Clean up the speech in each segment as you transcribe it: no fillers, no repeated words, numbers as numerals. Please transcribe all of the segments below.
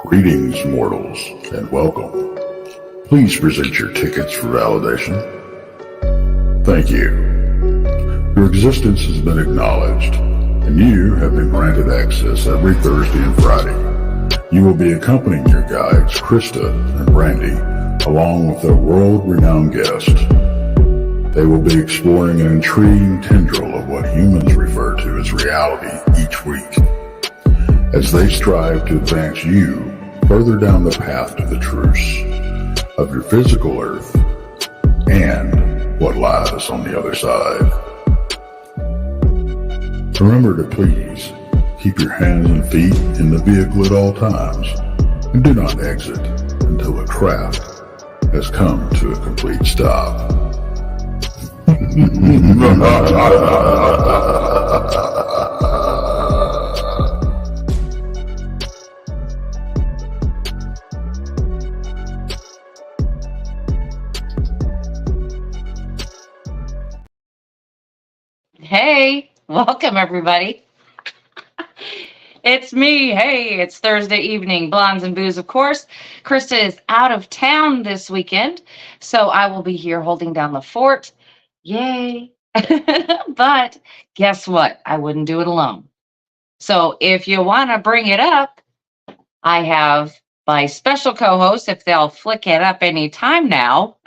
Greetings, mortals, and welcome. Please present your tickets for validation. Thank you. Your existence has been acknowledged, and you have been granted access every Thursday and Friday. You will be accompanying your guides, Krista and Brandy, along with a world-renowned guest. They will be exploring an intriguing tendril of what humans refer to as reality each week, as they strive to advance you further down the path to the truths of your physical earth and what lies on the other side. Remember to please keep your hands and feet in the vehicle at all times, and do not exit until the craft has come to a complete stop. Hey, welcome everybody. It's me. Hey, it's Thursday evening, Blondes and Booze, of course. Krista is out of town this weekend, so I will be here holding down the fort. Yay. But guess what? I wouldn't do it alone. So if you want to bring it up, I have my special co-host, if they'll flick it up any time now.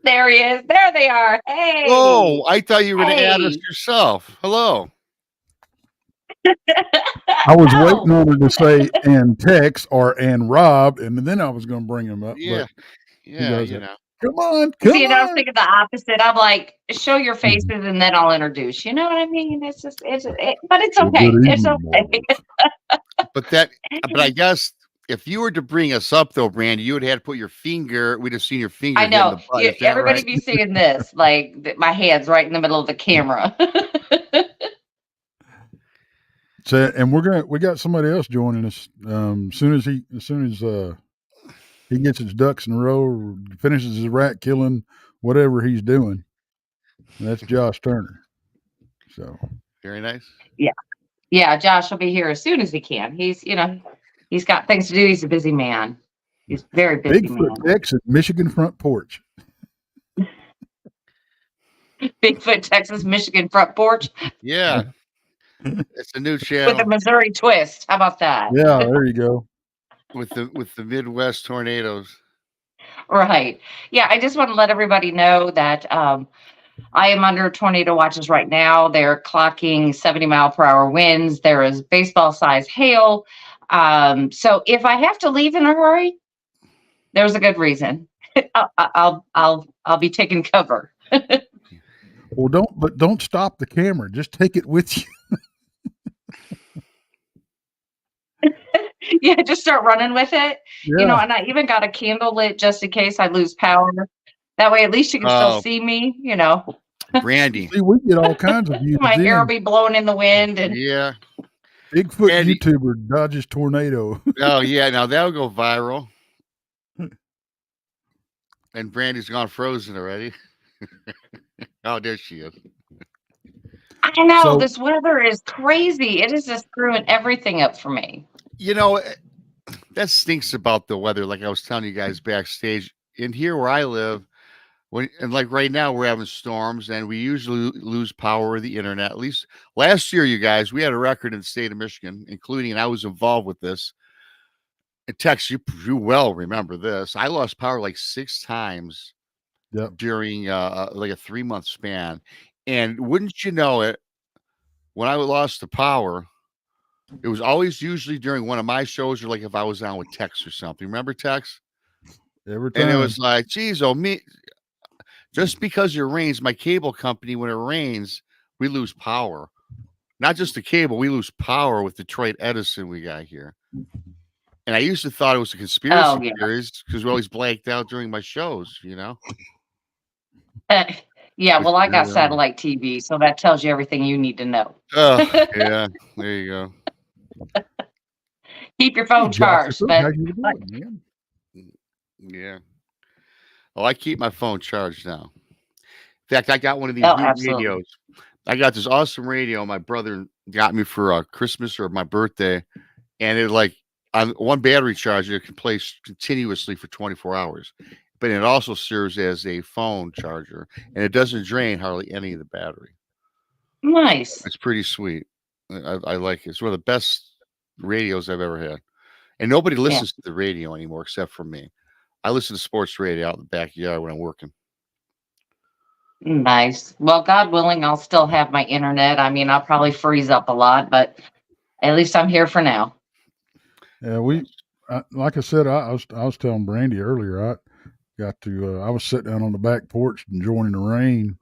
There he is. There they are. Hey. Oh, I thought you were going to add us yourself. Hello. I was waiting on her to say and Tex or and Rob, and then I was going to bring him up. Yeah. Yeah, you know. Come on, come See, on. and I was thinking the opposite. I'm like, show your faces and then I'll introduce. You know what I mean? It's just, but it's okay. It's okay. But I guess if you were to bring us up, though, Brandy, you would have to put your finger. We'd have seen your finger. I know. In the butt. Everybody right? be seeing this, like my hands right in the middle of the camera. So, and we got somebody else joining us. As soon as he gets his ducks in a row, or finishes his rat killing, whatever he's doing. That's Josh Turner. So very nice. Yeah. Josh will be here as soon as he can. He's got things to do. He's a busy man. He's a very busy Bigfoot, man. Texas, Michigan front porch. Bigfoot, Texas, Michigan front porch. Yeah. It's a new channel. With a Missouri twist. How about that? Yeah, there you go. With the Midwest tornadoes. Right. Yeah, I just want to let everybody know that I am under tornado watches right now. They're clocking 70-mile-per-hour winds. There is baseball-sized hail. So if I have to leave in a hurry, there's a good reason. I'll be taking cover. Well, don't stop the camera. Just take it with you. Yeah, just start running with it. Yeah. And I even got a candle lit just in case I lose power. That way, at least you can still see me, Brandy. See, we get all kinds of views. My hair will be blowing in the wind. And Yeah. Bigfoot Brandy. YouTuber dodges tornado. Oh, yeah. Now that'll go viral. And Brandy's gone frozen already. Oh, there she is. I know. This weather is crazy. It is just screwing everything up for me. That stinks about the weather. Like I was telling you guys backstage, in here where I live, and like right now we're having storms, and we usually lose power of the internet. At least last year, you guys, we had a record in the state of Michigan, including, and I was involved with this. And Tex, you well remember this. I lost power like 6 times during like a 3-month span. And wouldn't you know it, when I lost the power, it was always usually during one of my shows, or like if I was on with Tex or something. Remember Tex? Every time. And it was like, geez, me. Just because it rains, my cable company, when it rains, we lose power. Not just the cable, we lose power with Detroit Edison we got here. And I used to thought it was a conspiracy theories because we always blanked out during my shows, Yeah, well, I got satellite TV, so that tells you everything you need to know. Oh, yeah, there you go. Keep your phone charged. Yeah. Oh, I keep my phone charged now. In fact, I got one of these new radios. I got this awesome radio my brother got me for Christmas or my birthday, and it on one battery charger, it can play continuously for 24 hours. But it also serves as a phone charger, and it doesn't drain hardly any of the battery. Nice. It's pretty sweet. I like it. It's one of the best radios I've ever had. And nobody listens to the radio anymore except for me. I listen to sports radio out in the backyard when I'm working. Nice. Well, God willing, I'll still have my internet. I mean, I'll probably freeze up a lot, but at least I'm here for now. Yeah, like I said, I was telling Brandy earlier, I was sitting down on the back porch enjoying the rain,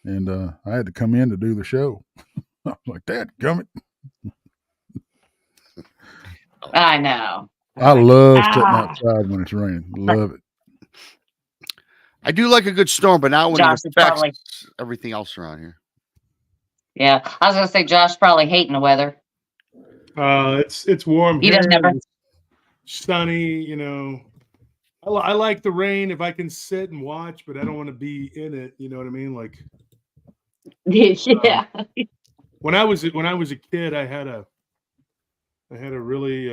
and I had to come in to do the show. I was like, Dad, come in. I know. I love sitting outside when it's raining. Love it. I do like a good storm, but not when Josh it affects everything else around here. Yeah, I was gonna say Josh probably hating the weather. It's warm. He doesn't ever. Sunny, you know. I like the rain if I can sit and watch, but I don't want to be in it. You know what I mean? Like, Yeah. When I was a kid, I had a really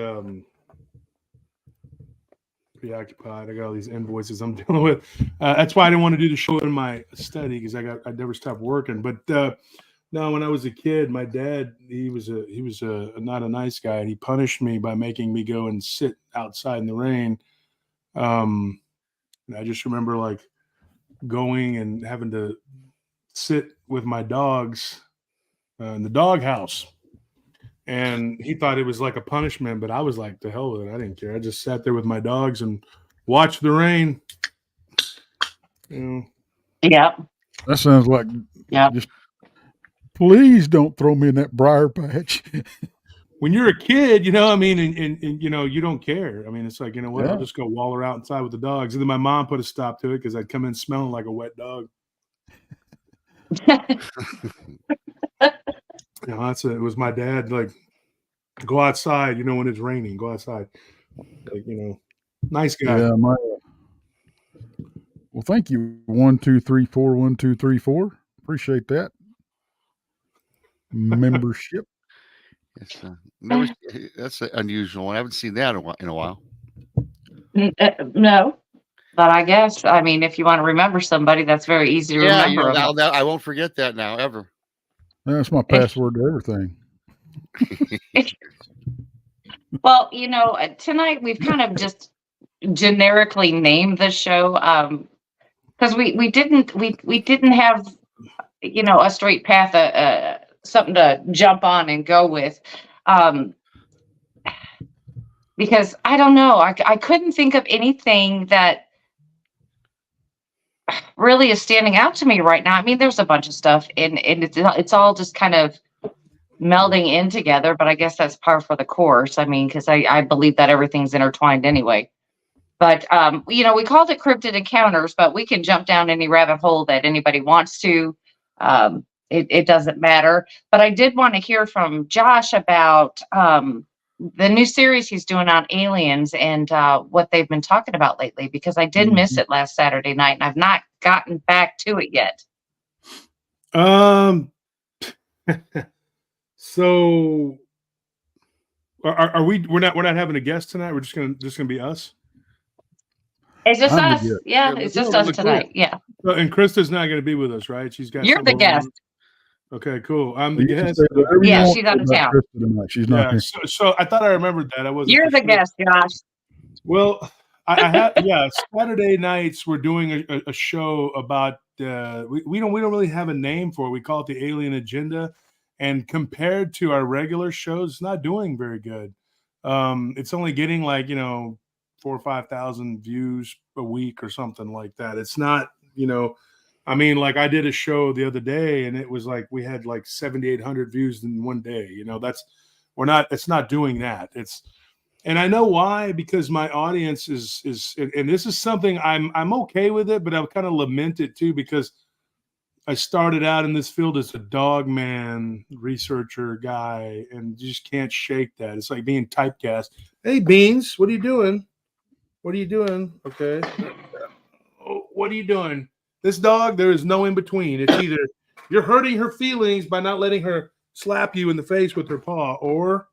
preoccupied. I got all these invoices I'm dealing with. That's why I didn't want to do the show in my study because I never stopped working. But no, when I was a kid, my dad he was not a nice guy, and he punished me by making me go and sit outside in the rain. And I just remember like going and having to sit with my dogs in the doghouse. And he thought it was like a punishment, but I was like, the hell with it. I didn't care. I just sat there with my dogs and watched the rain. You know. Yep. That sounds like just please don't throw me in that briar patch. When you're a kid, you know, I mean, and you know, you don't care. I mean, it's like, you know what, Yeah. I'll just go waller out inside with the dogs. And then my mom put a stop to it because I'd come in smelling like a wet dog. You know, it was my dad, like, go outside, you know, when it's raining, go outside. Like, you know, nice guy. Yeah, well, thank you. 1, 2, 3, 4, 1, 2, 3, 4. Appreciate that. Membership. That's an unusual one. I haven't seen that in a while. No, but I guess, I mean, if you want to remember somebody, that's very easy to remember. You know, I won't forget that now, ever. That's my password to everything. Well, you know, tonight we've kind of just generically named the show because we didn't have, you know, a straight path, something to jump on and go with, because I don't know, I couldn't think of anything that really is standing out to me right now. I mean, there's a bunch of stuff, and it's all just kind of melding in together, but I guess that's par for the course. I mean, because I believe that everything's intertwined anyway. But, you know, we called it Cryptid Encounters, but we can jump down any rabbit hole that anybody wants to. It doesn't matter. But I did want to hear from Josh about the new series he's doing on aliens and what they've been talking about lately, because I did miss it last Saturday night, and I've not gotten back to it yet. So are we? We're not having a guest tonight. We're just gonna be us. It's just I'm the us. guest. Yeah, it's just us tonight. Yeah. And Krista's not going to be with us, right? She's got. You're the guest. Okay, cool. I'm the guest. Yeah, she's out of town. She's not here. So I thought I remembered that. I wasn't. You're the guest, Josh. Well, I have. Yeah, Saturday nights we're doing a show about. We don't really have a name for it. We call it the Alien Agenda, and compared to our regular shows, it's not doing very good. It's only getting like 4,000 or 5,000 views a week or something like that. It's not, I mean, like I did a show the other day and it was like we had like 7,800 views in one day. It's not doing that. And I know why, because my audience is and this is something I'm okay with it, but I've kind of lamented too, because I started out in this field as a dog man, researcher guy, and you just can't shake that. It's like being typecast. Hey, Beans, what are you doing? What are you doing? Okay. Oh, what are you doing? This dog, there is no in between. It's either you're hurting her feelings by not letting her slap you in the face with her paw, or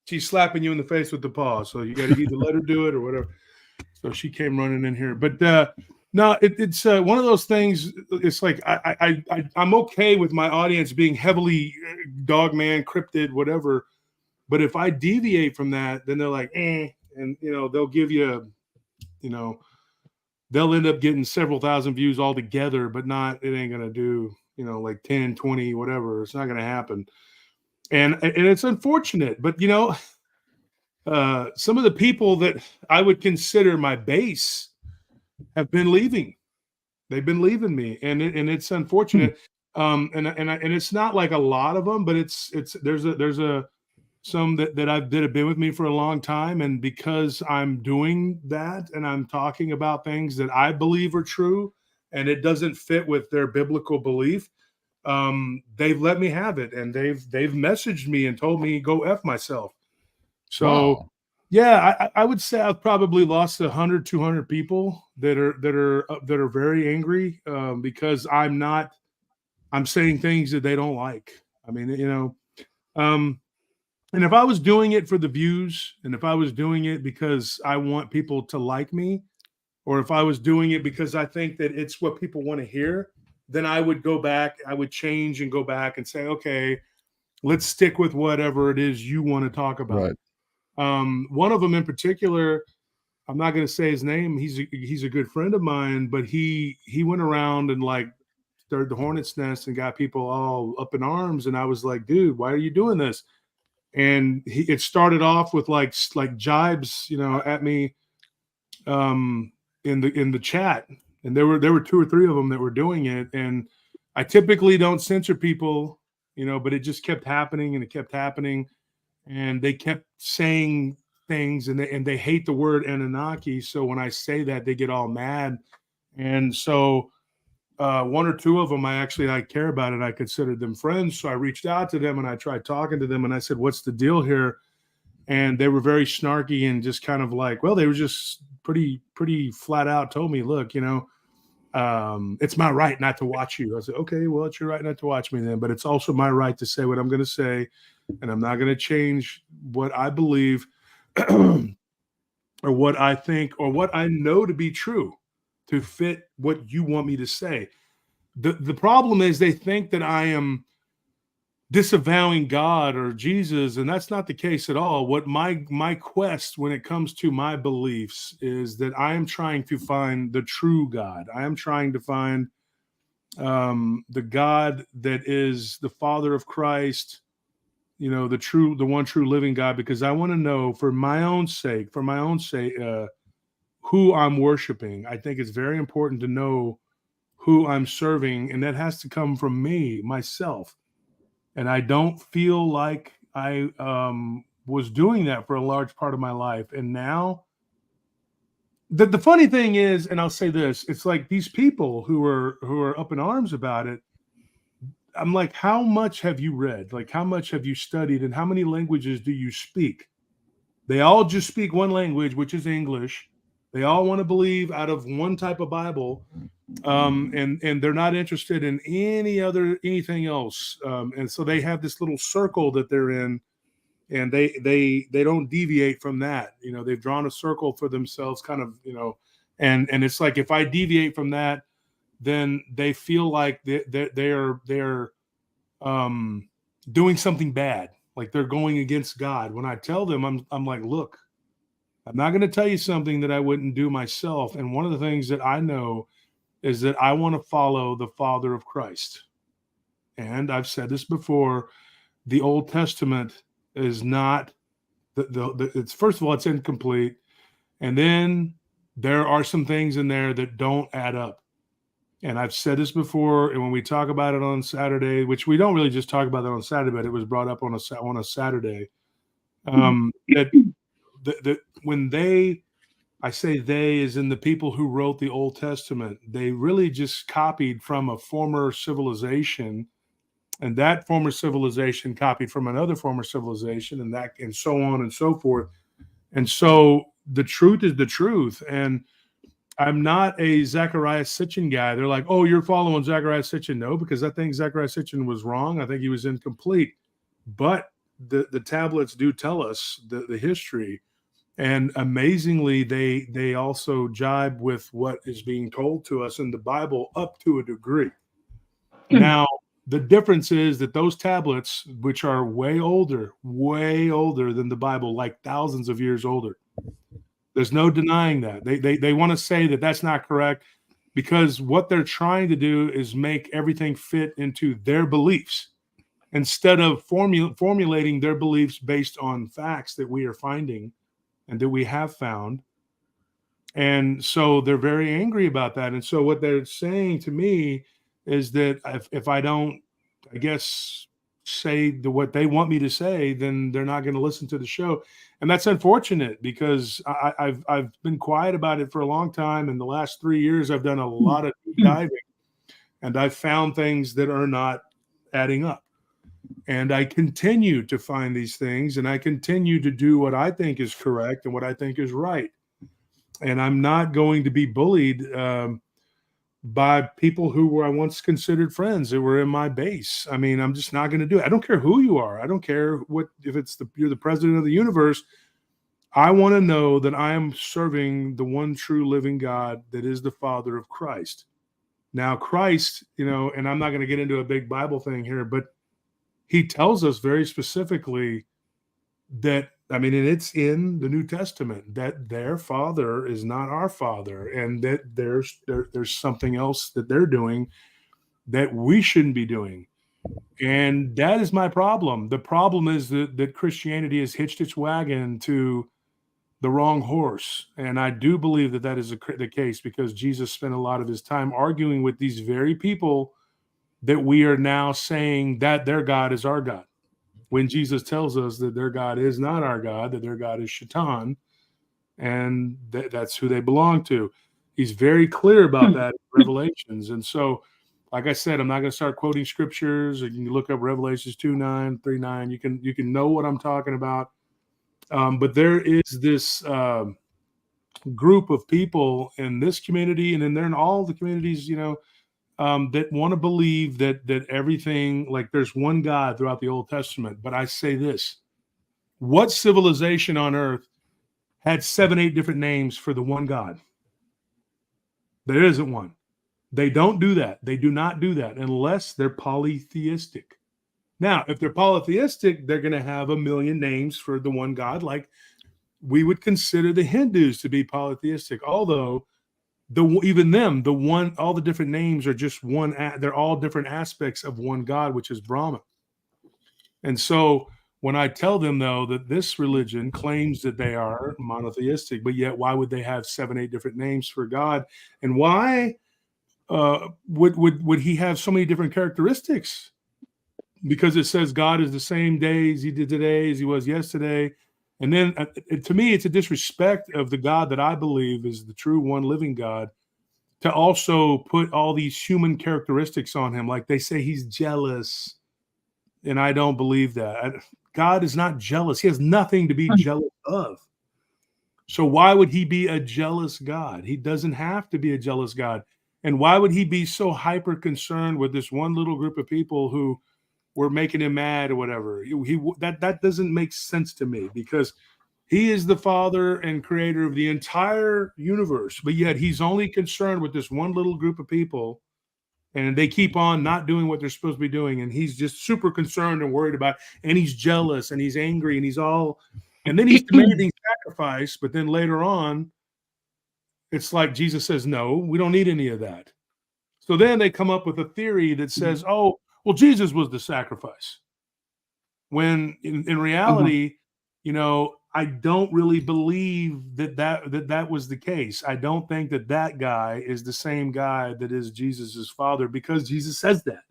she's slapping you in the face with the paw. So you got to either let her do it or whatever. So she came running in here. But no, it's one of those things. It's like I'm okay with my audience being heavily dogman, cryptid, whatever. But if I deviate from that, then they're like, and they'll give you, they'll end up getting several thousand views altogether, but it ain't gonna do, like 10, 20, whatever. It's not gonna happen. And it's unfortunate, but some of the people that I would consider my base have been leaving. They've been leaving me, and it's unfortunate. And it's not like a lot of them, but there's some that have been with me for a long time, and because I'm doing that and I'm talking about things that I believe are true, and it doesn't fit with their biblical belief, they've let me have it, and they've messaged me and told me go F myself. So Wow. yeah, I would say I've probably lost 100, 200 people that are very angry because I'm saying things that they don't like. I mean, and if I was doing it for the views, and if I was doing it because I want people to like me, or if I was doing it because I think that it's what people want to hear, then I would go back, I would change and go back and say, okay, let's stick with whatever it is you want to talk about. Right. One of them in particular, I'm not going to say his name. He's a good friend of mine, but he went around and like stirred the hornet's nest and got people all up in arms. And I was like, dude, why are you doing this? And it started off with like jibes, at me in the chat. And there were 2 or 3 of them that were doing it. And I typically don't censor people, but it just kept happening and it kept happening. And they kept saying things, and they hate the word Anunnaki. So when I say that, they get all mad. And so 1 or 2 of them, I care about it. I considered them friends. So I reached out to them and I tried talking to them, and I said, what's the deal here? And they were very snarky and just kind of like, well, they were just pretty flat out told me, look, it's my right not to watch you. I said, okay, well, it's your right not to watch me then, but it's also my right to say what I'm going to say. And I'm not going to change what I believe or what I think or what I know to be true to fit what you want me to say. The problem is they think that I am disavowing God or Jesus, and that's not the case at all. What my quest when it comes to my beliefs is that I am trying to find the true God. I am trying to find the God that is the Father of Christ, the one true living God, because I want to know for my own sake, who I'm worshiping. I think it's very important to know who I'm serving, and that has to come from me, myself. And I don't feel like I was doing that for a large part of my life. And now, the funny thing is, and I'll say this, it's like these people who are up in arms about it, I'm like, how much have you read? Like, how much have you studied? And how many languages do you speak? They all just speak one language, which is English. They all want to believe out of one type of Bible. And they're not interested in anything else. And so they have this little circle that they're in, and they don't deviate from that. They've drawn a circle for themselves kind of, and it's like, if I deviate from that, then they feel like they're doing something bad. Like they're going against God. When I tell them, I'm like, look, I'm not going to tell you something that I wouldn't do myself. And one of the things that I know is that I want to follow the Father of Christ. And I've said this before, the Old Testament is not, it's first of all, it's incomplete. And then there are some things in there that don't add up. And I've said this before, and when we talk about it on Saturday, which we don't really just talk about that on Saturday, but it was brought up on a Saturday, that when I say they as in the people who wrote the Old Testament, they really just copied from a former civilization, and that former civilization copied from another former civilization, and so on and so forth. And so the truth is the truth. And I'm not a Zecharia Sitchin guy. They're like, oh, you're following Zecharia Sitchin. No, because I think Zecharia Sitchin was wrong. I think he was incomplete. But the tablets do tell us the history, and amazingly, they also jibe with what is being told to us in the Bible up to a degree. Now, the difference is that those tablets, which are way older than the Bible, like thousands of years older. There's no denying that. They want to say that that's not correct, because what they're trying to do is make everything fit into their beliefs instead of formulating their beliefs based on facts that we are finding and that we have found. And so they're very angry about that. And so what they're saying to me is that if I don't, I guess, say what they want me to say, then they're not going to listen to the show. And that's unfortunate, because I've been quiet about it for a long time. In the last 3 years, I've done a lot of deep diving, and I've found things that are not adding up. And I continue to find these things, and I continue to do what I think is correct and what I think is right. And I'm not going to be bullied by people who were I once considered friends that were in my base. I mean, I'm just not going to do it. I don't care who you are. I don't care if you're the president of the universe. I want to know that I am serving the one true living God that is the Father of Christ. Now, Christ, and I'm not going to get into a big Bible thing here, but he tells us very specifically that, and it's in the New Testament, that their father is not our father, and that there's something else that they're doing that we shouldn't be doing. And that is my problem. The problem is that Christianity has hitched its wagon to the wrong horse. And I do believe that is the case, because Jesus spent a lot of his time arguing with these very people that we are now saying that their God is our God, when Jesus tells us that their God is not our God, that their God is Shaitan, and that's who they belong to. He's very clear about that in Revelations. And so, like I said, I'm not going to start quoting scriptures. You can look up Revelations 2:9, 3:9. You can know what I'm talking about. But there is this group of people in this community, and then they're in all the communities, that want to believe that everything, like there's one God throughout the Old Testament. But I say this: what civilization on earth had 7, 8 different names for the one God? There isn't one. They don't do that. They do not do that unless they're polytheistic. Now, if they're polytheistic, they're going to have a million names for the one God, like we would consider the Hindus to be polytheistic, although all the different names are just one. They're all different aspects of one God, which is Brahma. And so when I tell them, though, that this religion claims that they are monotheistic, but yet why would they have 7, 8 different names for God? And why would he have so many different characteristics? Because it says God is the same day as he did today, as he was yesterday. And then to me, it's a disrespect of the God that I believe is the true one living God, to also put all these human characteristics on him. Like they say he's jealous. And I don't believe that. God is not jealous. He has nothing to be jealous of. So why would he be a jealous God? He doesn't have to be a jealous God. And why would he be so hyper concerned with this one little group of people who were making him mad or whatever? That doesn't make sense to me, because he is the father and creator of the entire universe, but yet he's only concerned with this one little group of people, and they keep on not doing what they're supposed to be doing. And he's just super concerned and worried about, and he's jealous and he's angry and and then he's demanding sacrifice. But then later on, it's like Jesus says, no, we don't need any of that. So then they come up with a theory that says, oh, well, Jesus was the sacrifice. When in reality, I don't really believe that was the case. I don't think that guy is the same guy that is Jesus's father, because Jesus says that.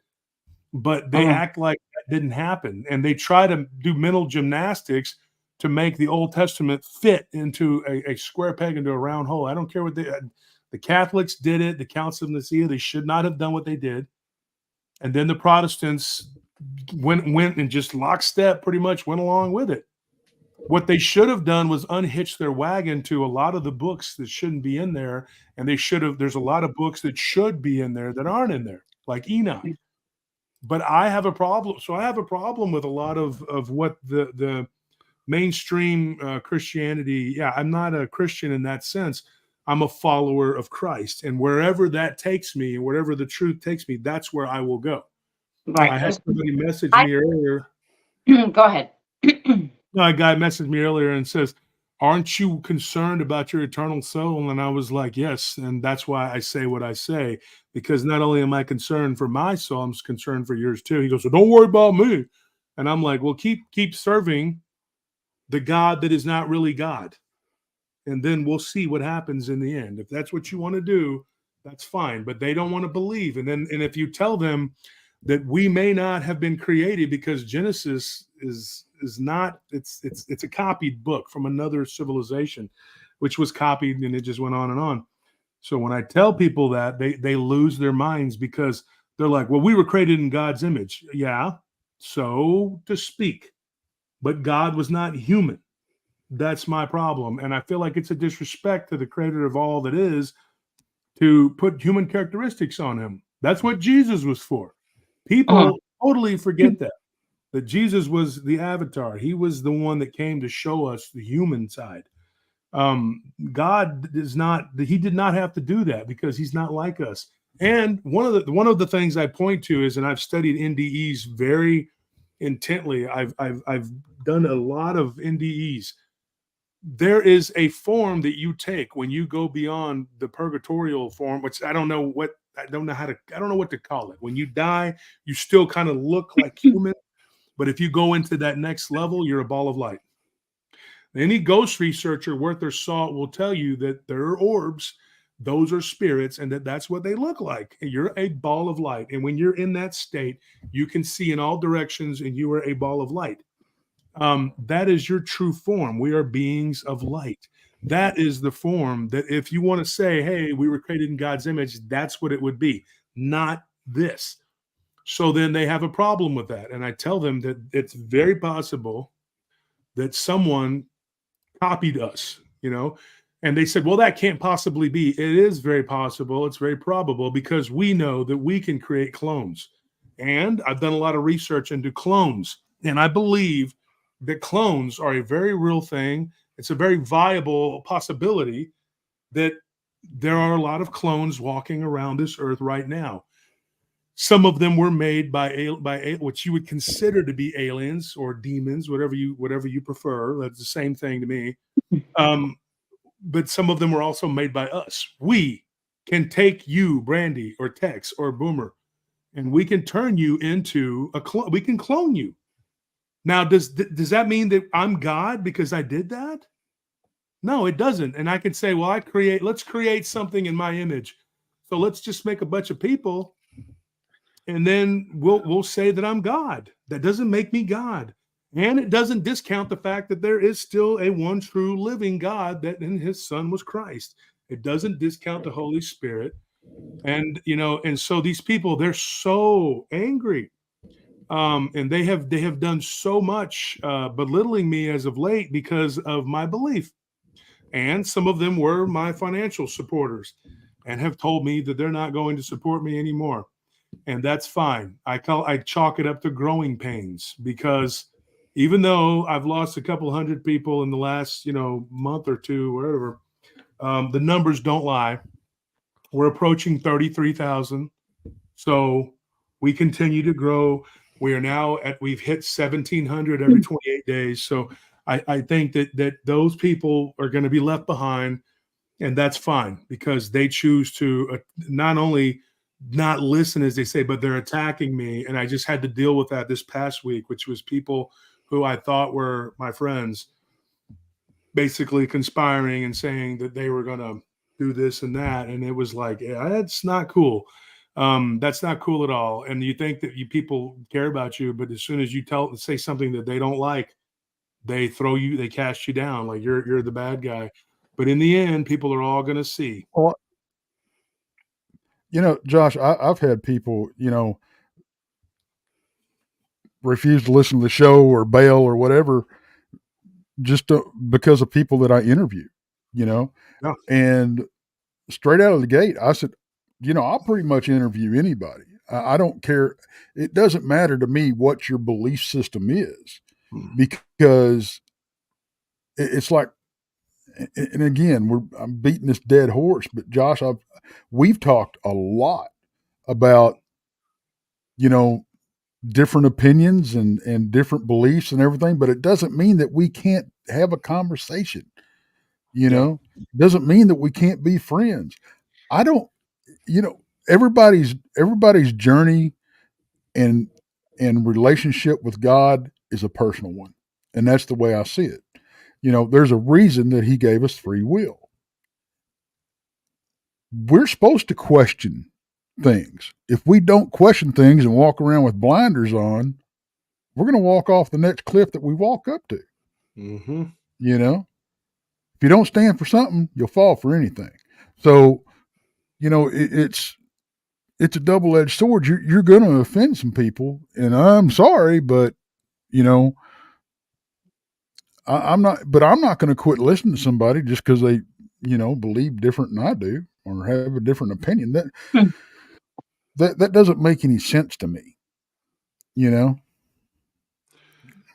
But they act like that didn't happen, and they try to do mental gymnastics to make the Old Testament fit into a square peg into a round hole. I don't care what the Catholics did it. The Council of Nicaea, they should not have done what they did. And then the Protestants went and just lockstep pretty much went along with it. What they should have done was unhitch their wagon to a lot of the books that shouldn't be in there. And there's a lot of books that should be in there that aren't in there, like Enoch. But I have a problem. So I have a problem with a lot of what the mainstream Christianity. Yeah, I'm not a Christian in that sense. I'm a follower of Christ, and wherever that takes me, and wherever the truth takes me, that's where I will go. Right. I had somebody message I- me earlier. Go ahead. A guy messaged me earlier and says, "Aren't you concerned about your eternal soul?" And I was like, "Yes." And that's why I say what I say, because not only am I concerned for my soul, I'm concerned for yours too. He goes, "So don't worry about me." And I'm like, "Well, keep serving the God that is not really God. And then we'll see what happens in the end. If that's what you want to do, that's fine." But they don't want to believe. And if you tell them that we may not have been created, because Genesis is not, it's a copied book from another civilization, which was copied, and it just went on and on. So when I tell people that, they lose their minds, because they're like, "Well, we were created in God's image." Yeah, so to speak, but God was not human. That's my problem. And I feel like it's a disrespect to the creator of all that is to put human characteristics on him. That's what Jesus was for. People totally forget that Jesus was the avatar. He was the one that came to show us the human side. God is not, he did not have to do that, because he's not like us. And one of the things I point to is, and I've studied NDEs very intently. I've done a lot of NDEs. There is a form that you take when you go beyond the purgatorial form, which I don't know what to call it. When you die, you still kind of look like human, but if you go into that next level, you're a ball of light. Any ghost researcher worth their salt will tell you that there are orbs, those are spirits, and that's what they look like. You're a ball of light, and when you're in that state, you can see in all directions, and you are a ball of light. That is your true form. We are beings of light. That is the form that, if you want to say, "Hey, we were created in God's image," that's what it would be, not this. So then they have a problem with that. And I tell them that it's very possible that someone copied us, and they said, "Well, that can't possibly be." It is very possible. It's very probable, because we know that we can create clones. And I've done a lot of research into clones, and I believe that clones are a very real thing. It's a very viable possibility that there are a lot of clones walking around this earth right now. Some of them were made by what you would consider to be aliens or demons, whatever you prefer. That's the same thing to me. But some of them were also made by us. We can take you, Brandy, or Tex, or Boomer, and we can turn you into a clone. We can clone you. Now, does that mean that I'm God because I did that? No, it doesn't. And I can say, "Well, let's create something in my image. So let's just make a bunch of people, and then we'll say that I'm God." That doesn't make me God. And it doesn't discount the fact that there is still a one true living God, and his son was Christ. It doesn't discount the Holy Spirit. And and so these people, they're so angry. And they have done so much belittling me as of late because of my belief. And some of them were my financial supporters and have told me that they're not going to support me anymore. And that's fine. I chalk it up to growing pains, because even though I've lost a couple hundred people in the last month or two, whatever, the numbers don't lie. We're approaching 33,000. So we continue to grow. We are now we've hit 1,700 every 28 days. So I think that those people are going to be left behind, and that's fine, because they choose to not only not listen, as they say, but they're attacking me. And I just had to deal with that this past week, which was people who I thought were my friends basically conspiring and saying that they were going to do this and that. And it was like, yeah, that's not cool. That's not cool at all. And you think that people care about you, but as soon as you say something that they don't like, they cast you down like you're the bad guy. But in the end, people are all going to see. Well, Josh, I've had people, refuse to listen to the show or bail or whatever, just because of people that I interview, Yeah. And straight out of the gate, I said, I'll pretty much interview anybody. I don't care. It doesn't matter to me what your belief system is, because it's like, and again, I'm beating this dead horse, but Josh, we've talked a lot about, different opinions and different beliefs and everything, but it doesn't mean that we can't have a conversation. It doesn't mean that we can't be friends. I don't, everybody's journey and relationship with God is a personal one. And that's the way I see it. There's a reason that he gave us free will. We're supposed to question things. If we don't question things and walk around with blinders on, we're going to walk off the next cliff that we walk up to. Mm-hmm. If you don't stand for something, you'll fall for anything. So, it's a double-edged sword. You're going to offend some people, and I'm sorry, but I'm not going to quit listening to somebody just because they, believe different than I do or have a different opinion. That doesn't make any sense to me,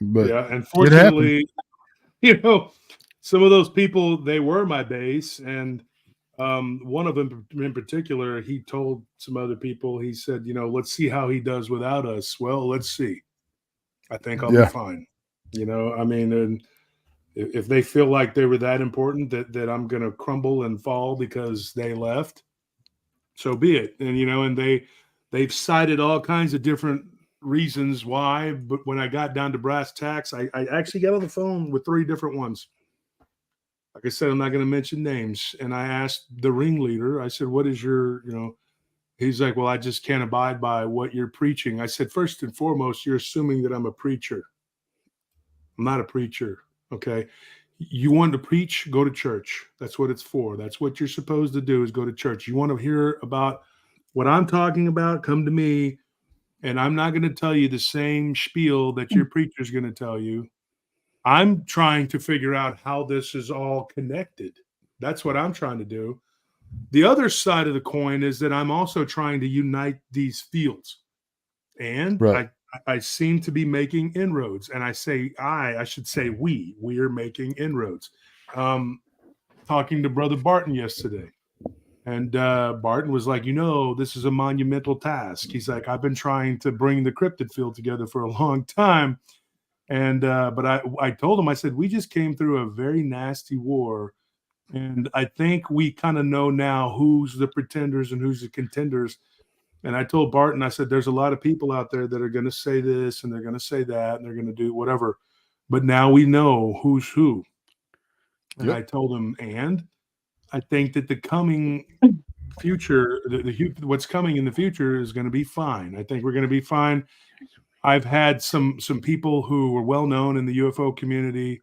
But yeah, unfortunately, some of those people, they were my base, and one of them in particular, he told some other people, he said, let's see how he does without us. Well, let's see. I think I'll be fine. And if they feel like they were that important that I'm going to crumble and fall because they left, so be it. And, and they've cited all kinds of different reasons why, but when I got down to brass tacks, I actually got on the phone with 3 different ones. Like I said, I'm not going to mention names. And I asked the ringleader, I said, what is your, he's like, well, I just can't abide by what you're preaching. I said, first and foremost, you're assuming that I'm a preacher. I'm not a preacher. Okay. You want to preach, go to church. That's what it's for. That's what you're supposed to do, is go to church. You want to hear about what I'm talking about, come to me. And I'm not going to tell you the same spiel that your preacher's going to tell you. I'm trying to figure out how this is all connected. That's what I'm trying to do. The other side of the coin is that I'm also trying to unite these fields. And right. I seem to be making inroads. And I should say we are making inroads. Talking to Brother Barton yesterday. And Barton was like, this is a monumental task. He's like, I've been trying to bring the Crypted field together for a long time. And but I told him, I said, we just came through a very nasty war. And I think we kind of know now who's the pretenders and who's the contenders. And I told Barton, I said, there's a lot of people out there that are going to say this and they're going to say that and they're going to do whatever. But now we know who's who. And I told him, and I think that the coming future, what's coming in the future is going to be fine. I think we're going to be fine. I've had some people who were well known in the UFO community,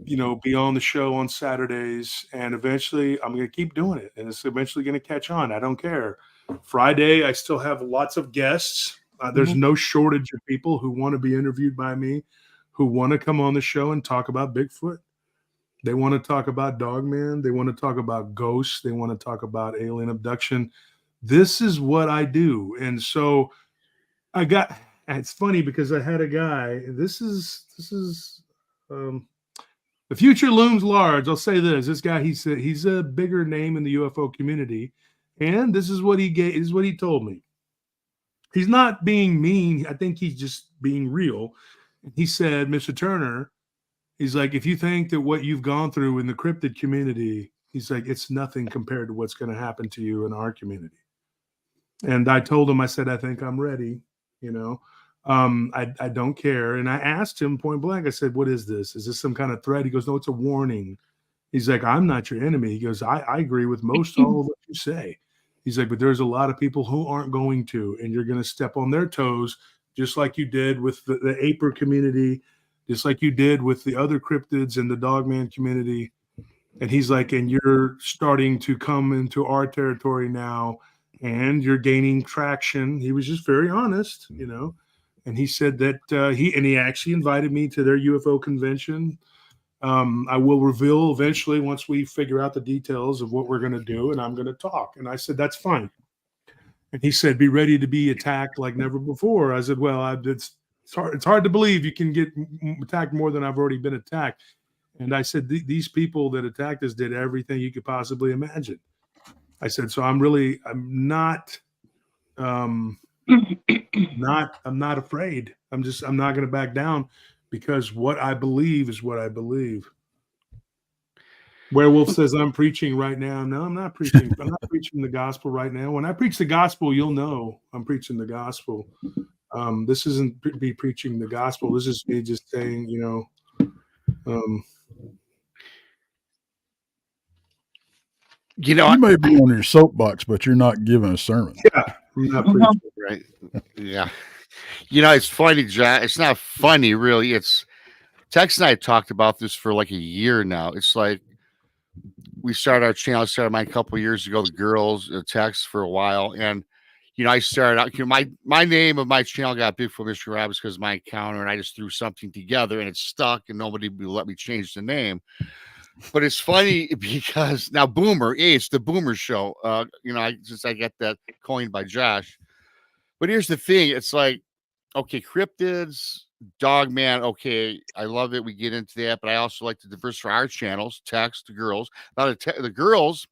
be on the show on Saturdays, and eventually I'm going to keep doing it, and it's eventually going to catch on. I don't care. Friday, I still have lots of guests. There's no shortage of people who want to be interviewed by me, who want to come on the show and talk about Bigfoot. They want to talk about Dogman. They want to talk about ghosts. They want to talk about alien abduction. This is what I do. And so it's funny because I had a guy, this is the future looms large. I'll say this guy, he said he's a bigger name in the UFO community. And this is what he told me. He's not being mean. I think he's just being real. He said, Mr. Turner, he's like, if you think that what you've gone through in the cryptid community, he's like, it's nothing compared to what's going to happen to you in our community. And I told him, I said, I think I'm ready. I don't care. And I asked him point blank, I said, what is this? Is this some kind of threat? He goes, no, it's a warning. He's like, I'm not your enemy. He goes, I agree with most all of what you say. He's like, but there's a lot of people who aren't going to, and you're going to step on their toes, just like you did with the Aper community, just like you did with the other cryptids and the Dogman community. And he's like, and you're starting to come into our territory now, and you're gaining traction. He was just very honest, And he said that he actually invited me to their UFO convention. I will reveal eventually once we figure out the details of what we're going to do, and I'm going to talk. And I said, that's fine. And he said, be ready to be attacked like never before. I said, well, it's hard to believe you can get attacked more than I've already been attacked. And I said, these people that attacked us did everything you could possibly imagine. I said, so I'm not afraid. I'm not going to back down, because what I believe is what I believe. Werewolf says, I'm preaching right now. No, I'm not preaching. I'm not preaching the gospel right now. When I preach the gospel, you'll know I'm preaching the gospel. This isn't me preaching the gospel. This is me just saying, you may be on your soapbox, but you're not giving a sermon. Yeah, I'm not preaching. Right. Yeah. It's funny, John. It's not funny, really. It's Tex and I talked about this for like a year now. It's like we started our channel. I started mine a couple of years ago. The girls, Tex for a while, and I started out. My name of my channel got Bigfoot Mystery Rabbits because of my encounter, and I just threw something together, and it stuck, and nobody would let me change the name. But it's funny because now Boomer, it's the Boomer Show. Since I got that coined by Josh. But here's the thing: it's like, okay, cryptids, Dogman, okay, I love it. We get into that, but I also like to diversify our channels. Text the girls. Now the girls,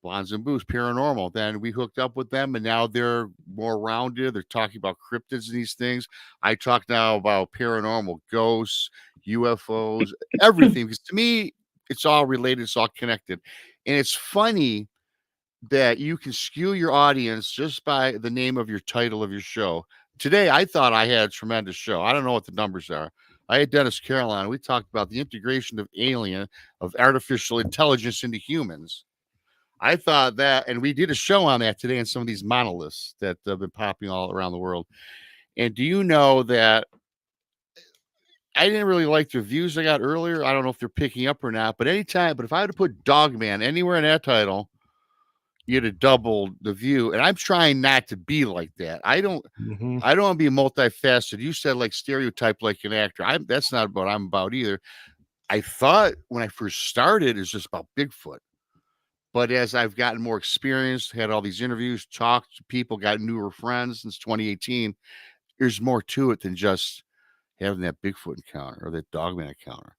Blondes and Booze, Paranormal. Then we hooked up with them, and now they're more rounded. They're talking about cryptids and these things. I talk now about paranormal, ghosts, UFOs, everything. Because to me, it's all related. It's all connected. And it's funny that you can skew your audience just by the name of your title of your show. Today, I thought I had a tremendous show. I don't know what the numbers are. I had Dennis Caroline. We talked about the integration of artificial intelligence into humans. I thought that, and we did a show on that today on some of these monoliths that have been popping all around the world. And do you know that I didn't really like the reviews I got earlier? I don't know if they're picking up or not, but if I had to put Dogman anywhere in that title, you'd have doubled the view. And I'm trying not to be like that. I don't want to be multifaceted. You said like stereotype like an actor. That's not what I'm about either. I thought when I first started, it's just about Bigfoot. But as I've gotten more experience, had all these interviews, talked to people, got newer friends since 2018, there's more to it than just having that Bigfoot encounter or that Dogman encounter.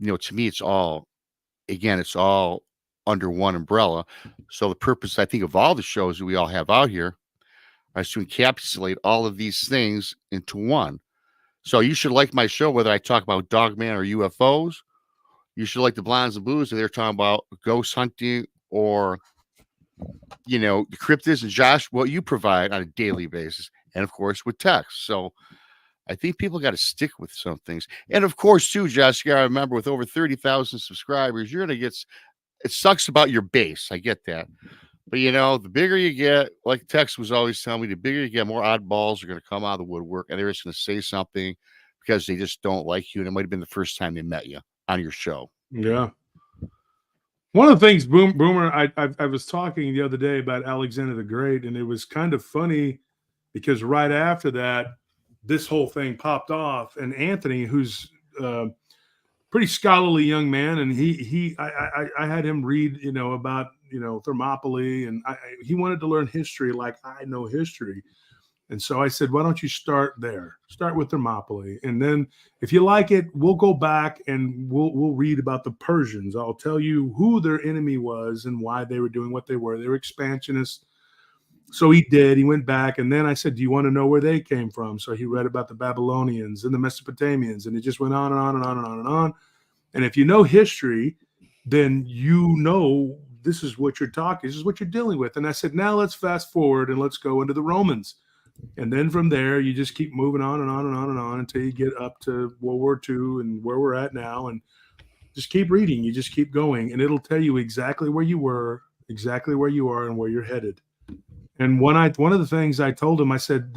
To me, it's all under one umbrella. So the purpose, I think, of all the shows that we all have out here is to encapsulate all of these things into one. So you should like my show, whether I talk about Dogman or UFOs. You should like the Blondes and Blues, if they're talking about ghost hunting or, the cryptids, and Josh, what you provide on a daily basis. And of course, with text. So I think people got to stick with some things. And of course, too, Josh, you got to remember, with over 30,000 subscribers, you're going to get, it sucks about your base. I get that. But, the bigger you get, like Tex was always telling me, the bigger you get, more oddballs are going to come out of the woodwork, and they're just going to say something because they just don't like you. And it might have been the first time they met you on your show. Yeah. One of the things, Boomer, I was talking the other day about Alexander the Great, and it was kind of funny because right after that, this whole thing popped off, and Anthony, who's pretty scholarly young man, and I had him read, about, Thermopylae, and he wanted to learn history like I know history. And so I said, why don't you start there? Start with Thermopylae. And then if you like it, we'll go back and we'll read about the Persians. I'll tell you who their enemy was and why they were doing what they were. They were expansionists. So he did. He went back. And then I said, do you want to know where they came from? So he read about the Babylonians and the Mesopotamians. And it just went on and on and on and on and on. And if you know history, then this is what you're talking. This is what you're dealing with. And I said, now let's fast forward and let's go into the Romans. And then from there, you just keep moving on and on and on and on until you get up to World War II and where we're at now. And just keep reading. You just keep going. And it'll tell you exactly where you were, exactly where you are, and where you're headed. And one of the things I told him, I said,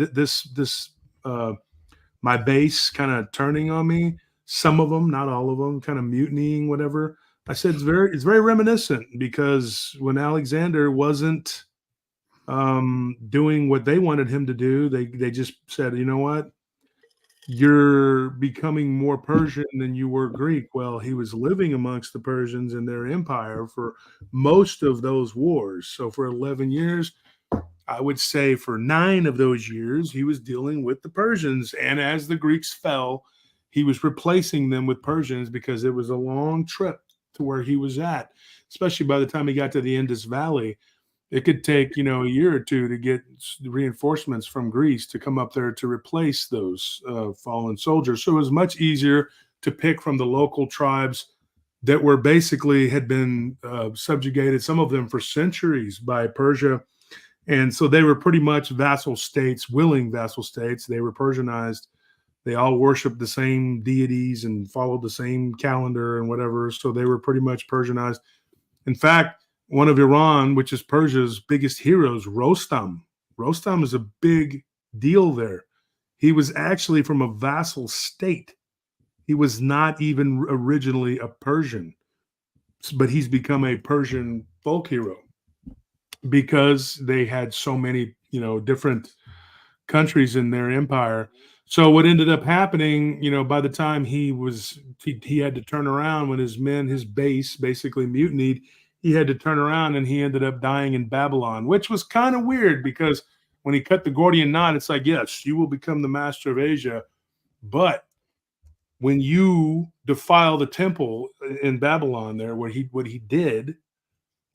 my base kind of turning on me, some of them, not all of them, kind of mutinying, whatever. I said, it's very reminiscent, because when Alexander wasn't doing what they wanted him to do, they just said, you know what, you're becoming more Persian than you were Greek. Well, he was living amongst the Persians in their empire for most of those wars. So for 11 years, I would say for 9 of those years, he was dealing with the Persians. And as the Greeks fell, he was replacing them with Persians because it was a long trip to where he was at, especially by the time he got to the Indus Valley. It could take, a year or two to get reinforcements from Greece to come up there to replace those fallen soldiers. So it was much easier to pick from the local tribes that were basically had been subjugated, some of them for centuries, by Persia. And so they were pretty much vassal states, willing vassal states. They were Persianized. They all worshiped the same deities and followed the same calendar and whatever. So they were pretty much Persianized. In fact, one of Iran, which is Persia's biggest heroes, Rostam. Rostam is a big deal there. He was actually from a vassal state. He was not even originally a Persian, but he's become a Persian folk hero because they had so many, different countries in their empire. So what ended up happening, by the time he had to turn around when his men, his base basically mutinied, he had to turn around and he ended up dying in Babylon, which was kind of weird because when he cut the Gordian knot, it's like, yes, you will become the master of Asia. But when you defile the temple in Babylon there, what he did,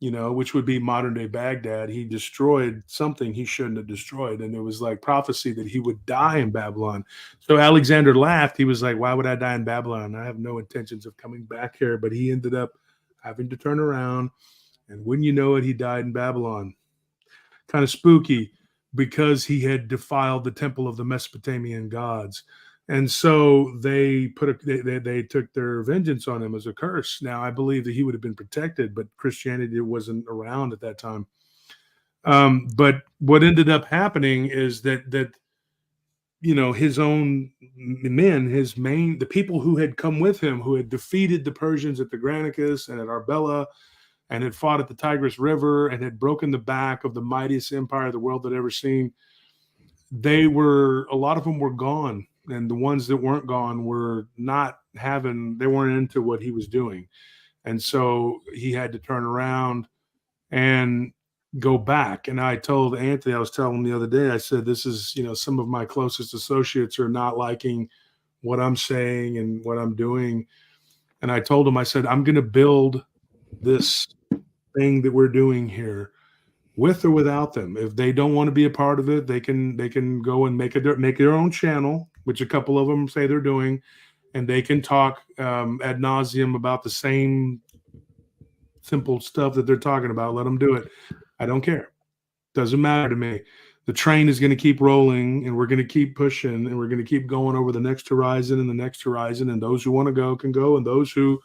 which would be modern day Baghdad, he destroyed something he shouldn't have destroyed. And it was like prophecy that he would die in Babylon. So Alexander laughed. He was like, why would I die in Babylon? I have no intentions of coming back here. But he ended up having to turn around. And wouldn't you know it, he died in Babylon. Kind of spooky because he had defiled the temple of the Mesopotamian gods. And so they they took their vengeance on him as a curse. Now, I believe that he would have been protected, but Christianity wasn't around at that time. But what ended up happening is that his own men, the people who had come with him, who had defeated the Persians at the Granicus and at Arbela, and had fought at the Tigris River and had broken the back of the mightiest empire the world had ever seen, a lot of them were gone. And the ones that weren't gone they weren't into what he was doing. And so he had to turn around and go back. And I told Anthony, I was telling him the other day, I said, this is, some of my closest associates are not liking what I'm saying and what I'm doing. And I told him, I said, I'm going to build this thing that we're doing here with or without them. If they don't want to be a part of it, they can go and make their own channel, which a couple of them say they're doing, and they can talk ad nauseum about the same simple stuff that they're talking about. Let them do it. I don't care. Doesn't matter to me. The train is going to keep rolling, and we're going to keep pushing, and we're going to keep going over the next horizon and the next horizon. And those who want to go can go, and those who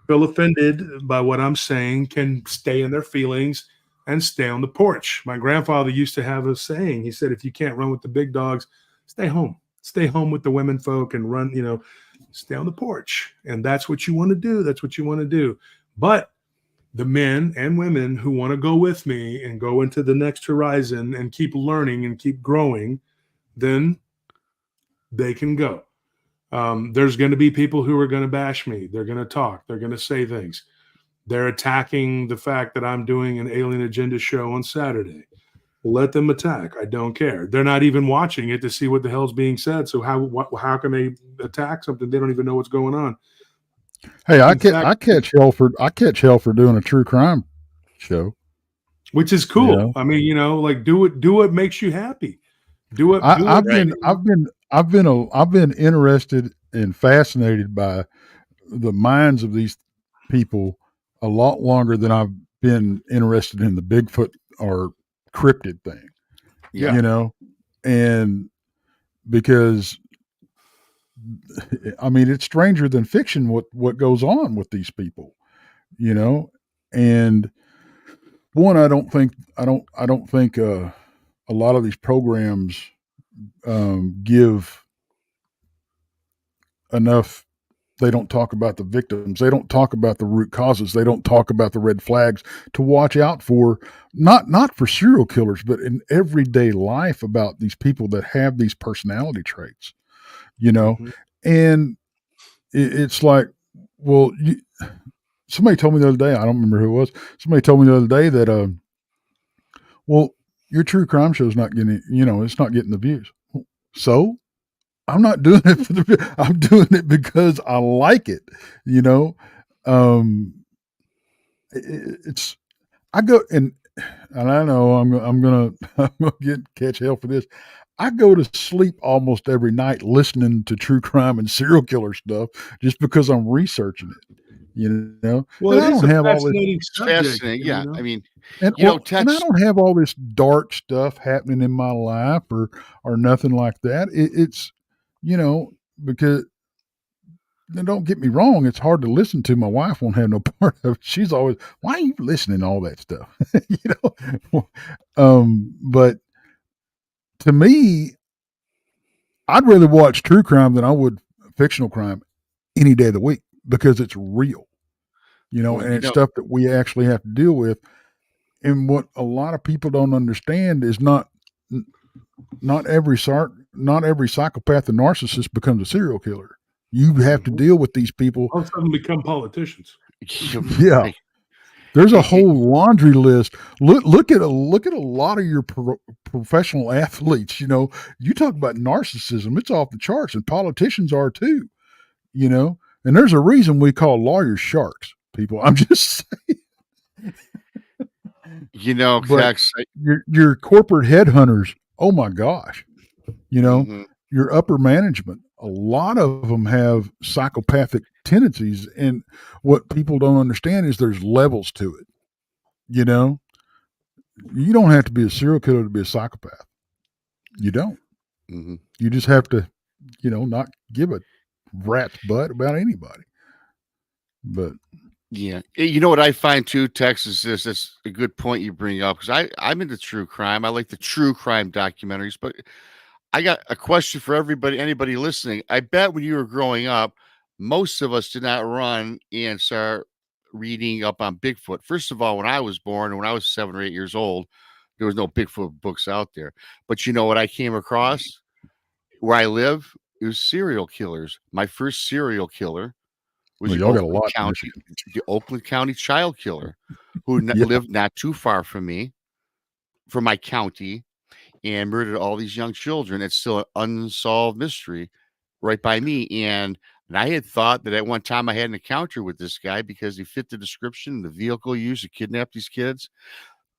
feel offended by what I'm saying can stay in their feelings and stay on the porch. My grandfather used to have a saying. He said, if you can't run with the big dogs, stay home. Stay home with the women folk and run, stay on the porch. And that's what you want to do. That's what you want to do. But the men and women who want to go with me and go into the next horizon and keep learning and keep growing, then they can go. There's going to be people who are going to bash me. They're going to talk. They're going to say things. They're attacking the fact that I'm doing an Alien Agenda show on Saturday. Let them attack. I don't care. They're not even watching it to see what the hell's being said. So how can they attack something they don't even know what's going on? Hey, I catch hell for doing a true crime show, which is cool. I mean, like do what makes you happy. Do it. I've been interested and fascinated by the minds of these people a lot longer than I've been interested in the Bigfoot or cryptid thing. Yeah. And because I mean, it's stranger than fiction what goes on with these people, and one, I don't think a lot of these programs give enough. They don't talk about the victims. They don't talk about the root causes. They don't talk about the red flags to watch out for, not for serial killers, but in everyday life about these people that have these personality traits, Mm-hmm. And it's like, well, somebody told me the other day, I don't remember who it was. Somebody told me the other day that, well, your true crime show's not getting, it's not getting the views. So I'm not doing it for the, I'm doing it because I like it, it's, I go and I know I'm gonna catch hell for this. I go to sleep almost every night listening to true crime and serial killer stuff just because I'm researching it. Well, And it I is don't a have all this, fascinating subject. Fascinating. Yeah. I mean, and you know, and I text. don't have all this dark stuff happening in my life or nothing like that. It's because. Now, don't get me wrong, it's hard to listen to. My wife won't have no part of it. She's always, why are you listening to all that stuff? But to me, I'd rather watch true crime than I would fictional crime any day of the week because it's real, Well, and it's stuff that we actually have to deal with. And what a lot of people don't understand is not every psychopath and narcissist becomes a serial killer. You have to deal with these people. All of a sudden become politicians. Yeah. There's a whole laundry list. Look at a lot of your professional athletes. You talk about narcissism; it's off the charts, and politicians are too. And there's a reason we call lawyers sharks. People, I'm just saying. Tex. Your corporate headhunters. Oh my gosh, Mhm. your upper management. A lot of them have psychopathic tendencies, and what people don't understand is there's levels to it. You don't have to be a serial killer to be a psychopath. You don't. Mm-hmm. You just have to, not give a rat's butt about anybody. But yeah, you know what I find too, Tex, is this. That's a good point you bring up because I'm into true crime. I like the true crime documentaries, but I got a question for anybody listening. I bet when you were growing up, most of us did not run and start reading up on Bigfoot. First of all, when I was born and when I was 7 or 8 years old, there was no Bigfoot books out there. But you know what I came across where I live? It was serial killers. My first serial killer was y'all got a lot in the Oakland County child killer who Yeah. lived not too far from me, from my county, and murdered all these young children. It's still an unsolved mystery right by me. And I had thought that at one time I had an encounter with this guy because he fit the description, the vehicle used to kidnap these kids.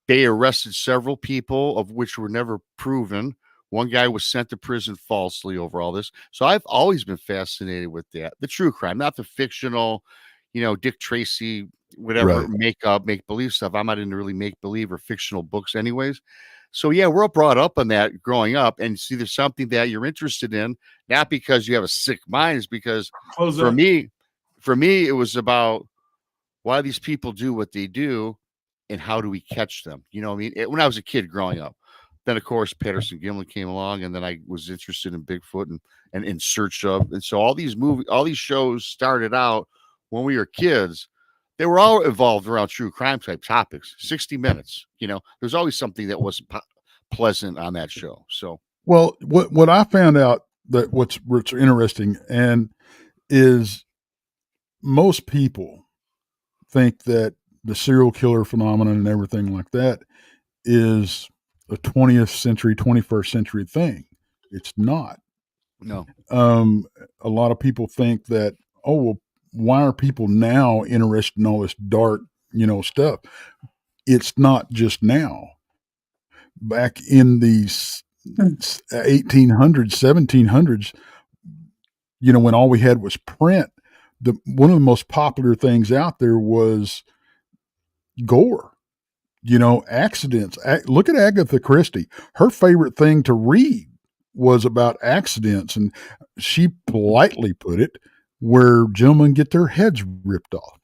They arrested several people, of which were never proven. One guy was sent to prison falsely over all this. So I've always been fascinated with that. The true crime, not the fictional, Dick Tracy, whatever, Right. make believe stuff. I'm not into really make believe or fictional books, anyways. So yeah, we're all brought up on that growing up, and see, there's something that you're interested in, not because you have a sick mind, is because for me, it was about why these people do what they do and how do we catch them? You know what I mean? When I was a kid growing up, then of course Patterson Gimlin came along, and then I was interested in Bigfoot and in search of, and so all these shows started out when we were kids. They were all evolved around true crime type topics. 60 Minutes, there's always something that was pleasant on that show. So, well, what I found out that what's interesting and is most people think that the serial killer phenomenon and everything like that is a 20th century, 21st century thing. It's not. no. A lot of people think that, oh, well, why are people now interested in all this dark, stuff? It's not just now. Back in the 1800s, 1700s, when all we had was print, one of the most popular things out there was gore. Accidents. Look at Agatha Christie. Her favorite thing to read was about accidents, and she politely put it where gentlemen get their heads ripped off.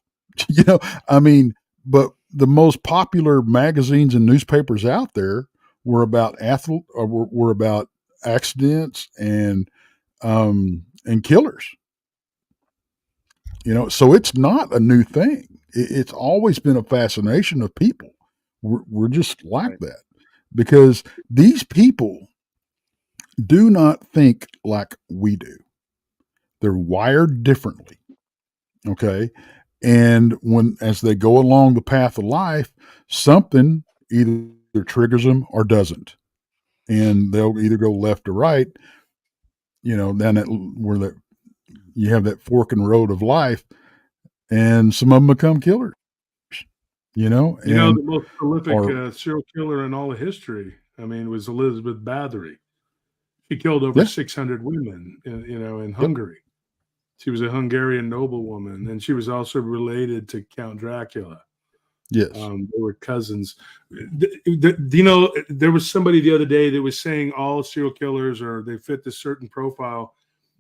I mean, but the most popular magazines and newspapers out there were about were about accidents and killers. So it's not a new thing. It's always been a fascination of people. We're just like that because these people do not think like we do. They're wired differently. Okay. And as they go along the path of life, something, either triggers them or doesn't. And they'll either go left or right, down that where that you have that fork in the road of life, and some of them become killers. The most prolific serial killer in all of history, was Elizabeth Bathory. She killed over 600 women, in Hungary. She was a Hungarian noblewoman, and she was also related to Count Dracula. Yes. They were cousins. There was somebody the other day that was saying all serial killers or they fit this certain profile,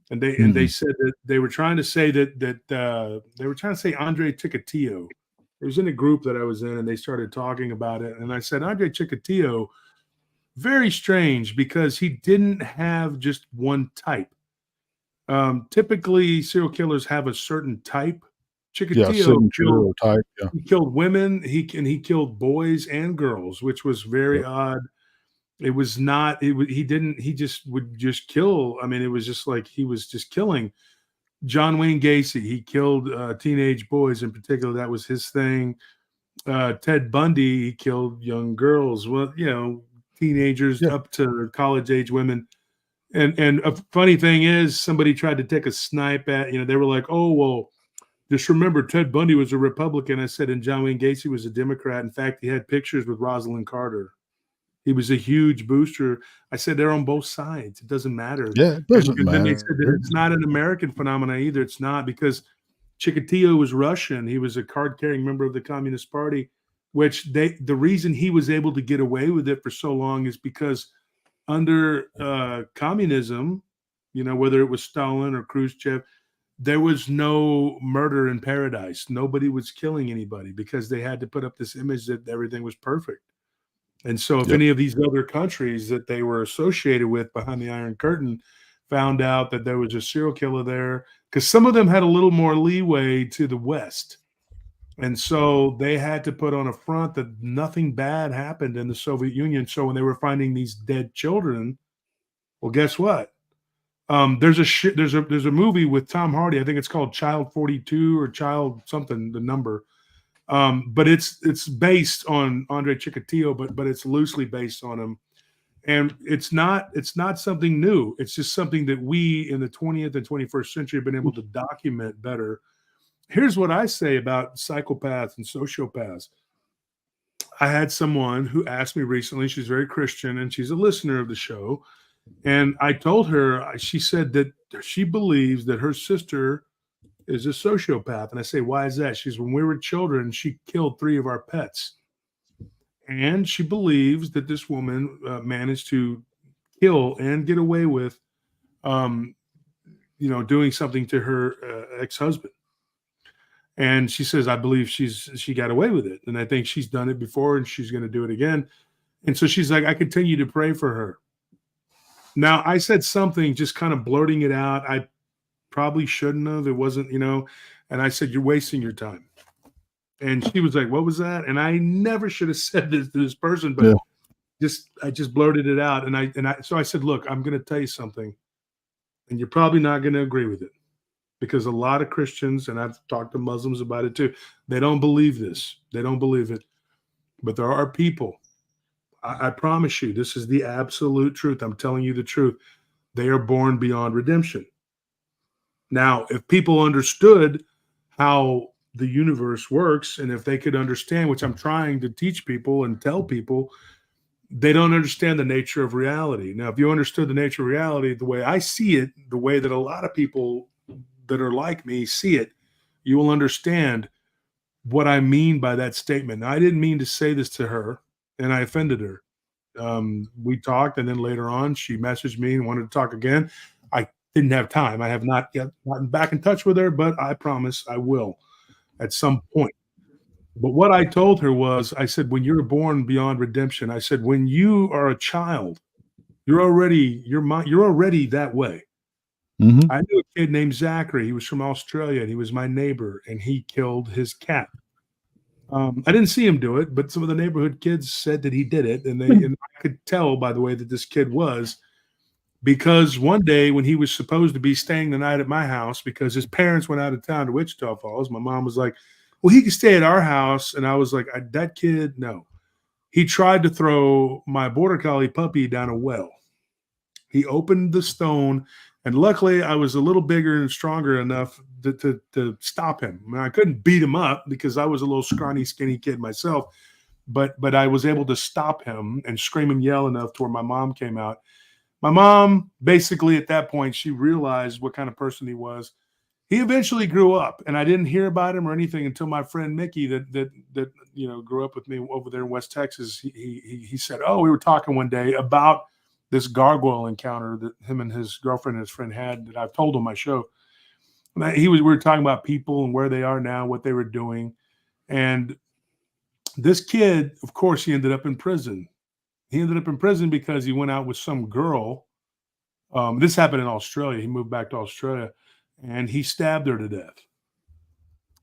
and they said that they were trying to say that they were trying to say Andre Chikatilo. It was in a group that I was in, and they started talking about it, and I said Andre Chikatilo, very strange because he didn't have just one type. Typically, serial killers have a certain type. Chikatilo type. He killed women. He killed boys and girls, which was very odd. It was not. He just would just kill. It was just like he was just killing. John Wayne Gacy. He killed teenage boys in particular. That was his thing. Ted Bundy. He killed young girls. Well, teenagers up to college age women. And a funny thing is, somebody tried to take a snipe at. They were like, "Oh well." Just remember, Ted Bundy was a Republican. I said, and John Wayne Gacy was a Democrat. In fact, he had pictures with Rosalind Carter. He was a huge booster. I said, they're on both sides. It doesn't matter. Yeah, it doesn't matter. Then they said that it's not an American phenomenon either. It's not, because Chikatilo was Russian. He was a card-carrying member of the Communist Party, which the reason he was able to get away with it for so long is because under communism, whether it was Stalin or Khrushchev, there was no murder in paradise. Nobody was killing anybody because they had to put up this image that everything was perfect. And so if any of these other countries that they were associated with behind the Iron Curtain found out that there was a serial killer there, because some of them had a little more leeway to the West. And so they had to put on a front that nothing bad happened in the Soviet Union. So when they were finding these dead children, well, guess what? There's a movie with Tom Hardy. I think it's called Child 42 or Child something, the number. But it's based on Andre Chikatilo, but it's loosely based on him. And it's not something new. It's just something that we in the 20th and 21st century have been able to document better. Here's what I say about psychopaths and sociopaths. I had someone who asked me recently, she's very Christian and she's a listener of the show. And I told her, she said that she believes that her sister is a sociopath. And I say, why is that? She's, when we were children, she killed 3 of our pets. And she believes that this woman managed to kill and get away with, doing something to her ex-husband. And she says, I believe she got away with it. And I think she's done it before and she's going to do it again. And so she's like, I continue to pray for her. Now, I said something, just kind of blurting it out. I probably shouldn't have. It wasn't, and I said, you're wasting your time. And she was like, what was that? And I never should have said this to this person, but I just blurted it out. So I said, look, I'm going to tell you something, and you're probably not going to agree with it, because a lot of Christians, and I've talked to Muslims about it too, they don't believe this. They don't believe it. But there are people, I promise you, this is the absolute truth. I'm telling you the truth. They are born beyond redemption. Now, if people understood how the universe works, and if they could understand, which I'm trying to teach people and tell people, they don't understand the nature of reality. Now, if you understood the nature of reality the way I see it, the way that a lot of people that are like me see it, you will understand what I mean by that statement. Now, I didn't mean to say this to her, and I offended her. We talked, and then later on, she messaged me and wanted to talk again. I didn't have time. I have not yet gotten back in touch with her, but I promise I will at some point. But what I told her was, I said, when you're born beyond redemption, I said, when you are a child, you're already that way. Mm-hmm. I knew a kid named Zachary. He was from Australia, and he was my neighbor, and he killed his cat. I didn't see him do it, but some of the neighborhood kids said that he did it, and I could tell by the way that this kid was, because one day when he was supposed to be staying the night at my house because his parents went out of town to Wichita Falls, my mom was like, well, he can stay at our house, and I was like, that kid, no. He tried to throw my border collie puppy down a well. He opened the stone, and luckily I was a little bigger and stronger enough to stop him. I mean, I couldn't beat him up because I was a little scrawny, skinny kid myself, but I was able to stop him and scream and yell enough to where my mom came out. My mom, basically at that point, she realized what kind of person he was. He eventually grew up, and I didn't hear about him or anything until my friend Mickey, that grew up with me over there in West Texas. He said, "Oh, we were talking one day about this gargoyle encounter that him and his girlfriend and his friend had that I've told on my show." And we were talking about people and where they are now, what they were doing, and this kid, of course, he ended up in prison. He ended up in prison because he went out with some girl. This happened in Australia. He moved back to Australia, and he stabbed her to death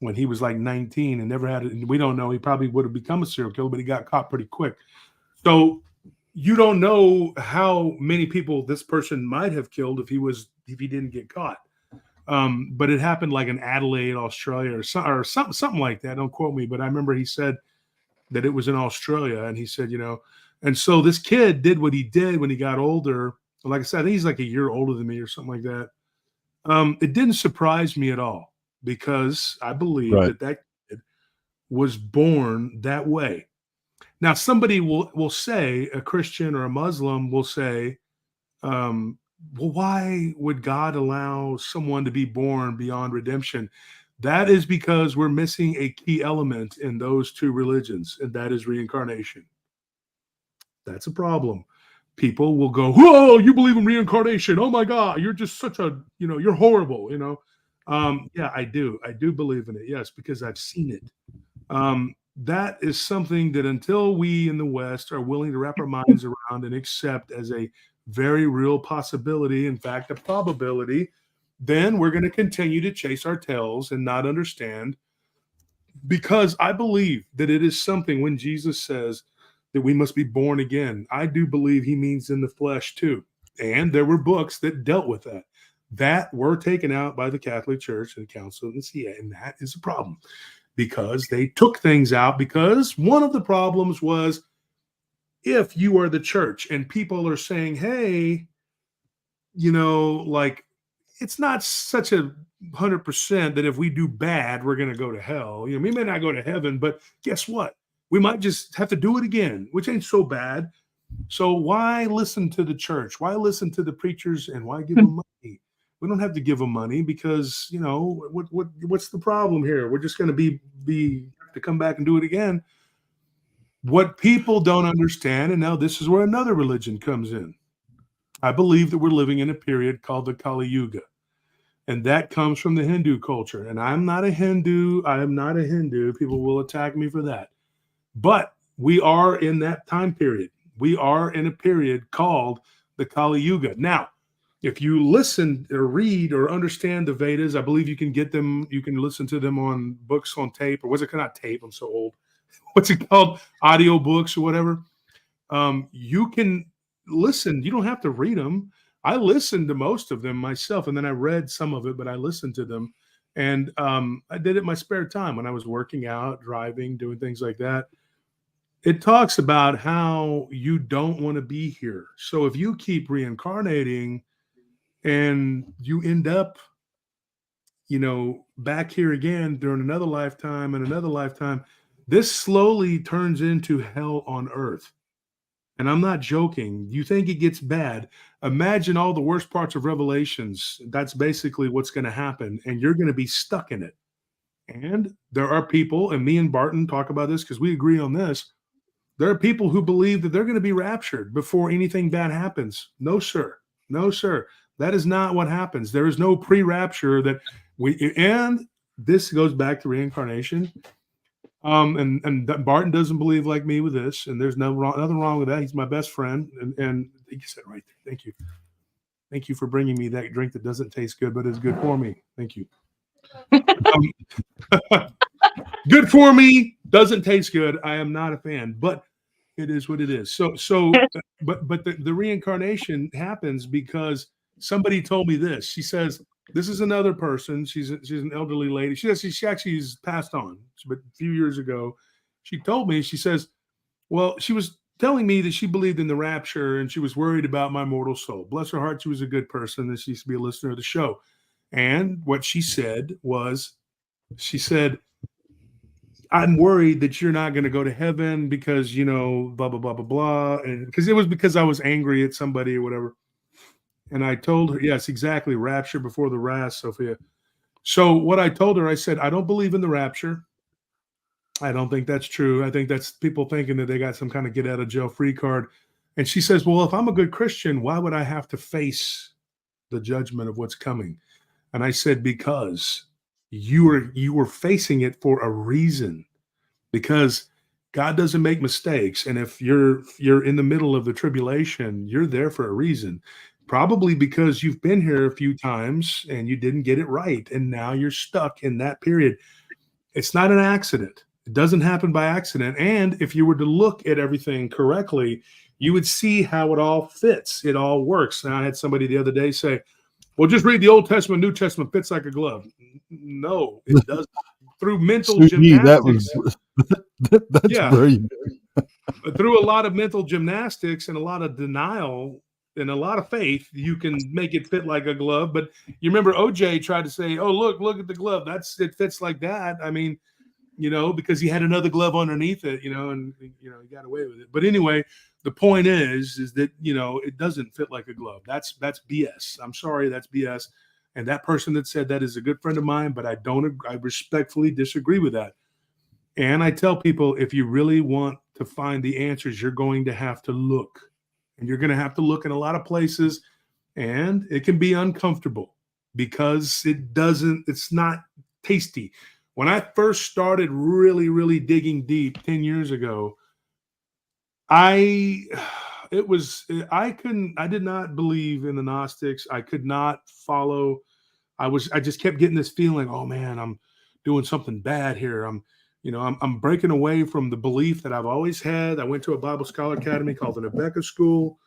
when he was like 19 and never had it. And we don't know. He probably would have become a serial killer, but he got caught pretty quick. So you don't know how many people this person might have killed if he didn't get caught. But it happened like in Adelaide, Australia, or something like that. Don't quote me, but I remember he said that it was in Australia, and he said, and so this kid did what he did when he got older. Like I said, I think he's like a year older than me or something like that. It didn't surprise me at all because I believe that kid was born that way. Now, somebody will say, a Christian or a Muslim will say, well, why would God allow someone to be born beyond redemption? That is because we're missing a key element in those two religions, and that is reincarnation. That's a problem. People will go, "Whoa, you believe in reincarnation? Oh my God, you're just such a, you're horrible." Yeah, I do. I do believe in it. Yes, because I've seen it. That is something that until we in the West are willing to wrap our minds around and accept as a very real possibility, in fact, a probability, then we're going to continue to chase our tails and not understand. Because I believe that it is something when Jesus says that we must be born again, I do believe he means in the flesh too. And there were books that dealt with that were taken out by the Catholic Church and the Council of Nicaea. And that is a problem because they took things out, because one of the problems was, if you are the church and people are saying, hey, like, it's not such a 100% that if we do bad, we're going to go to hell. We may not go to heaven, but guess what? We might just have to do it again, which ain't so bad. So why listen to the church? Why listen to the preachers, and why give them money? We don't have to give them money because, what's the problem here? We're just going to be to come back and do it again. What people don't understand, and now this is where another religion comes in. I believe that we're living in a period called the Kali Yuga. And that comes from the Hindu culture. And I'm not a Hindu. I am not a Hindu. People will attack me for that. But we are in that time period. We are in a period called the Kali Yuga. Now, if you listen or read or understand the Vedas, I believe you can get them. You can listen to them on books on tape, or what's it called? Not tape. I'm so old. What's it called? Audio books or whatever. You can listen. You don't have to read them. I listened to most of them myself, and then I read some of it, but I listened to them. And I did it in my spare time when I was working out, driving, doing things like that. It talks about how you don't want to be here. So if you keep reincarnating and you end up, back here again during another lifetime and another lifetime, this slowly turns into hell on earth. And I'm not joking. You think it gets bad. Imagine all the worst parts of Revelations. That's basically what's going to happen. And you're going to be stuck in it. And there are people, and me and Barton talk about this because we agree on this. There are people who believe that they're going to be raptured before anything bad happens. No, sir. No, sir. That is not what happens. There is no pre-rapture and this goes back to reincarnation. And Barton doesn't believe like me with this, and there's nothing wrong with that. He's my best friend, and you said right there. Thank you. Thank you for bringing me that drink that doesn't taste good, but is good for me. Thank you. Good for me, doesn't taste good. I am not a fan, but it is what it is. But the reincarnation happens because somebody told me this. She says, this is another person. She's an elderly lady. She actually is passed on, but a few years ago, she told me, she says, Well, she was telling me that she believed in the rapture and she was worried about my mortal soul. Bless her heart, she was a good person and she used to be a listener of the show. And what she said was, she said, I'm worried that you're not going to go to heaven because, you know, blah, blah, blah, blah, blah. And because I was angry at somebody or whatever. And I told her, yes, exactly. Rapture before the wrath, Sophia. So what I told her, I said, I don't believe in the rapture. I don't think that's true. I think that's people thinking that they got some kind of get out of jail free card. And she says, well, if I'm a good Christian, why would I have to face the judgment of what's coming? And I said, because you were facing it for a reason, because God doesn't make mistakes. And if you're in the middle of the tribulation, you're there for a reason. Probably because you've been here a few times and you didn't get it right. And now you're stuck in that period. It's not an accident. It doesn't happen by accident. And if you were to look at everything correctly, you would see how it all fits. It all works. And I had somebody the other day say, well, just read the Old Testament, New Testament fits like a glove. No, it doesn't. Through mental gymnastics. That's brilliant. Through a lot of mental gymnastics and a lot of denial and a lot of faith, you can make it fit like a glove. But you remember OJ tried to say, oh, look at the glove. It fits like that. I mean, you know, because he had another glove underneath it, you know, and, you know, he got away with it. But anyway, the point is that, you know, it doesn't fit like a glove. That's BS. I'm sorry. That's BS. And that person that said that is a good friend of mine, but I respectfully disagree with that. And I tell people, if you really want to find the answers, you're going to have to look. And you're going to have to look in a lot of places. And it can be uncomfortable because it's not tasty. When I first started really, really digging deep 10 years ago, I did not believe in the Gnostics. I could not follow. I just kept getting this feeling, oh man, I'm doing something bad here. I'm breaking away from the belief that I've always had. I went to a Bible Scholar Academy called the Rebecca School,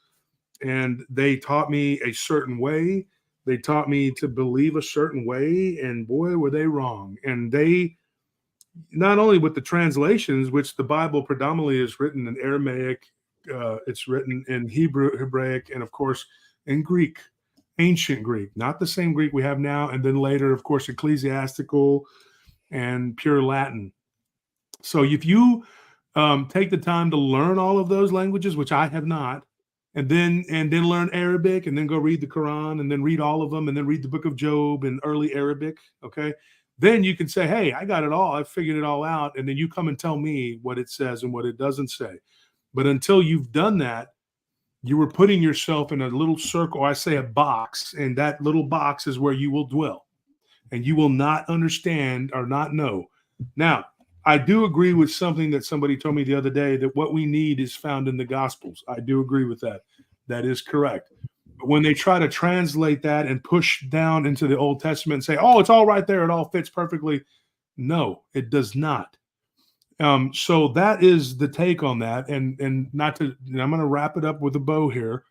and they taught me a certain way. They taught me to believe a certain way, and boy, were they wrong. And they, not only with the translations, which the Bible predominantly is written in Aramaic, it's written in Hebrew, Hebraic, and of course in Greek, ancient Greek, not the same Greek we have now. And then later, of course, ecclesiastical and pure Latin. So if you take the time to learn all of those languages, which I have not, and then learn Arabic, and then go read the Quran, and then read all of them, and then read the Book of Job in early Arabic, okay? Then you can say, hey, I got it all. I figured it all out. And then you come and tell me what it says and what it doesn't say. But until you've done that, you were putting yourself in a little circle, I say a box, and that little box is where you will dwell. And you will not understand or not know. Now, I do agree with something that somebody told me the other day, that what we need is found in the Gospels. I do agree with that. That is correct. But when they try to translate that and push down into the Old Testament and say, oh, it's all right there, it all fits perfectly. No, it does not. So that is the take on that. And I'm going to wrap it up with a bow here.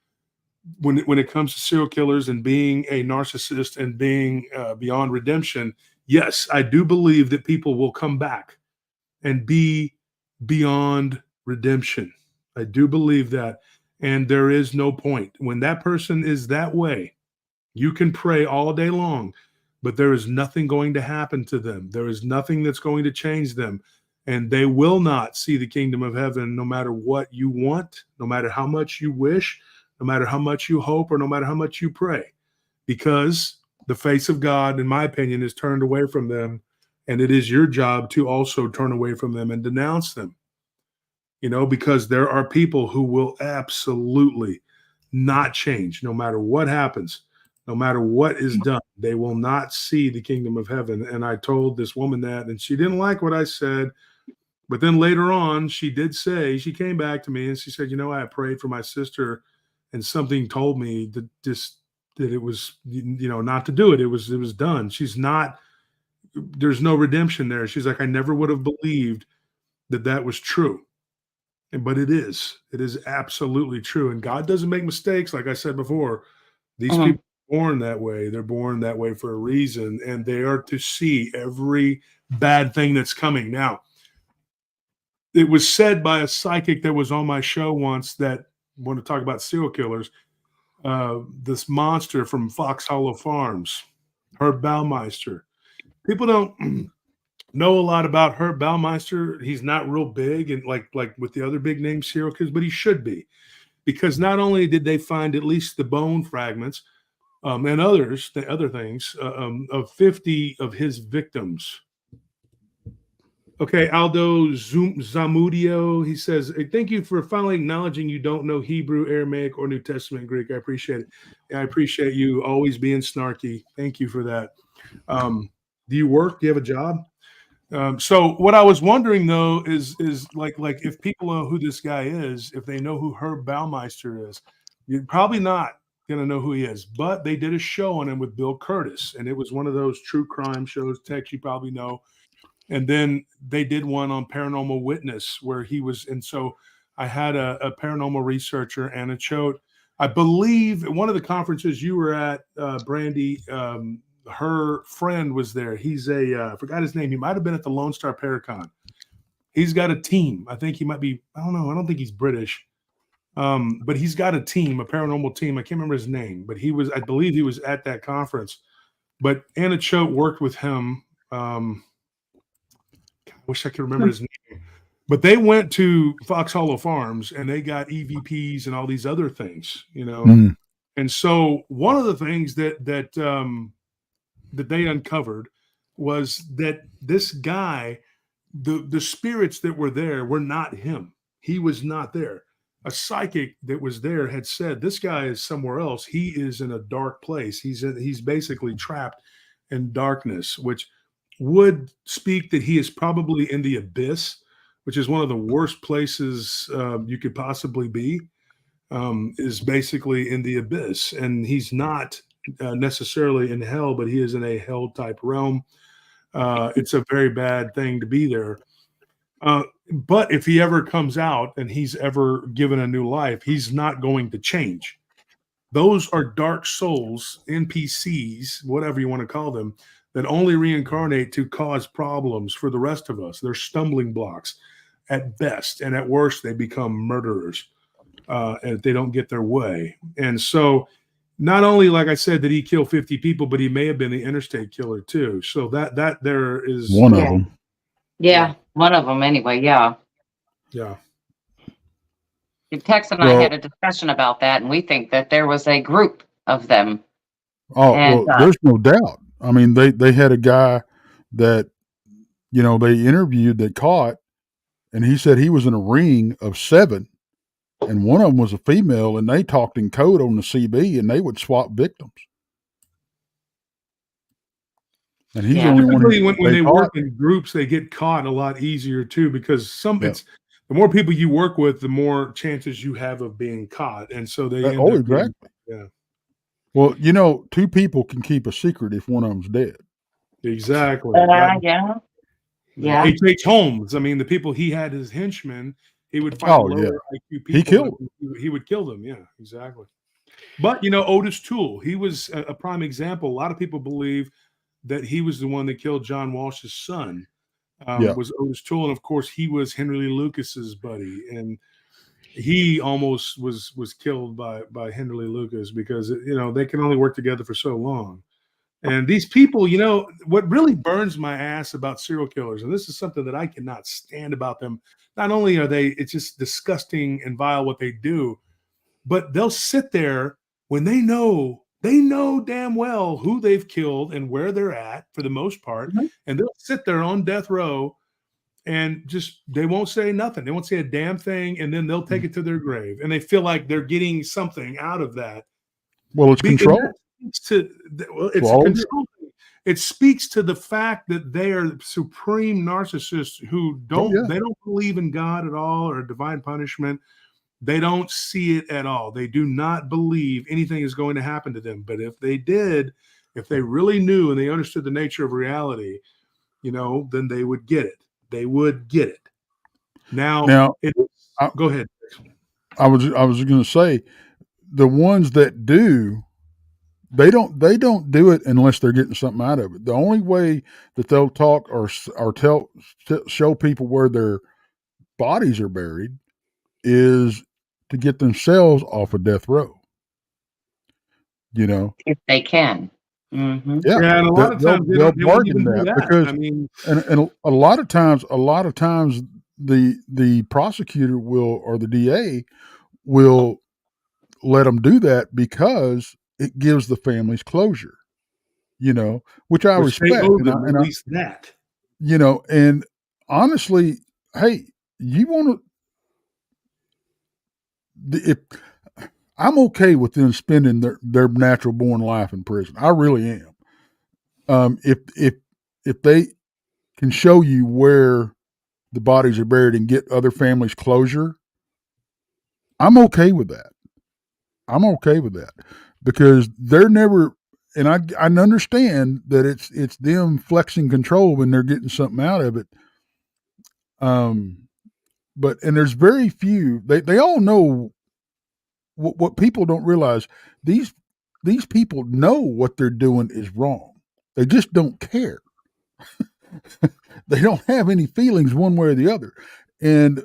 When it comes to serial killers and being a narcissist and being beyond redemption, yes, I do believe that people will come back and be beyond redemption. I do believe that. And there is no point. When that person is that way, you can pray all day long, but there is nothing going to happen to them. There is nothing that's going to change them. And they will not see the kingdom of heaven no matter what you want, no matter how much you wish, no matter how much you hope, or no matter how much you pray. Because the face of God, in my opinion, is turned away from them. And it is your job to also turn away from them and denounce them. You know, because there are people who will absolutely not change no matter what happens, no matter what is done. They will not see the kingdom of heaven. And I told this woman that, and she didn't like what I said. But then later on, she did say, she came back to me and she said, you know, I prayed for my sister and something told me that it was, you know, not to do it. It was done. There's no redemption there. She's like, I never would have believed that was true. But it is absolutely true. And God doesn't make mistakes. Like I said before, these people are born that way. They're born that way for a reason. And they are to see every bad thing that's coming. Now, it was said by a psychic that was on my show once that want to talk about serial killers. This monster from Fox Hollow Farms, Herb Baumeister. People don't know a lot about Herb Baumeister. He's not real big and like with the other big name serial killers, but he should be, because not only did they find at least the bone fragments and the other things of 50 of his victims. Okay, Aldo Zamudio, he says, thank you for finally acknowledging you don't know Hebrew, Aramaic, or New Testament Greek. I appreciate it. I appreciate you always being snarky. Thank you for that. Do you work? Do you have a job? So what I was wondering, though, is like if people know who this guy is, if they know who Herb Baumeister is, you're probably not going to know who he is. But they did a show on him with Bill Curtis, and it was one of those true crime shows, Tex, you probably know. And then they did one on Paranormal Witness where he was. And so I had a paranormal researcher, Anna Choate. I believe at one of the conferences you were at, Brandy, her friend was there. He's I forgot his name. He might have been at the Lone Star Paracon. He's got a team. I think he might be, I don't know. I don't think he's British. But he's got a team, a paranormal team. I can't remember his name, but I believe he was at that conference. But Anna Choate worked with him. I wish I could remember his name, but they went to Fox Hollow Farms and they got EVPs and all these other things, you know. Mm. And so one of the things that they uncovered was that this guy, the spirits that were there were not him. He was not there. A psychic that was there had said, this guy is somewhere else. He is in a dark place. He's basically trapped in darkness, which would speak that he is probably in the abyss, which is one of the worst places you could possibly be, is basically in the abyss. And he's not necessarily in hell, but he is in a hell type realm. It's a very bad thing to be there. But if he ever comes out and he's ever given a new life, he's not going to change. Those are dark souls, NPCs, whatever you want to call them, that only reincarnate to cause problems for the rest of us. They're stumbling blocks at best, and at worst, they become murderers if they don't get their way. And so not only, like I said, did he kill 50 people, but he may have been the interstate killer too. So that there is one of them. Yeah, one of them anyway, yeah. Yeah. Tex and I had a discussion about that, and we think that there was a group of them. Oh, And, well, there's no doubt. I mean, they had a guy that, you know, they interviewed that caught, and he said he was in a ring of 7, and one of them was a female, and they talked in code on the CB, and they would swap victims. And he's the only one. When they work in groups, they get caught a lot easier too, because it's the more people you work with, the more chances you have of being caught, and so they end up exactly. Yeah. Well, you know, 2 people can keep a secret if one of them's dead. Exactly. Yeah. H.H. Holmes. I mean, the people he had as henchmen, he would find lower IQ people. He killed them. He would kill them. Yeah, exactly. But, you know, Otis Toole, he was a prime example. A lot of people believe that he was the one that killed John Walsh's son, was Otis Toole. And, of course, he was Henry Lee Lucas's buddy. And he almost was killed by Henry Lee Lucas because, you know, they can only work together for so long. And these people, you know, what really burns my ass about serial killers, and this is something that I cannot stand about them, not only are it's just disgusting and vile what they do, but they'll sit there when they know damn well who they've killed and where they're at for the most part. Mm-hmm. And they'll sit there on death row and they won't say nothing. They won't say a damn thing. And then they'll take it to their grave. And they feel like they're getting something out of that. Well, it's control. It speaks to the fact that they are supreme narcissists who they don't believe in God at all or divine punishment. They don't see it at all. They do not believe anything is going to happen to them. But if they did, if they really knew and they understood the nature of reality, you know, then they would get it. They would get it. Now go ahead. I was going to say, the ones that do, they don't do it unless they're getting something out of it. The only way that they'll talk or show people where they're bodies are buried is to get themselves off of death row. You know, If they can. Mm-hmm. yeah, Yeah, and a lot of times they they'll don't. They won't bargain even do that that. because, I mean, and a lot of times, the prosecutor will, or the DA will let them do that because it gives the families closure. You know, which I which they respect, owe and them at least that. you know, and honestly, hey, you want to, if I'm okay with them spending their natural born life in prison, I really am. If they can show you where the bodies are buried and get other families closure, I'm okay with that. I'm okay with that because they're never, and I understand that it's them flexing control when they're getting something out of it. But and there's very few. They all know what people don't realize. These people know what they're doing is wrong. They just don't care. They don't have any feelings one way or the other. And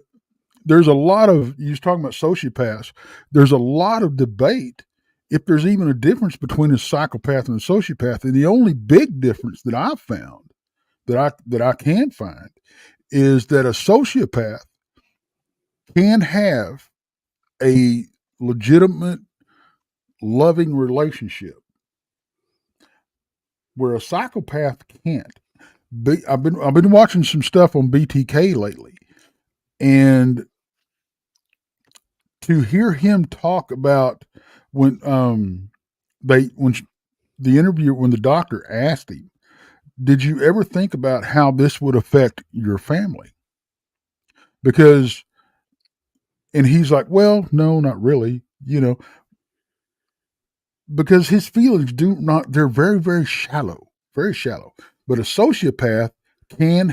there's a lot of, you was talking about sociopaths, there's a lot of debate if there's even a difference between a psychopath and a sociopath. And the only big difference that I've found, that I can find, is that a sociopath can have a legitimate, loving relationship where a psychopath can't. I've been watching some stuff on BTK lately, and to hear him talk about when the interview, when the doctor asked him, did you ever think about how this would affect your family? Because, and he's like, well, no, not really, you know, because his feelings they're very, very shallow, very shallow. But a sociopath can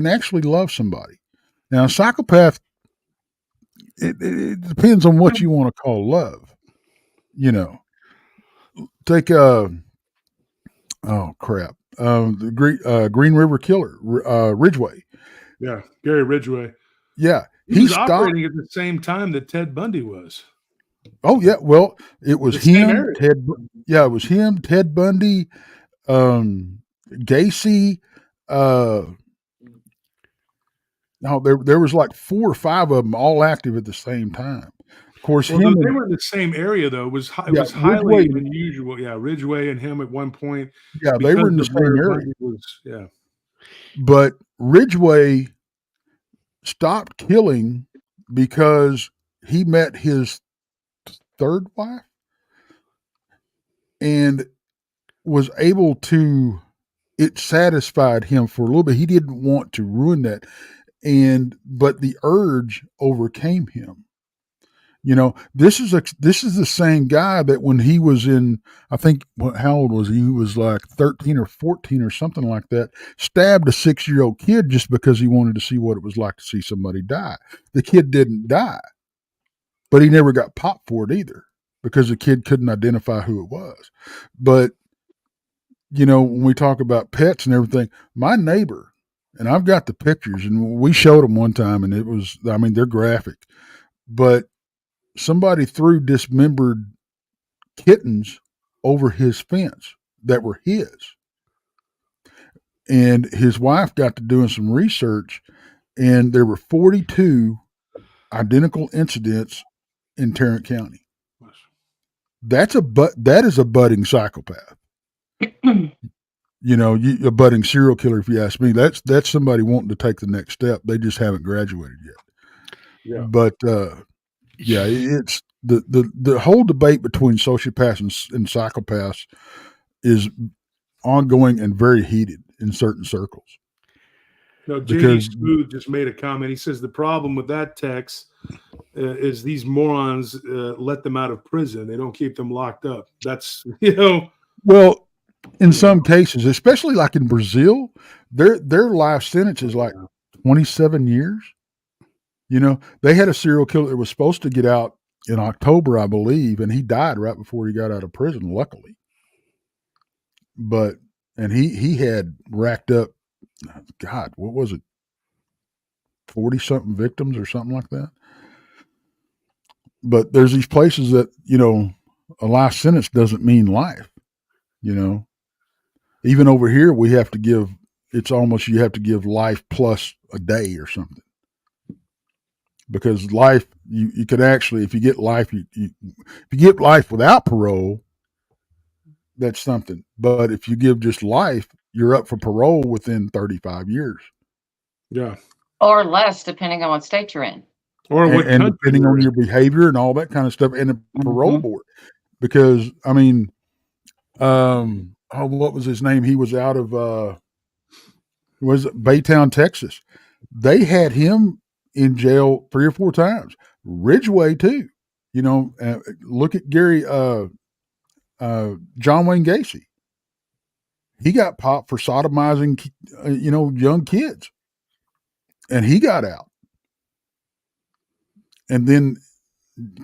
actually love somebody. Now, a psychopath, it depends on what you want to call love. You know, take oh crap, the Green River Killer, Ridgway. Yeah, Gary Ridgway. Yeah, He was stopped operating at the same time that Ted Bundy was. Oh yeah, well, it was The same him, area. Ted. Yeah, it was him, Ted Bundy, Gacy. No, there was like 4 or 5 of them all active at the same time. Of course, Well, him they and were in the same area though. It was yeah, highly Ridgway. unusual. Yeah, Ridgway and him at one point. Yeah, they were in the because of where same area. Bundy was. Yeah, But Ridgway stopped killing because he met his 3rd wife and was able to. It satisfied him for a little bit. He didn't want to ruin that, but the urge overcame him. You know, this is the same guy that when he was in, I think, how old was he? He was like 13 or 14 or something like that, stabbed a 6-year-old kid just because he wanted to see what it was like to see somebody die. The kid didn't die, but he never got popped for it either because the kid couldn't identify who it was. But, you know, when we talk about pets and everything, my neighbor, and I've got the pictures, and we showed them one time, and it was, I mean, they're graphic, but somebody threw dismembered kittens over his fence that were his. And his wife got to doing some research, and there were 42 identical incidents in Tarrant County. That is a budding psychopath. You know, a budding serial killer, if you ask me. That's somebody wanting to take the next step. They just haven't graduated yet. yeah. But yeah, it's the whole debate between sociopaths and psychopaths is ongoing and very heated in certain circles. No, JD Smooth just made a comment. He says the problem with that text is these morons let them out of prison. They don't keep them locked up. That's, you know. Well, in some cases, especially like in Brazil, their life sentence is like 27 years. You know, they had a serial killer that was supposed to get out in October, I believe, and he died right before he got out of prison, luckily. But, and he had racked up, God, what was it? 40-something victims or something like that. But there's these places that, a life sentence doesn't mean life, Even over here, we have to give, you have to give life plus a day or something. Because life, you could actually, if you get life, if you get life without parole, that's something. But if you give just life, you're up for parole within 35 years. Yeah. Or less, depending on what state you're in. Or what and country depending you're on in. your behavior and all that kind of stuff, and the parole board. Because, I mean, what was his name? He was out of, was it Baytown, Texas. They had him in jail 3 or 4 times. Ridgeway too. Look at Gary, John Wayne Gacy. He got popped for sodomizing, young kids, and he got out, and then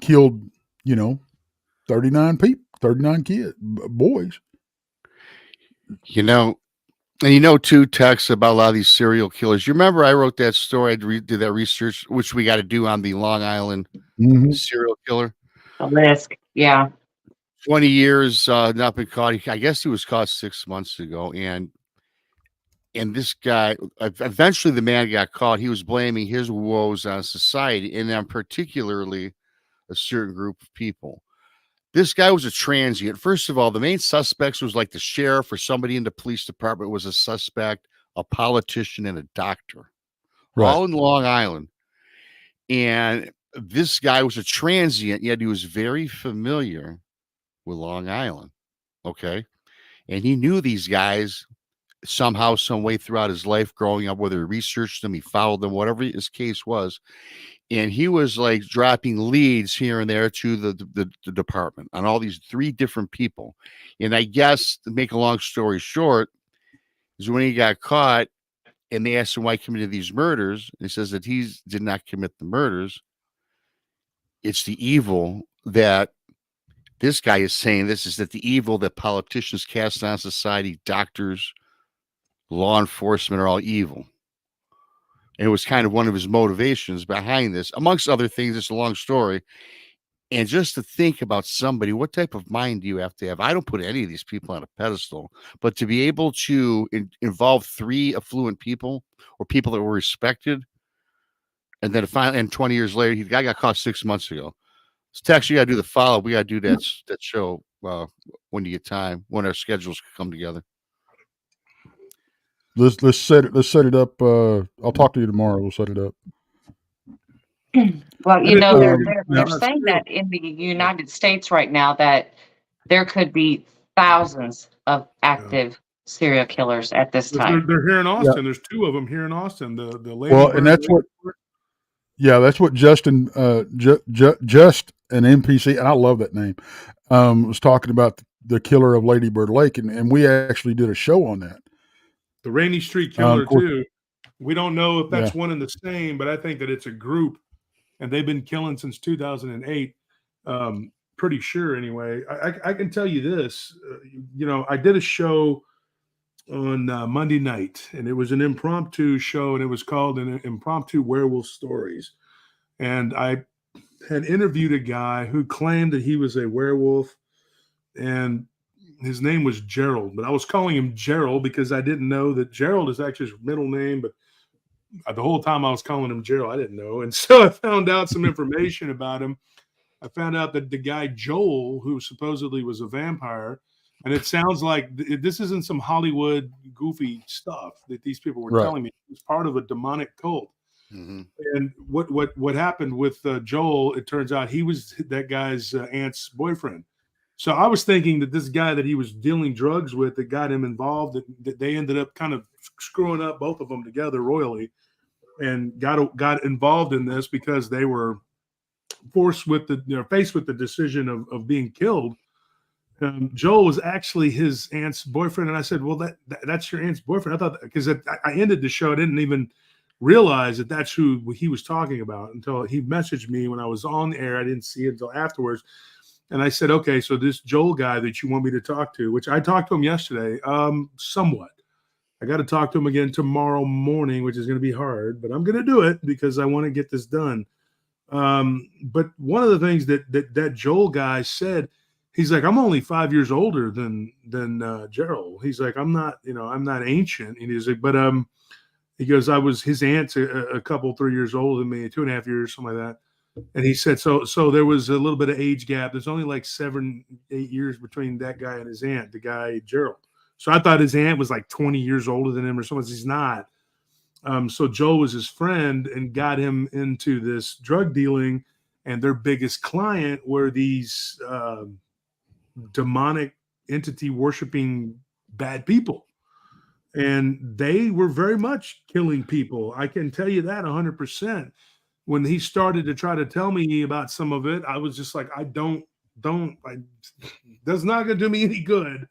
killed, 39 people, 39 kids, boys. Too, Tex, about a lot of these serial killers. You remember I wrote that story, I did that research, which we got to do on the Long Island serial killer. A risk, yeah. 20 years, not been caught. I guess he was caught 6 months ago. And this guy, eventually the man got caught. He was blaming his woes on society, and on particularly a certain group of people. This guy was a transient. First of all, the main suspects was like the sheriff or somebody in the police department was a suspect, a politician, and a doctor, all in Long Island. And this guy was a transient, yet he was very familiar with Long Island. Okay. And he knew these guys somehow, some way throughout his life growing up, whether he researched them, he followed them, whatever his case was. And he was like dropping leads here and there to the department on all these 3 different people. And I guess, to make a long story short, is when he got caught and they asked him why he committed these murders, he says that he did not commit the murders. It's the evil that this guy is saying, this is that the evil that politicians cast on society, doctors, law enforcement are all evil. And it was kind of one of his motivations behind this, amongst other things. It's a long story. And just to think about somebody, what type of mind do you have to have? I don't put any of these people on a pedestal, but to be able to involve 3 affluent people or people that were respected, and then finally, and 20 years later, the guy got caught 6 months ago. So Tex, you got to do the follow. We got to do that show when you get time, when our schedules come together. Let's set it up. I'll talk to you tomorrow. We'll set it up. Well, they're saying that in the United States right now that there could be thousands of active serial killers at this time. They're here in Austin. Yeah. There's 2 of them here in Austin. The lady. Well, and that's what Justin, just an NPC, and I love that name, was talking about the killer of Lady Bird Lake, and we actually did a show on that. The Rainy Street Killer too. We don't know if that's one and the same, but I think that it's a group, and they've been killing since 2008. Pretty sure, anyway. I can tell you this. I did a show on Monday night, and it was an impromptu show, and it was called an Impromptu Werewolf Stories. And I had interviewed a guy who claimed that he was a werewolf, and his name was Gerald, but I was calling him Gerald because I didn't know that Gerald is actually his middle name, but the whole time I was calling him Gerald, I didn't know. And so I found out some information about him. I found out that the guy Joel, who supposedly was a vampire, and it sounds like this isn't some Hollywood goofy stuff that these people were telling me. It was part of a demonic cult. Mm-hmm. And what happened with Joel, it turns out he was that guy's aunt's boyfriend. So I was thinking that this guy that he was dealing drugs with that got him involved, that they ended up kind of screwing up both of them together royally, and got involved in this because they were faced with the decision of being killed. Joel was actually his aunt's boyfriend, and I said, "Well, that's your aunt's boyfriend." I thought, because I ended the show, I didn't even realize that that's who he was talking about until he messaged me when I was on the air. I didn't see it until afterwards. And I said, okay, so this Joel guy that you want me to talk to, which I talked to him yesterday, somewhat. I got to talk to him again tomorrow morning, which is going to be hard, but I'm going to do it because I want to get this done. But one of the things that Joel guy said, he's like, I'm only 5 years older than Gerald. He's like, I'm not ancient. And he's like, but he goes, I was his aunt's a couple 3 years older than me, 2.5 years, something like that. And he said, so there was a little bit of age gap. There's only like 7-8 years between that guy and his aunt, the guy Gerald. So I thought his aunt was like 20 years older than him or something. He's not. So Joe was his friend and got him into this drug dealing, and their biggest client were these demonic entity worshiping bad people. And they were very much killing people. I can tell you that 100%. When he started to try to tell me about some of it, I was just like, that's not going to do me any good,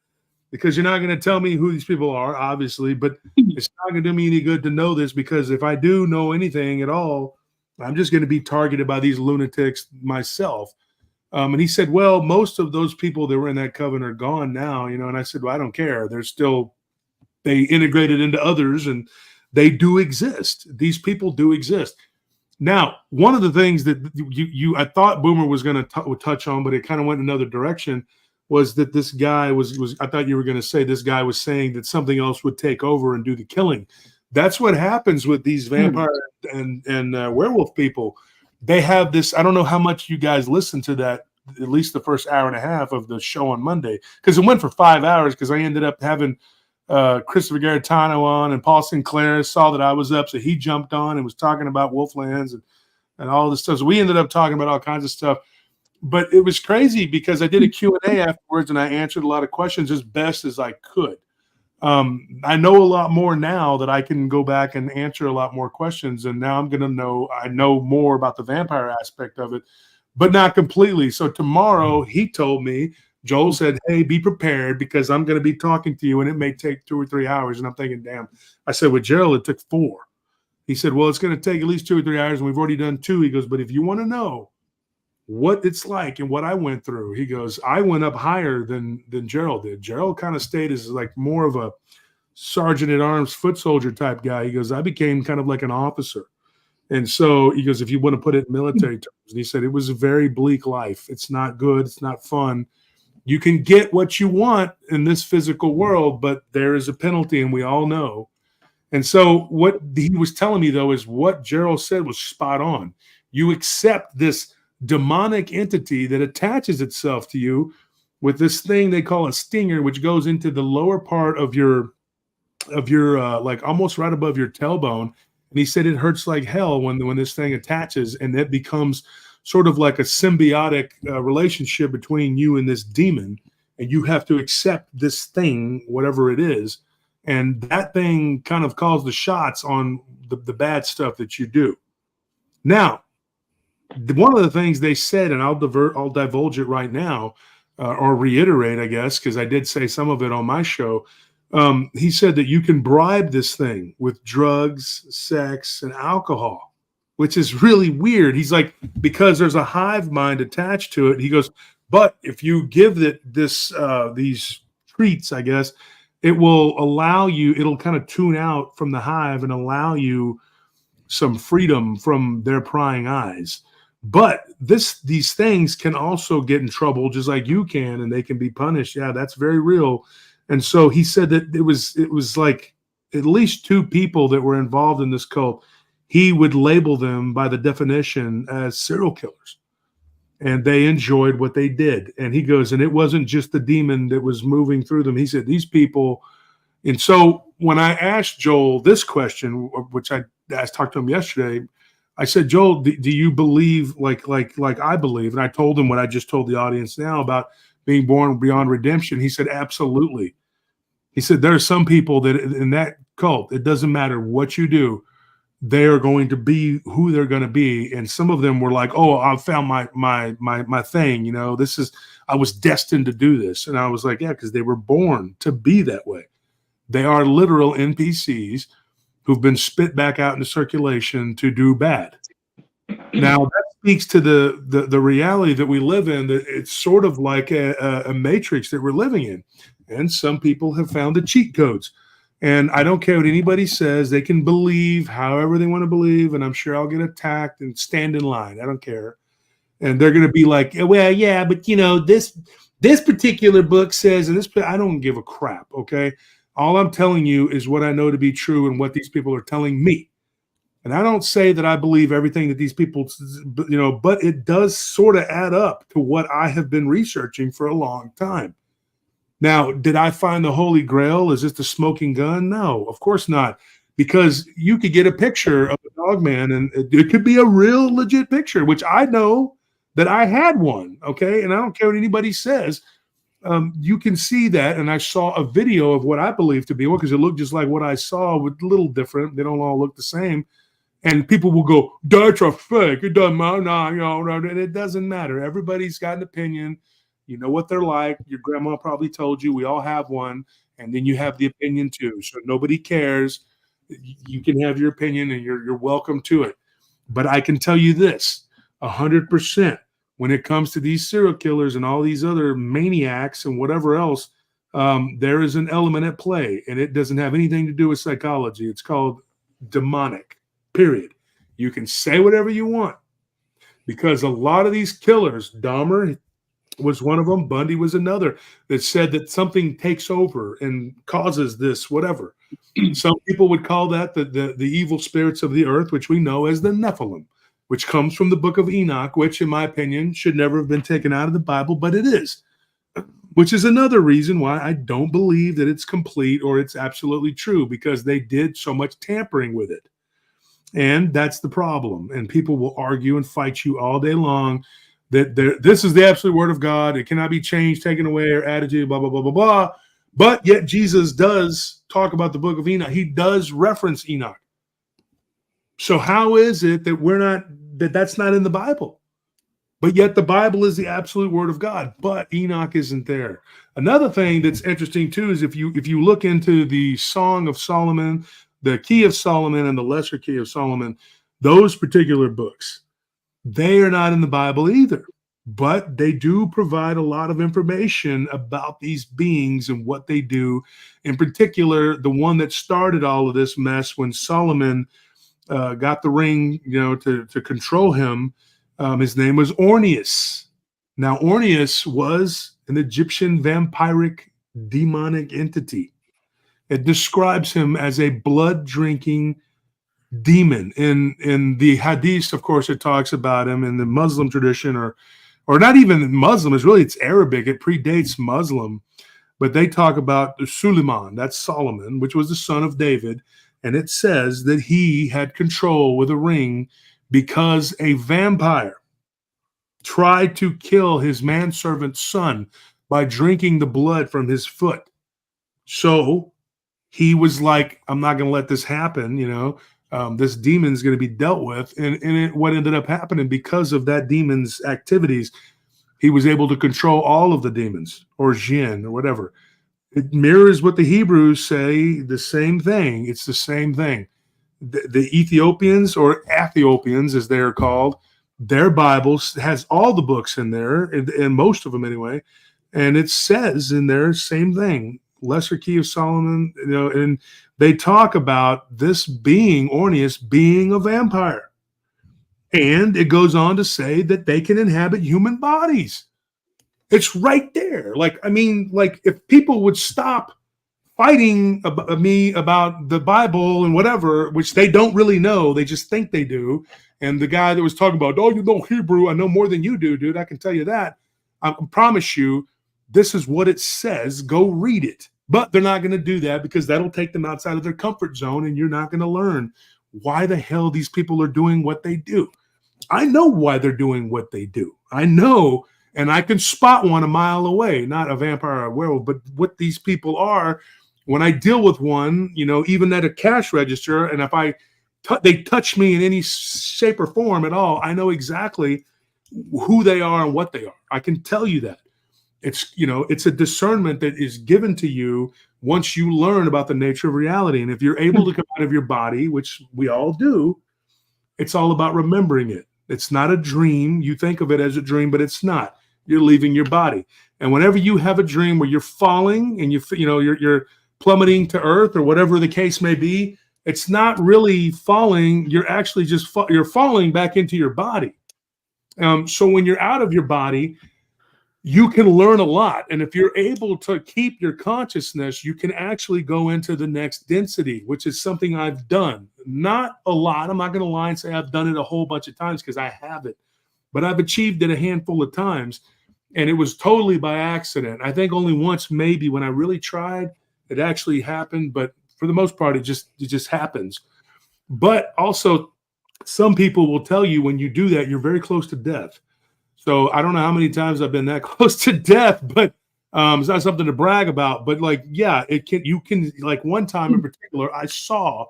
because you're not going to tell me who these people are, obviously, but it's not going to do me any good to know this, because if I do know anything at all, I'm just going to be targeted by these lunatics myself. And he said, well, most of those people that were in that coven are gone now, and I said, well, I don't care. They integrated into others, and they do exist. These people do exist. Now, one of the things that I thought Boomer was going to touch on, but it kind of went another direction, was that this guy was I thought you were going to say this guy was saying that something else would take over and do the killing. That's what happens with these vampire and werewolf people. They have this, I don't know how much you guys listen to that, at least the first hour and a half of the show on Monday, because it went for 5 hours, because I ended up having Christopher Garetano on, and Paul Sinclair saw that I was up, so he jumped on and was talking about Wolflands and all this stuff. So we ended up talking about all kinds of stuff. But it was crazy because I did a Q&A afterwards, and I answered a lot of questions as best as I could. I know a lot more now that I can go back and answer a lot more questions, and now I know more about the vampire aspect of it, but not completely. So tomorrow, he told me, Joel said, hey, be prepared, because I'm going to be talking to you, and it may take 2 or 3 hours. And I'm thinking, damn. I said, with Gerald, it took 4. He said, well, it's going to take at least 2 or 3 hours, and we've already done 2. He goes, but if you want to know what it's like and what I went through, he goes, I went up higher than Gerald did. Gerald kind of stayed as like more of a sergeant at arms, foot soldier type guy. He goes, I became kind of like an officer. And so he goes, if you want to put it in military terms, and he said, it was a very bleak life. It's not good. It's not fun. You can get what you want in this physical world, but there is a penalty, and we all know. And so what he was telling me, though, is what Gerald said was spot on. You accept this demonic entity that attaches itself to you with this thing they call a stinger, which goes into the lower part of your like almost right above your tailbone. And he said it hurts like hell when this thing attaches, and it becomes sort of like a symbiotic relationship between you and this demon, and you have to accept this thing, whatever it is, and that thing kind of calls the shots on the bad stuff that you do. Now, one of the things they said, and I'll divulge it right now, or reiterate, I guess, because I did say some of it on my show. He said that you can bribe this thing with drugs, sex, and alcohol, which is really weird. He's like, because there's a hive mind attached to it. He goes, but if you give it these treats, I guess, it will allow you, it'll kind of tune out from the hive and allow you some freedom from their prying eyes. But these things can also get in trouble just like you can, and they can be punished. Yeah, that's very real. And so he said that it was like at least 2 people that were involved in this cult. He would label them by the definition as serial killers, and they enjoyed what they did. And he goes, and it wasn't just the demon that was moving through them. He said, these people. And so when I asked Joel this question, which I talked to him yesterday, I said, Joel, do you believe like I believe? And I told him what I just told the audience now about being born beyond redemption. He said, absolutely. He said, there are some people that in that cult, it doesn't matter what you do, they are going to be who they're going to be. And some of them were like, oh, I found my thing. I was destined to do this. And I was like, yeah, because they were born to be that way. They are literal NPCs who've been spit back out into circulation to do bad. Now, that speaks to the reality that we live in, that it's sort of like a matrix that we're living in. And some people have found the cheat codes. And I don't care what anybody says. They can believe however they want to believe, and I'm sure I'll get attacked and stand in line. I don't care. And they're going to be like, well, yeah, but this particular book says, and this, I don't give a crap. Okay. All I'm telling you is what I know to be true and what these people are telling me. And I don't say that I believe everything that these people, but it does sort of add up to what I have been researching for a long time. Now, did I find the Holy Grail? Is this the smoking gun? No, of course not. Because you could get a picture of a dog man, and it could be a real legit picture, which I know that I had one, okay? And I don't care what anybody says. You can see that, and I saw a video of what I believe to be one because it looked just like what I saw, with a little different. They don't all look the same. And people will go, that's a fake. It doesn't matter. No, it doesn't matter. Everybody's got an opinion. You know what they're like. Your grandma probably told you. We all have one. And then you have the opinion too. So nobody cares. You can have your opinion, and you're welcome to it. But I can tell you this, 100%, when it comes to these serial killers and all these other maniacs and whatever else, there is an element at play, and it doesn't have anything to do with psychology. It's called demonic, period. You can say whatever you want, because a lot of these killers, Dahmer was one of them, Bundy was another, that said that something takes over and causes this, whatever. Some people would call that the evil spirits of the earth, which we know as the Nephilim, which comes from the book of Enoch, which in my opinion should never have been taken out of the Bible, but it is, which is another reason why I don't believe that it's complete or it's absolutely true, because they did so much tampering with it. And that's the problem. And people will argue and fight you all day long that this is the absolute word of God. It cannot be changed, taken away, or added to, blah, blah, blah, blah, blah. But yet Jesus does talk about the book of Enoch. He does reference Enoch. So how is it that that's not in the Bible? But yet the Bible is the absolute word of God, but Enoch isn't there. Another thing that's interesting too is if you look into the Song of Solomon, the Key of Solomon, and the Lesser Key of Solomon, those particular books, they are not in the Bible either, but they do provide a lot of information about these beings and what they do. In particular, the one that started all of this mess when Solomon got the ring, to control him. His name was Ornius. Now, Ornius was an Egyptian vampiric demonic entity. It describes him as a blood-drinking demon. In the Hadith, of course, it talks about him. In the Muslim tradition, or not even Muslim, it's Arabic. It predates Muslim, but they talk about Suleiman, that's Solomon, which was the son of David. And it says that he had control with a ring because a vampire tried to kill his manservant's son by drinking the blood from his foot. So he was like, I'm not going to let this happen. This demon's going to be dealt with. And what ended up happening because of that demon's activities, he was able to control all of the demons, or jinn, or whatever. It mirrors what the Hebrews say, the same thing. It's the same thing. The Ethiopians, or Ethiopians as they are called, their Bible has all the books in there, and most of them anyway. And it says in there, same thing, Lesser Key of Solomon, and they talk about this being, Ornius, being a vampire. And it goes on to say that they can inhabit human bodies. It's right there. If people would stop fighting me about the Bible and whatever, which they don't really know, they just think they do. And the guy that was talking about, oh, you know Hebrew, I know more than you do, dude. I can tell you that. I promise you, this is what it says. Go read it. But they're not going to do that because that'll take them outside of their comfort zone, and you're not going to learn why the hell these people are doing what they do. I know why they're doing what they do. I know. And I can spot one a mile away, not a vampire or a werewolf, but what these people are. When I deal with one, even at a cash register, and if they touch me in any shape or form at all, I know exactly who they are and what they are. I can tell you that. It's a discernment that is given to you once you learn about the nature of reality. And if you're able to come out of your body, which we all do, it's all about remembering it. It's not a dream. You think of it as a dream, but it's not. You're leaving your body. And whenever you have a dream where you're falling and you're plummeting to earth or whatever the case may be, it's not really falling. You're actually just you're falling back into your body. So when you're out of your body, you can learn a lot. And if you're able to keep your consciousness, you can actually go into the next density, which is something I've done. Not a lot. I'm not going to lie and say I've done it a whole bunch of times, because I haven't. But I've achieved it a handful of times. And it was totally by accident. I think only once, maybe, when I really tried, it actually happened. But for the most part, it just happens. But also, some people will tell you when you do that, you're very close to death. So I don't know how many times I've been that close to death, but it's not something to brag about. But like, yeah, you can, like one time in particular, I saw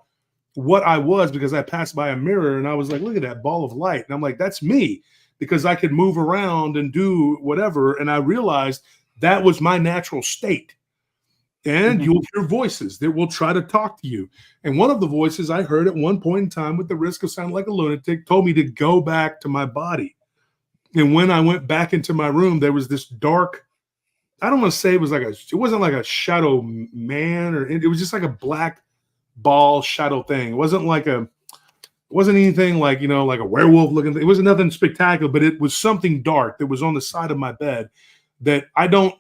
what I was because I passed by a mirror and I was like, look at that ball of light. And I'm like, that's me, because I could move around and do whatever. And I realized that was my natural state. And you'll hear voices that will try to talk to you. And one of the voices I heard at one point in time, with the risk of sounding like a lunatic, told me to go back to my body. And when I went back into my room, there was this dark, I don't want to say it wasn't like a shadow man, or it was just like a black ball shadow thing. It wasn't anything like, like a werewolf looking thing. It wasn't nothing spectacular, but it was something dark that was on the side of my bed that I don't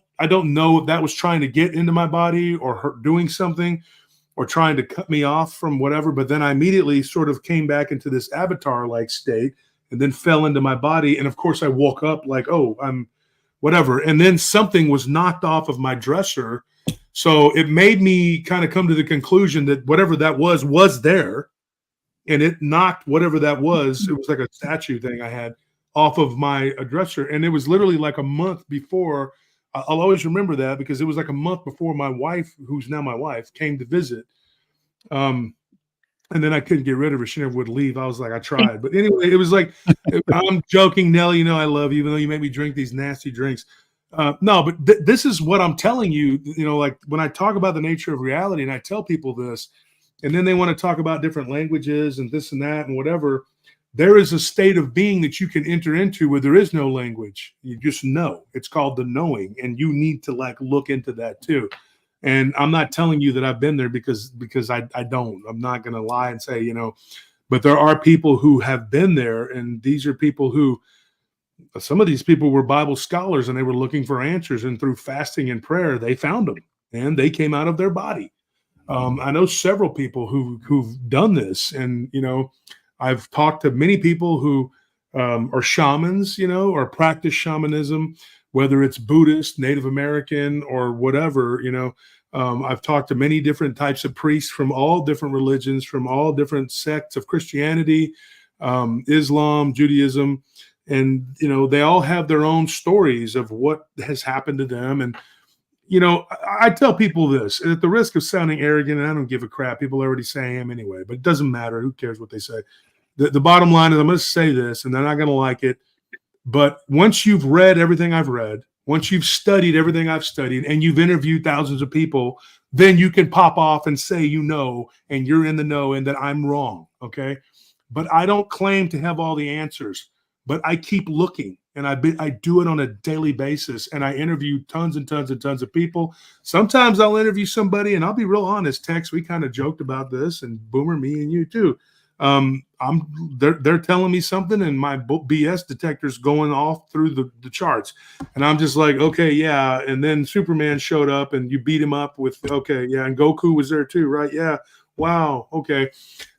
know if that was trying to get into my body or doing something or trying to cut me off from whatever. But then I immediately sort of came back into this avatar-like state and then fell into my body. And of course I woke up like, oh, I'm whatever. And then something was knocked off of my dresser. So it made me kind of come to the conclusion that whatever that was there. And it knocked whatever that was. It was like a statue thing I had off of my dresser. And it was literally like a month before. I'll always remember that, because it was like a month before my wife, who's now my wife, came to visit. And then I couldn't get rid of her. She never would leave. I was like, I tried. But anyway, it was like, I'm joking, Nelly, I love you, even though you make me drink these nasty drinks. No, but this is what I'm telling you, like when I talk about the nature of reality and I tell people this, and then they want to talk about different languages and this and that and whatever, there is a state of being that you can enter into where there is no language. You just know. It's called the knowing. And you need to like look into that too. And I'm not telling you that I've been there because I don't. I'm not going to lie and say, but there are people who have been there. And these are people who, some of these people were Bible scholars and they were looking for answers. And through fasting and prayer, they found them and they came out of their body. I know several people who've done this. And, I've talked to many people who are shamans, or practice shamanism, whether it's Buddhist, Native American, or whatever, I've talked to many different types of priests from all different religions, from all different sects of Christianity, Islam, Judaism. And, they all have their own stories of what has happened to them. And, I tell people this, at the risk of sounding arrogant, and I don't give a crap. People already say I am anyway, but it doesn't matter. Who cares what they say? The bottom line is I'm going to say this, and they're not going to like it. But once you've read everything I've read, once you've studied everything I've studied, and you've interviewed thousands of people, then you can pop off and say, and you're in the know, and that I'm wrong. Okay. But I don't claim to have all the answers, but I keep looking, and I do it on a daily basis. And I interview tons and tons and tons of people. Sometimes I'll interview somebody, and I'll be real honest, Tex, we kind of joked about this, and Boomer, me and you too. They're telling me something, and my BS detector's going off through the charts, and I'm just like, okay, yeah. And then Superman showed up, and you beat him up with, okay, yeah, and Goku was there too, right? Yeah, wow, okay,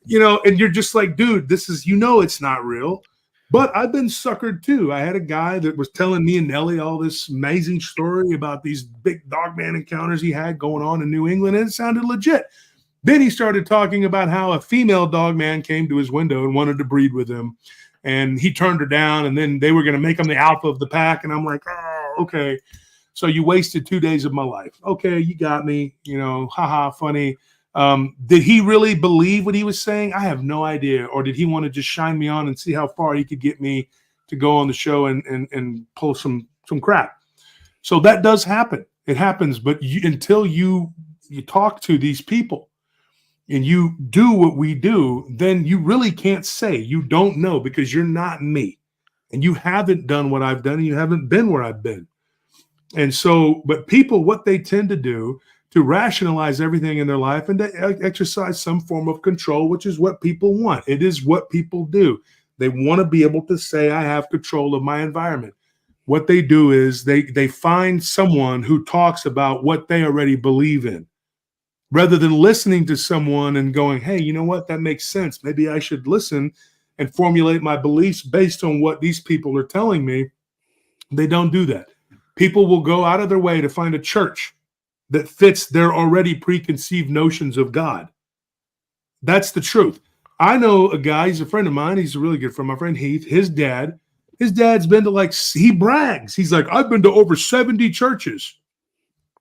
and you're just like, dude, this is, it's not real. But I've been suckered too. I had a guy that was telling me and Nelly all this amazing story about these big dogman encounters he had going on in New England, and it sounded legit. Then he started talking about how a female dog man came to his window and wanted to breed with him, and he turned her down, and then they were going to make him the alpha of the pack. And I'm like, oh, okay. So you wasted 2 days of my life. Okay, you got me, haha, funny. Did he really believe what he was saying? I have no idea. Or did he want to just shine me on and see how far he could get me to go on the show and pull some crap? So that does happen. It happens. But until you talk to these people, and you do what we do, then you really can't say. You don't know, because you're not me. And you haven't done what I've done, and you haven't been where I've been. And so, but people, what they tend to do to rationalize everything in their life and to exercise some form of control, which is what people want. It is what people do. They want to be able to say, I have control of my environment. What they do is they find someone who talks about what they already believe in, rather than listening to someone and going, hey, you know what? That makes sense. Maybe I should listen and formulate my beliefs based on what these people are telling me. They don't do that. People will go out of their way to find a church that fits their already preconceived notions of God. That's the truth. I know a guy, he's a friend of mine. He's a really good friend, my friend Heath. His dad's been to he brags. He's like, I've been to over 70 churches.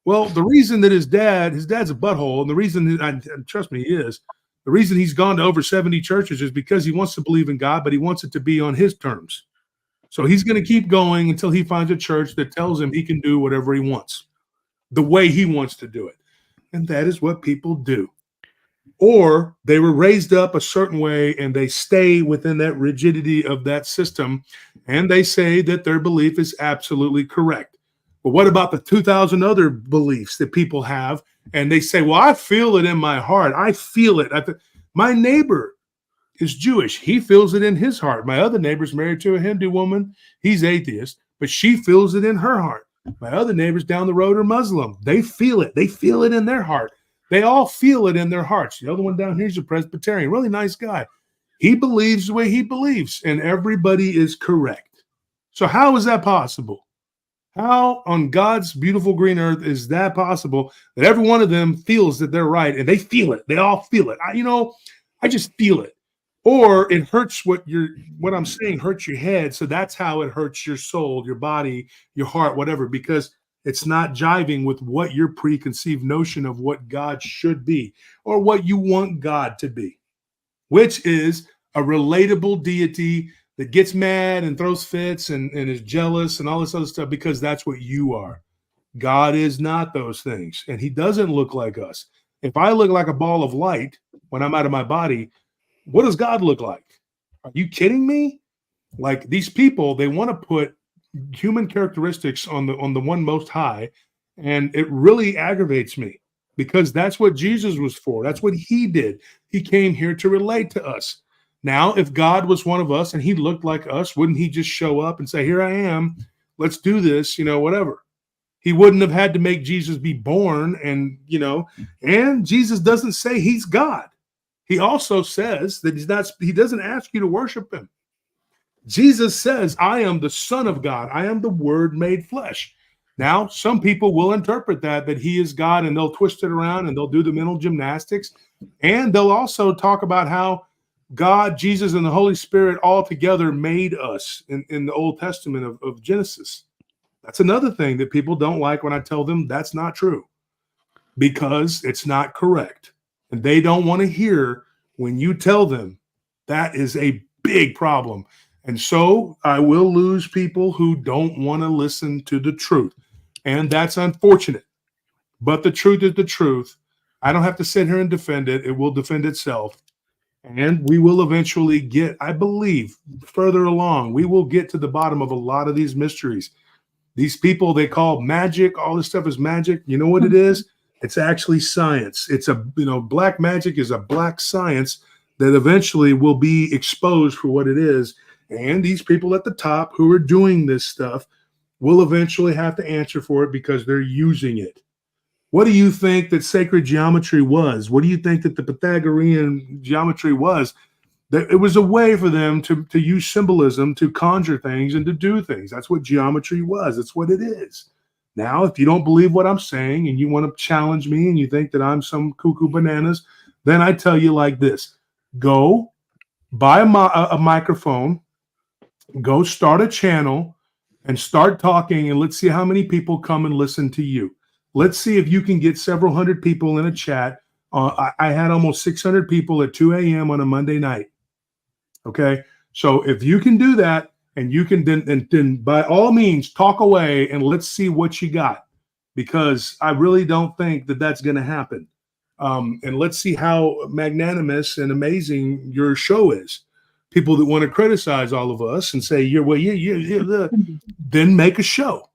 Well, the reason that his dad's a butthole, and the reason, trust me, he is, the reason he's gone to over 70 churches is because he wants to believe in God, but he wants it to be on his terms. So he's going to keep going until he finds a church that tells him he can do whatever he wants, the way he wants to do it. And that is what people do. Or they were raised up a certain way and they stay within that rigidity of that system, and they say that their belief is absolutely correct. But what about the 2,000 other beliefs that people have? And they say, well, I feel it in my heart. I feel it. My neighbor is Jewish. He feels it in his heart. My other neighbor's married to a Hindu woman. He's atheist, but she feels it in her heart. My other neighbors down the road are Muslim. They feel it. They feel it in their heart. They all feel it in their hearts. The other one down here is a Presbyterian, really nice guy. He believes the way he believes, and everybody is correct. So how is that possible? How on God's beautiful green earth is that possible that every one of them feels that they're right, and they feel it? They all feel it. I just feel it. Or it hurts what I'm saying hurts your head. So that's how it hurts your soul, your body, your heart, whatever, because it's not jiving with what your preconceived notion of what God should be or what you want God to be, which is a relatable deity that gets mad and throws fits and is jealous and all this other stuff because that's what you are. God is not those things, and he doesn't look like us. If I look like a ball of light when I'm out of my body, what does God look like? Are you kidding me? Like, these people, they want to put human characteristics on the one most high, and it really aggravates me because that's what Jesus was for. That's what he did. He came here to relate to us. Now, if God was one of us and he looked like us, wouldn't he just show up and say, here I am, let's do this, whatever. He wouldn't have had to make Jesus be born and Jesus doesn't say he's God. He also says that he doesn't ask you to worship him. Jesus says, I am the Son of God. I am the Word made flesh. Now, some people will interpret that he is God, and they'll twist it around and they'll do the mental gymnastics. And they'll also talk about how God, Jesus, and the Holy Spirit all together made us in the Old Testament of Genesis. That's another thing that people don't like when I tell them that's not true, because it's not correct. And they don't want to hear when you tell them that is a big problem. And so I will lose people who don't want to listen to the truth. And that's unfortunate. But the truth is the truth. I don't have to sit here and defend it. It will defend itself. And we will eventually get, I believe, further along, we will get to the bottom of a lot of these mysteries. These people they call magic, all this stuff is magic. You know what it is? It's actually science. It's black magic is a black science that eventually will be exposed for what it is. And these people at the top who are doing this stuff will eventually have to answer for it because they're using it. What do you think that sacred geometry was? What do you think that the Pythagorean geometry was? That it was a way for them to use symbolism to conjure things and to do things. That's what geometry was. That's what it is. Now, if you don't believe what I'm saying and you want to challenge me and you think that I'm some cuckoo bananas, then I tell you like this. Go buy a microphone, go start a channel, and start talking, and let's see how many people come and listen to you. Let's see if you can get several hundred people in a chat. I had almost 600 people at 2 a.m. on a Monday night. Okay, so if you can do that, and you can then by all means talk away and let's see what you got, because I really don't think that that's going to happen. And let's see how magnanimous and amazing your show is. People that want to criticize all of us and say then make a show.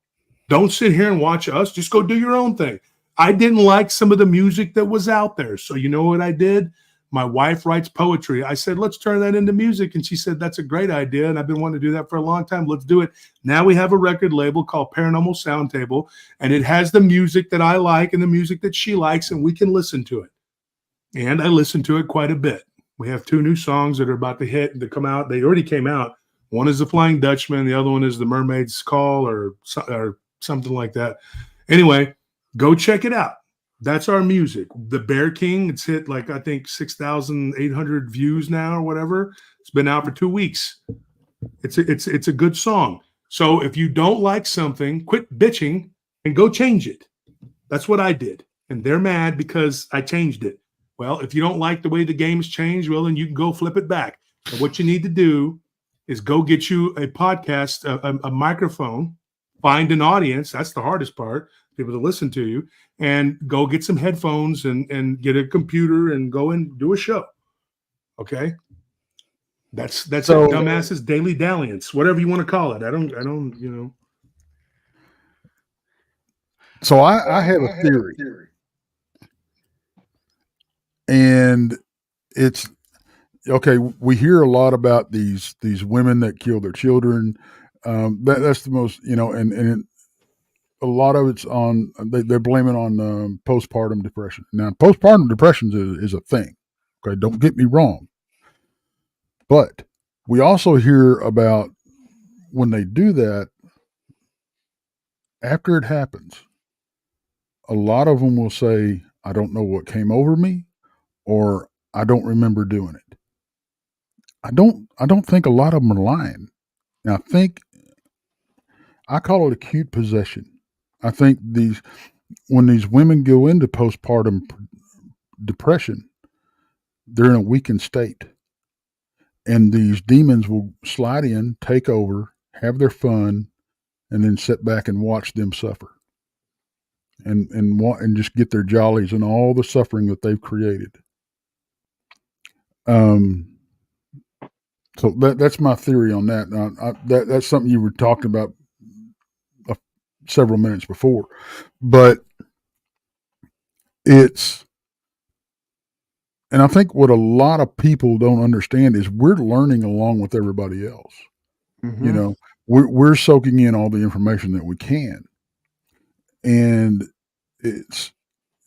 Don't sit here and watch us. Just go do your own thing. I didn't like some of the music that was out there. So you know what I did? My wife writes poetry. I said, let's turn that into music. And she said, that's a great idea. And I've been wanting to do that for a long time. Let's do it. Now we have a record label called Paranormal Soundtable, and it has the music that I like and the music that she likes, and we can listen to it. And I listen to it quite a bit. We have 2 new songs that are about to hit and to come out. They already came out. One is The Flying Dutchman. The other one is The Mermaid's Call or something like that. Anyway, go check it out. That's our music. The Bear King, it's hit like, I think 6,800 views now or whatever. It's been out for 2 weeks. It's a good song. So if you don't like something, quit bitching and go change it. That's what I did. And they're mad because I changed it. Well, if you don't like the way the game's changed, well, then you can go flip it back. And what you need to do is go get you a podcast, a microphone, find an audience. That's the hardest part, people to listen to you, and go get some headphones and get a computer and go and do a show. Okay. That's So, it. Dumbasses daily dalliance, whatever you want to call it. I don't, you know. So I have a theory. And it's okay. We hear a lot about these women that kill their children. That's the most, and a lot of it's on, they're blaming on postpartum depression. Now, postpartum depression is a thing. Okay. Don't get me wrong. But we also hear about when they do that, after it happens, a lot of them will say, I don't know what came over me, or I don't remember doing it. I don't think a lot of them are lying. And I call it acute possession. I think when these women go into postpartum depression, they're in a weakened state. And these demons will slide in, take over, have their fun, and then sit back and watch them suffer. And just get their jollies and all the suffering that they've created. So that's my theory on that. That's something you were talking about several minutes before, but and I think what a lot of people don't understand is we're learning along with everybody else. Mm-hmm. We're soaking in all the information that we can, and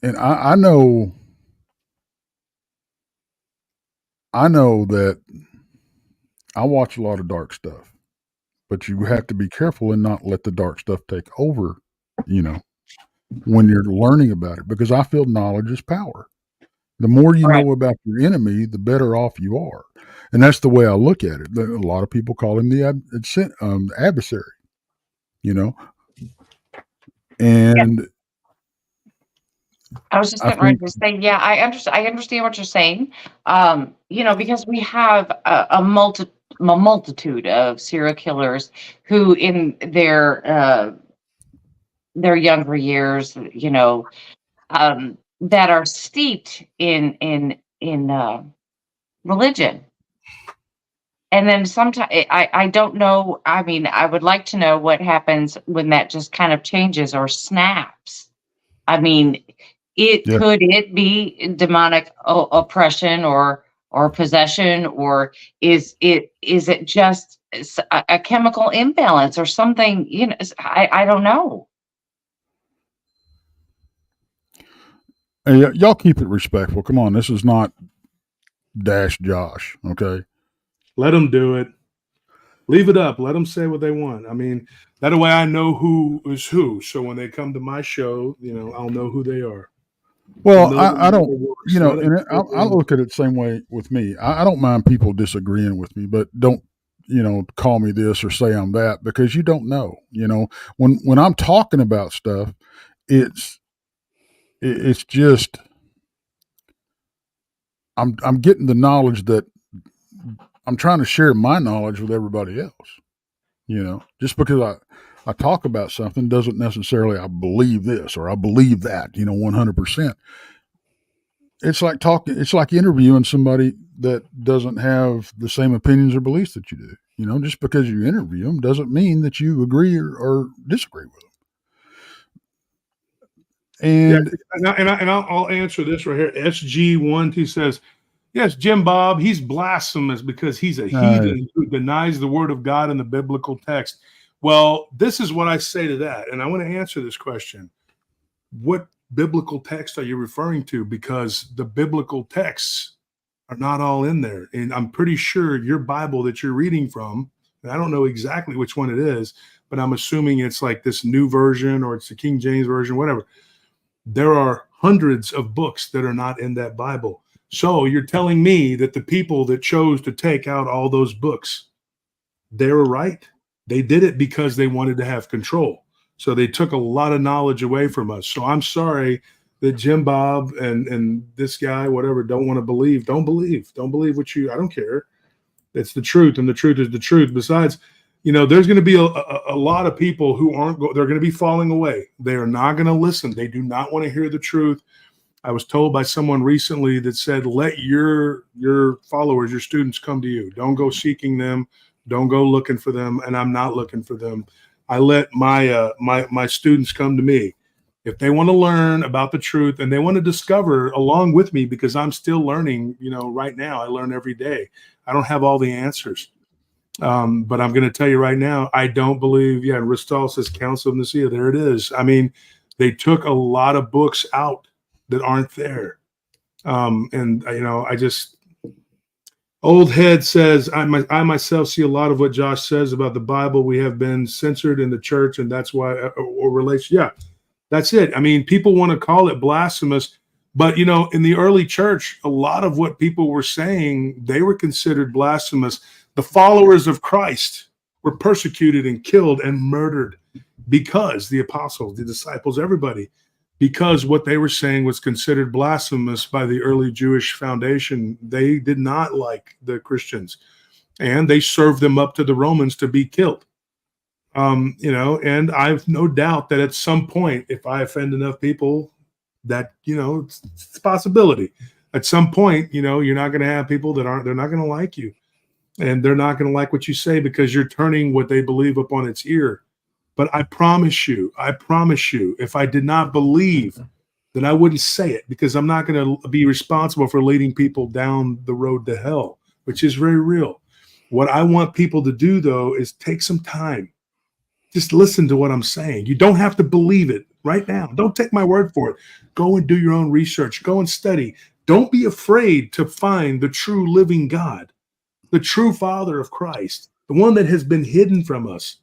I know that I watch a lot of dark stuff, but you have to be careful and not let the dark stuff take over, when you're learning about it, because I feel knowledge is power. The more you Right. know about your enemy, the better off you are. And that's the way I look at it. A lot of people call him the adversary, and I was just I getting ready think, to say, yeah, I understand what you're saying. Because we have a multitude of serial killers who, in their younger years, that are steeped in religion. And then sometimes I don't know. I mean, I would like to know what happens when that just kind of changes or snaps. I mean, yeah. could it be demonic oppression or possession, or is it just a chemical imbalance or something? I don't know. Hey, y'all keep it respectful. Come on, this is not Dash Josh, okay? Let them do it. Leave it up. Let them say what they want. I mean, that way I know who is who. So when they come to my show, I'll know who they are. Well, I don't, and I look at it the same way with me. I don't mind people disagreeing with me, but don't, call me this or say I'm that, because you don't know. When I'm talking about stuff, it's just I'm getting the knowledge that I'm trying to share my knowledge with everybody else. Just because I talk about something doesn't necessarily I believe this or I believe that, 100%. It's like talking. It's like interviewing somebody that doesn't have the same opinions or beliefs that you do. Just because you interview them doesn't mean that you agree or disagree with And I'll answer this right here. SG12 says, yes, Jim Bob, he's blasphemous because he's a heathen who denies the word of God in the biblical text. Well, this is what I say to that. And I want to answer this question. What biblical text are you referring to? Because the biblical texts are not all in there. And I'm pretty sure your Bible that you're reading from, and I don't know exactly which one it is, but I'm assuming it's like this new version or it's the King James version, whatever. There are hundreds of books that are not in that Bible. So you're telling me that the people that chose to take out all those books, they were right. They did it because they wanted to have control. So they took a lot of knowledge away from us. So I'm sorry that Jim Bob and this guy, whatever, don't want to believe. Don't believe what I don't care. It's the truth, and the truth is the truth. Besides, there's going to be a lot of people who they're going to be falling away. They are not going to listen. They do not want to hear the truth. I was told by someone recently that said, let your followers, your students come to you. Don't go seeking them. Don't go looking for them. And I'm not looking for them. I let my students come to me. If they want to learn about the truth and they want to discover along with me, because I'm still learning, right now, I learn every day. I don't have all the answers. But I'm going to tell you right now, I don't believe, Ristal says Council of Nicaea. There it is. I mean, they took a lot of books out that aren't there. I just, Old Head says, I myself see a lot of what Josh says about the Bible. We have been censored in the church, and that's why, or relation. Yeah, that's it. I mean, people want to call it blasphemous, but, in the early church, a lot of what people were saying, they were considered blasphemous. The followers of Christ were persecuted and killed and murdered because the apostles, the disciples, everybody, because what they were saying was considered blasphemous by the early Jewish foundation. They did not like the Christians, and they served them up to the Romans to be killed. And I've no doubt that at some point, if I offend enough people, that, it's a possibility. At some point, you're not going to have people they're not going to like you, and they're not going to like what you say because you're turning what they believe upon its ear. But I promise you, if I did not believe, then I wouldn't say it, because I'm not going to be responsible for leading people down the road to hell, which is very real. What I want people to do, though, is take some time. Just listen to what I'm saying. You don't have to believe it right now. Don't take my word for it. Go and do your own research. Go and study. Don't be afraid to find the true living God, the true Father of Christ, the one that has been hidden from us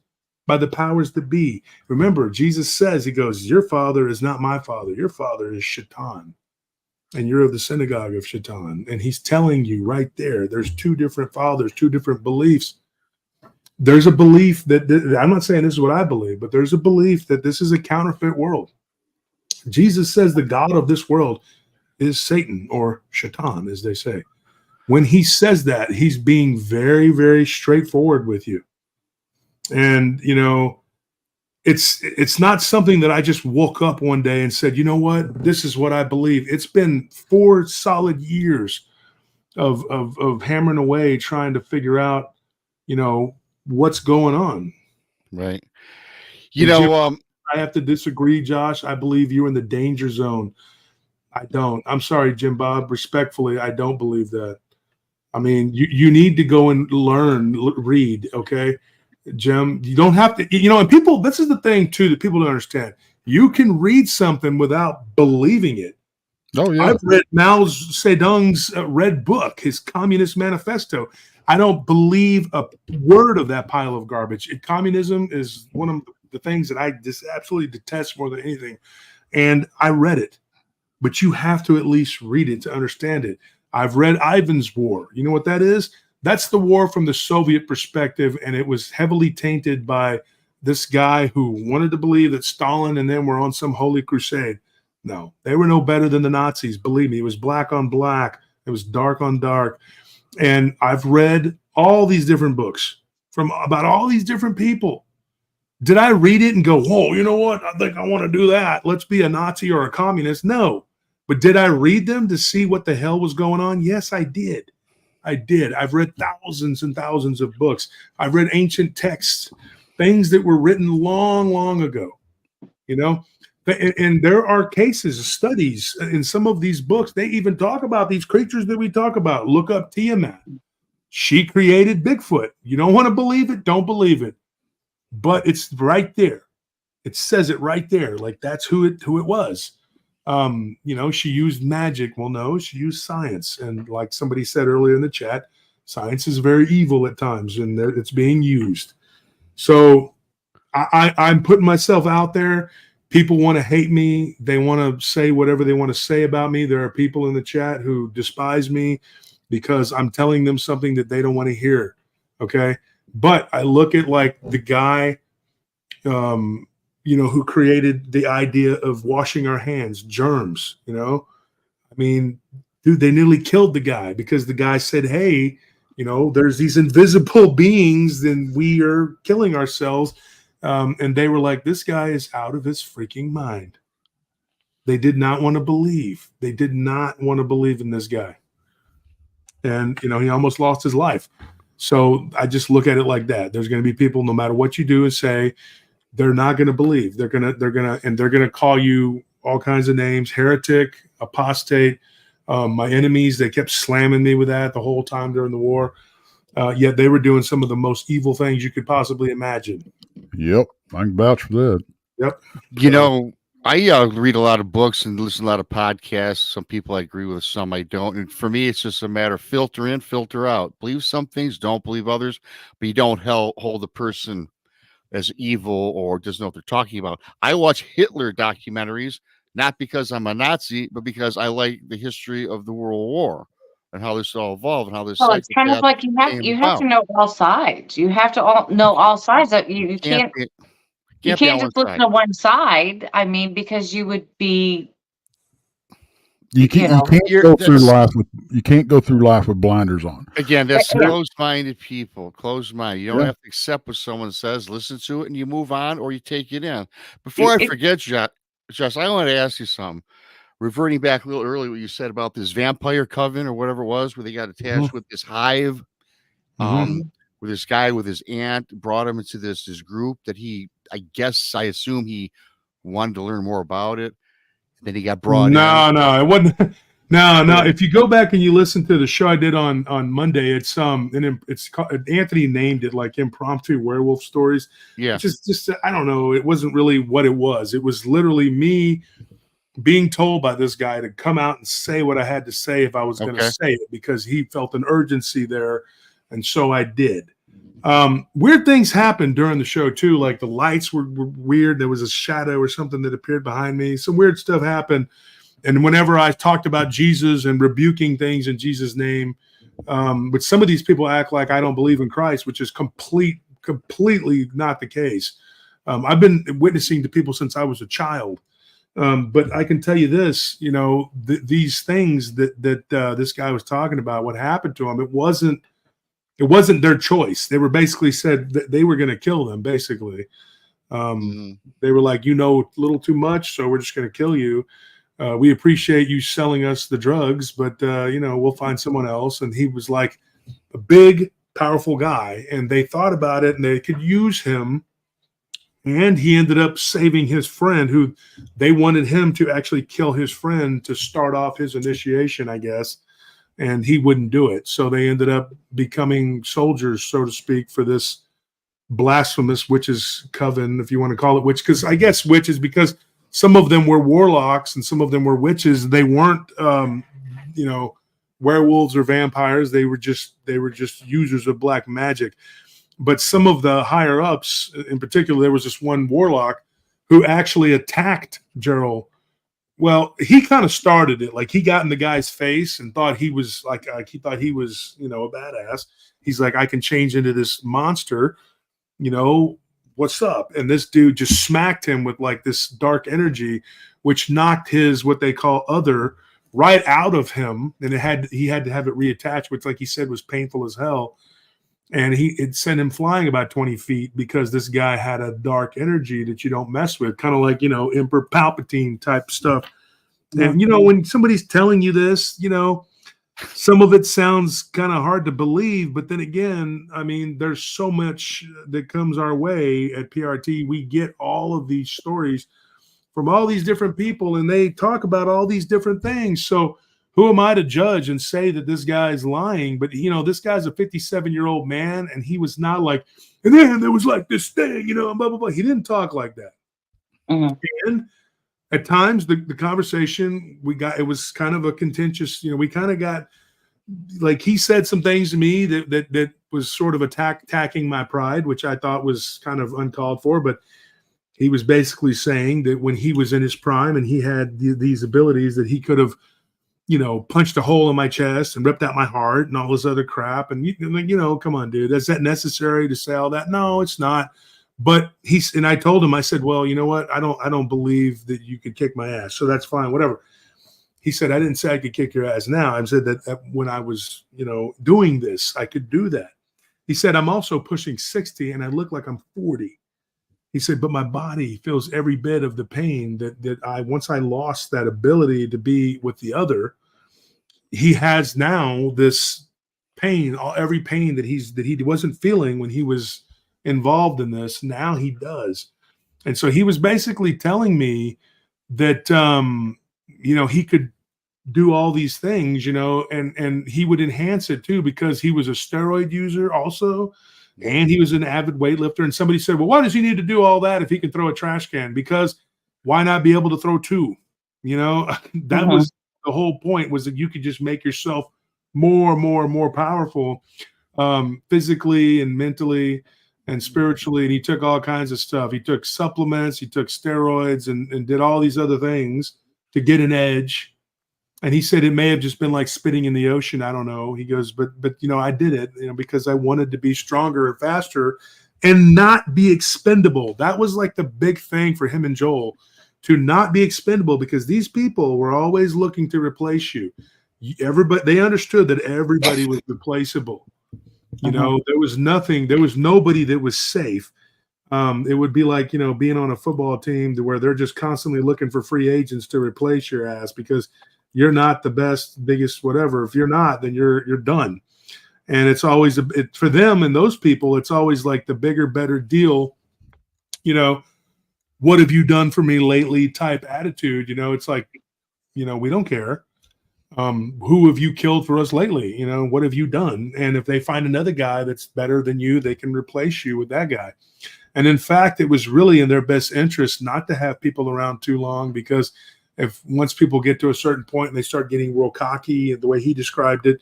by the powers that be. Remember, Jesus says, he goes, your father is not my father. Your father is Shaitan, and you're of the synagogue of Shaitan. And he's telling you right there, there's two different fathers, two different beliefs. There's a belief that I'm not saying this is what I believe, but there's a belief that this is a counterfeit world. Jesus says the God of this world is Satan, or Shaitan, as they say. When he says that, he's being very, very straightforward with you. And, it's not something that I just woke up one day and said, you know what, this is what I believe. It's been 4 solid years of hammering away, trying to figure out, what's going on. Right. I have to disagree, Josh. I believe you're in the danger zone. I don't. I'm sorry, Jim Bob. Respectfully, I don't believe that. I mean, you need to go and read, okay? Jim, you don't have to, and people, this is the thing too that people don't understand. You can read something without believing it. Oh, yeah. I've read Mao Zedong's red book, his Communist Manifesto. I don't believe a word of that pile of garbage. Communism is one of the things that I just absolutely detest more than anything. And I read it, but you have to at least read it to understand it. I've read Ivan's War. You know what that is? That's the war from the Soviet perspective, and it was heavily tainted by this guy who wanted to believe that Stalin and them were on some holy crusade. No, they were no better than the Nazis. Believe me, it was black on black. It was dark on dark. And I've read all these different books from about all these different people. Did I read it and go, whoa, you know what? I think I want to do that. Let's be a Nazi or a communist. No. But did I read them to see what the hell was going on? Yes, I did. I've read thousands and thousands of books. I've read ancient texts, things that were written long, long ago. And there are cases, studies in some of these books. They even talk about these creatures that we talk about. Look up Tiamat. She created Bigfoot. You don't want to believe it? Don't believe it. But it's right there. It says it right there. Like that's who it was. She used magic. Well, no, she used science. And like somebody said earlier in the chat, science is very evil at times, and it's being used. So I'm putting myself out there. People want to hate me. They want to say whatever they want to say about me. There are people in the chat who despise me because I'm telling them something that they don't want to hear. Okay. But I look at like the guy, who created the idea of washing our hands, germs, I mean, dude, they nearly killed the guy because the guy said, hey, there's these invisible beings and we are killing ourselves. And they were like, this guy is out of his freaking mind. They did not want to believe. They did not want to believe in this guy. And, he almost lost his life. So I just look at it like that. There's going to be people, no matter what you do and say, they're not going to believe. They're going to call you all kinds of names, heretic, apostate. My enemies, they kept slamming me with that the whole time during the war. Yet they were doing some of the most evil things you could possibly imagine. Yep. I can vouch for that. Yep. I read a lot of books and listen to a lot of podcasts. Some people I agree with, some I don't. And for me, it's just a matter of filter in, filter out. Believe some things, don't believe others, but you don't hold the person as evil or doesn't know what they're talking about. I watch Hitler documentaries, not because I'm a Nazi, but because I like the history of the World War and how this all evolved and how this. Well, it's kind of like you have to know all sides. You have to know all sides. That you can't just listen to one side. I mean, because you would be. You can't go through life with blinders on. Again, that's closed-minded people. Closed-minded. You don't have to accept what someone says. Listen to it, and you move on, or you take it in. Before I forget, Josh, I want to ask you something. Reverting back a little earlier, what you said about this vampire coven or whatever it was, where they got attached with this hive, where this guy with his aunt brought him into this group that I assume he wanted to learn more about it. Then he got brought in. No, it wasn't. No. If you go back and you listen to the show I did on Monday, it's called, Anthony named it like Impromptu Werewolf Stories. Yeah. Just I don't know. It wasn't really what it was. It was literally me being told by this guy to come out and say what I had to say if I was going to say it, because he felt an urgency there, and so I did. Weird things happened during the show too, like the lights were weird. There was a shadow or something that appeared behind me. Some weird stuff happened, and whenever I talked about Jesus and rebuking things in Jesus' name, but some of these people act like I don't believe in Christ, which is completely not the case. I've been witnessing to people since I was a child. But I can tell you this, these things that this guy was talking about, what happened to him, it wasn't their choice. They were basically said that they were going to kill them. Basically, they were like, a little too much, so we're just going to kill you. We appreciate you selling us the drugs, but we'll find someone else. And he was like a big, powerful guy, and they thought about it, and they could use him. And he ended up saving his friend, who they wanted him to actually kill his friend to start off his initiation, I guess. And he wouldn't do it. So they ended up becoming soldiers, so to speak, for this blasphemous witches coven, if you want to call it witch. Because I guess witches, because some of them were warlocks and some of them were witches. They weren't, werewolves or vampires. They were just users of black magic. But some of the higher ups, in particular, there was this one warlock who actually attacked Gerald. Well, he kind of started it. Like, he got in the guy's face and thought he was a badass. He's like, I can change into this monster. What's up? And this dude just smacked him with like this dark energy, which knocked his, what they call other, right out of him. And he had to have it reattached, which, like he said, was painful as hell. And it sent him flying about 20 feet because this guy had a dark energy that you don't mess with, kind of like, Emperor Palpatine type stuff. And, when somebody's telling you this, some of it sounds kind of hard to believe. But then again, I mean, there's so much that comes our way at PRT. We get all of these stories from all these different people, and they talk about all these different things. So who am I to judge and say that this guy is lying? But, this guy's a 57-year-old man, and he was not like, and then there was like this thing, blah, blah, blah. He didn't talk like that. And at times the conversation it was kind of a contentious, we kind of got, like, he said some things to me that was sort of attacking my pride, which I thought was kind of uncalled for. But he was basically saying that when he was in his prime and he had these abilities, that he could have, punched a hole in my chest and ripped out my heart and all this other crap. And, come on, dude, is that necessary to say all that? No, it's not. But and I told him, I said, well, you know what? I don't believe that you could kick my ass. So that's fine, whatever. He said, I didn't say I could kick your ass now. I said that when I was, doing this, I could do that. He said, I'm also pushing 60 and I look like I'm 40. He said, but my body feels every bit of the pain that once I lost that ability to be with the other, he has now this pain, every pain that he wasn't feeling when he was involved in this. Now he does. And so he was basically telling me that, he could do all these things, and he would enhance it too, because he was a steroid user also. And he was an avid weightlifter. And somebody said, well, why does he need to do all that if he can throw a trash can? Because why not be able to throw two? That was the whole point, was that you could just make yourself more powerful, physically and mentally and spiritually. And he took all kinds of stuff. He took supplements, he took steroids, and did all these other things to get an edge. And he said it may have just been like spitting in the ocean. I don't know. He goes, but I did it, because I wanted to be stronger and faster and not be expendable. That was like the big thing for him and Joel, to not be expendable, because these people were always looking to replace you. Everybody, they understood that everybody was replaceable. There was nobody that was safe. It would be like, being on a football team where they're just constantly looking for free agents to replace your ass, because you're not the best, biggest, whatever. If you're not, then you're done. And it's always for them and those people, it's always like the bigger, better deal. What have you done for me lately type attitude? It's like, we don't care. Who have you killed for us lately? What have you done? And if they find another guy that's better than you, they can replace you with that guy. And in fact, it was really in their best interest not to have people around too long, because once people get to a certain point and they start getting real cocky, the way he described it,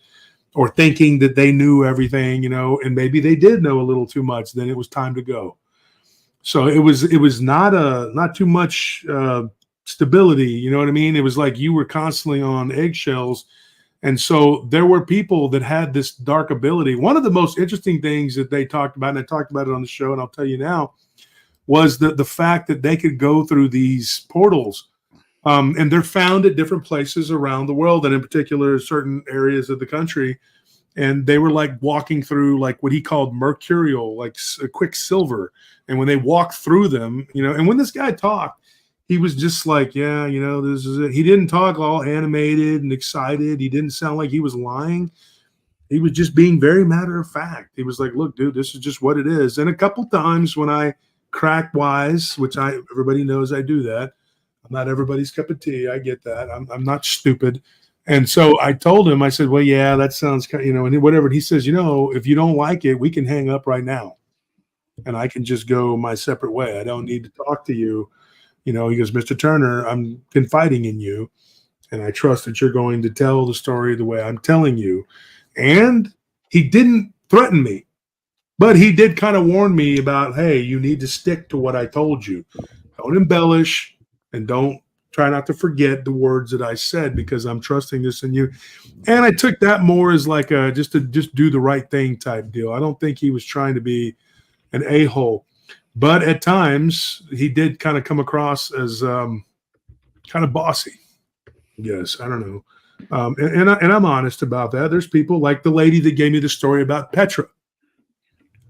or thinking that they knew everything, and maybe they did know a little too much, then it was time to go. So it was not too much stability. You know what I mean? It was like you were constantly on eggshells. And so there were people that had this dark ability. One of the most interesting things that they talked about, and I talked about it on the show, and I'll tell you now, was the fact that they could go through these portals. And they're found at different places around the world, and in particular, certain areas of the country. And they were like walking through like what he called mercurial, like a quicksilver. And when they walked through them, and when this guy talked, he was just like, yeah, this is it. He didn't talk all animated and excited. He didn't sound like he was lying. He was just being very matter of fact. He was like, look, dude, this is just what it is. And a couple times when I cracked wise, which everybody knows I do that. I'm not everybody's cup of tea. I get that. I'm not stupid. And so I told him, I said, well, yeah, that sounds kind of, and whatever. And he says, if you don't like it, we can hang up right now. And I can just go my separate way. I don't need to talk to you. He goes, Mr. Turner, I'm confiding in you. And I trust that you're going to tell the story the way I'm telling you. And he didn't threaten me, but he did kind of warn me about, hey, you need to stick to what I told you. Don't embellish. And don't try not to forget the words that I said, because I'm trusting this in you. And I took that more as like just do the right thing type deal. I don't think he was trying to be an a-hole, but at times he did kind of come across as kind of bossy. Yes, I don't know. And I'm honest about that. There's people like the lady that gave me the story about Petra.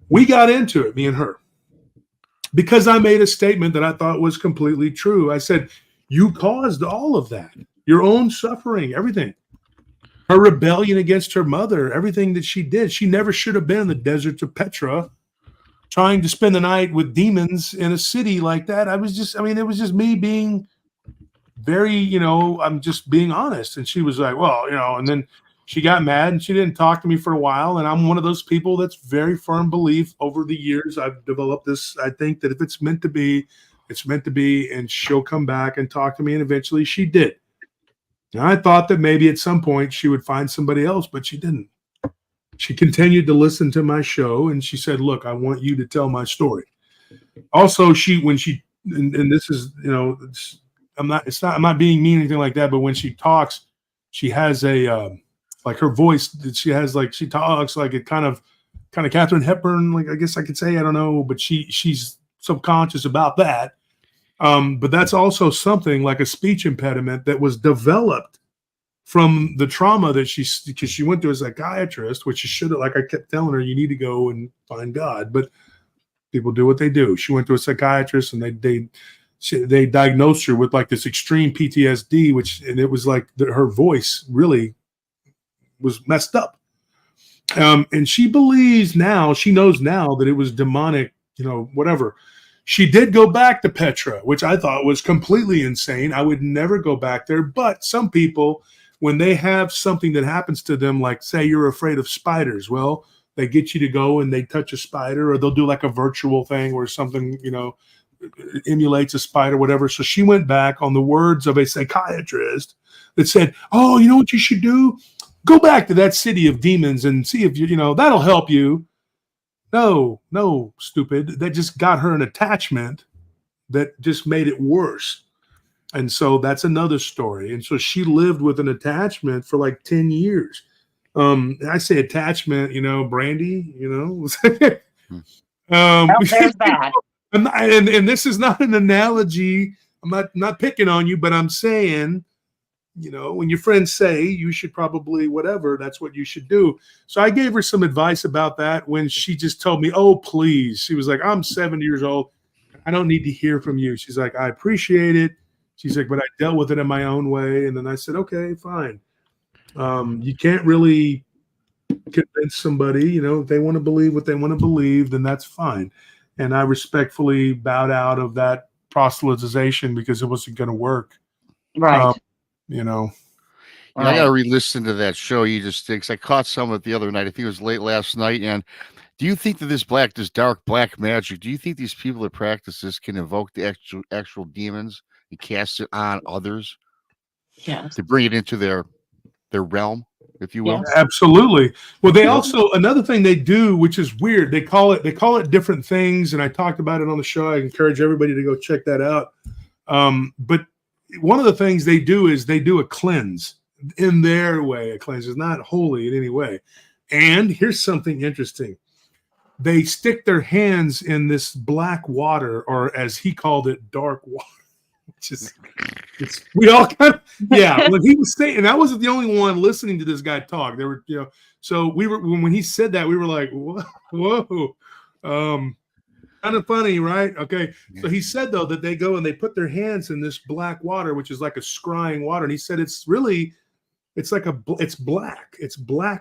We got into it, me and her, because I made a statement that I thought was completely true. I said, you caused all of that, your own suffering, everything. Her rebellion against her mother, everything that she did. She never should have been in the deserts of Petra trying to spend the night with demons in a city like that. It was just me being very, I'm just being honest. And she was like, well, and then she got mad and she didn't talk to me for a while. And I'm one of those people that's very firm belief. Over the years, I've developed this. I think that if it's meant to be, it's meant to be, and she'll come back and talk to me. And eventually she did. And I thought that maybe at some point she would find somebody else, but she didn't. She continued to listen to my show, and she said, look, I want you to tell my story. Also, and this is, I'm not being mean or anything like that, but when she talks, she has like her voice that she has, like she talks like it kind of Katharine Hepburn, like I guess I could say, I don't know, but she's subconscious about that. But that's also something like a speech impediment that was developed from the trauma that because she went to a psychiatrist, which she should have, like I kept telling her, you need to go and find God, but people do what they do. She went to a psychiatrist and they diagnosed her with like this extreme PTSD, and it was like her voice really was messed up. And she believes now, she knows now that it was demonic, whatever. She did go back to Petra, which I thought was completely insane. I would never go back there. But some people, when they have something that happens to them, like say you're afraid of spiders, well, they get you to go and they touch a spider, or they'll do like a virtual thing where something, emulates a spider, whatever. So she went back on the words of a psychiatrist that said, oh, you know what you should do? Go back to that city of demons and see if that'll help you. No, stupid. That just got her an attachment that just made it worse. And so that's another story. And so she lived with an attachment for like 10 years. I say attachment, Brandy, There's that. And this is not an analogy. I'm not picking on you, but I'm saying, when your friends say you should probably whatever, that's what you should do. So I gave her some advice about that when she just told me, oh, please. She was like, I'm 70 years old. I don't need to hear from you. She's like, I appreciate it. She's like, but I dealt with it in my own way. And then I said, okay, fine. You can't really convince somebody, if they want to believe what they want to believe, then that's fine. And I respectfully bowed out of that proselytization because it wasn't going to work. Right. I got to re-listen to that show you just did, because I caught some of it the other night. I think it was late last night. And do you think that this dark black magic, do you think these people that practice this can evoke the actual demons and cast it on others? Yes. To bring it into their realm, if you will? Yes. Absolutely. Well, they also, another thing they do, which is weird, they call it different things. And I talked about it on the show. I encourage everybody to go check that out. But one of the things they do is they do a cleanse in their way. A cleanse is not holy in any way. And here's something interesting. They stick their hands in this black water, or as he called it, dark water. We all kind of, when he was saying, and I wasn't the only one listening to this guy talk. There were, so we were, when he said that, we were like, whoa, kind of funny, right? Okay. So he said though that they go and they put their hands in this black water, which is like a scrying water. And he said, it's black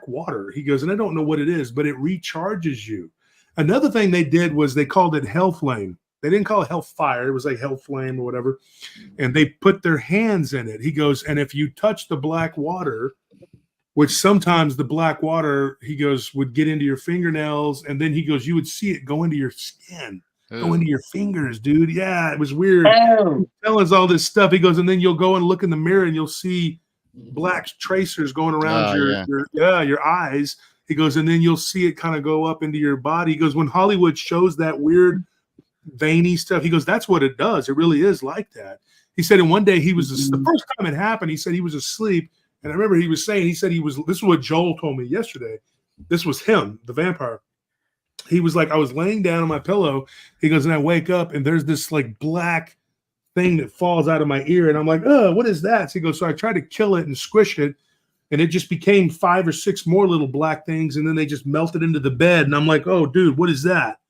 water. He goes, and I don't know what it is, but it recharges you. Another thing they did was they called it hell flame. They didn't call it hellfire. It was like hell flame or whatever. And they put their hands in it. He goes, and if you touch the black water, which sometimes the black water, he goes, would get into your fingernails. And then he goes, you would see it go into your skin, go into your fingers, dude. Yeah, it was weird. Tell us all this stuff. He goes, and then you'll go and look in the mirror and you'll see black tracers going around your eyes. He goes, and then you'll see it kind of go up into your body. He goes, when Hollywood shows that weird veiny stuff, he goes, that's what it does. It really is like that. He said, and one day the first time it happened, he said he was asleep. And I remember he was saying, this is what Joel told me yesterday. This was him, the vampire. He was like, I was laying down on my pillow. He goes, and I wake up and there's this like black thing that falls out of my ear. And I'm like, oh, what is that? So he goes, so I tried to kill it and squish it. And it just became 5 or 6 more little black things. And then they just melted into the bed. And I'm like, oh, dude, what is that?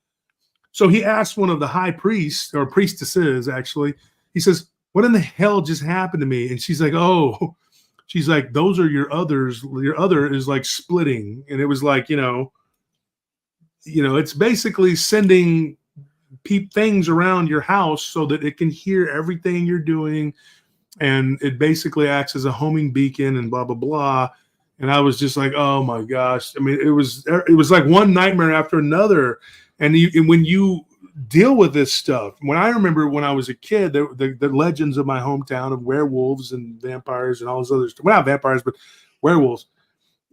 So he asked one of the high priests, or priestesses, actually. He says, what in the hell just happened to me? And she's like, she's like, those are your others. Your other is like splitting. And it was like, it's basically sending things around your house so that it can hear everything you're doing. and it basically acts as a homing beacon and blah blah blah. And I was just like, oh my gosh! I mean, it was like one nightmare after another. And when you deal with this stuff, when I remember when I was a kid, the legends of my hometown of werewolves and vampires and all those other stuff. Well, not vampires, but werewolves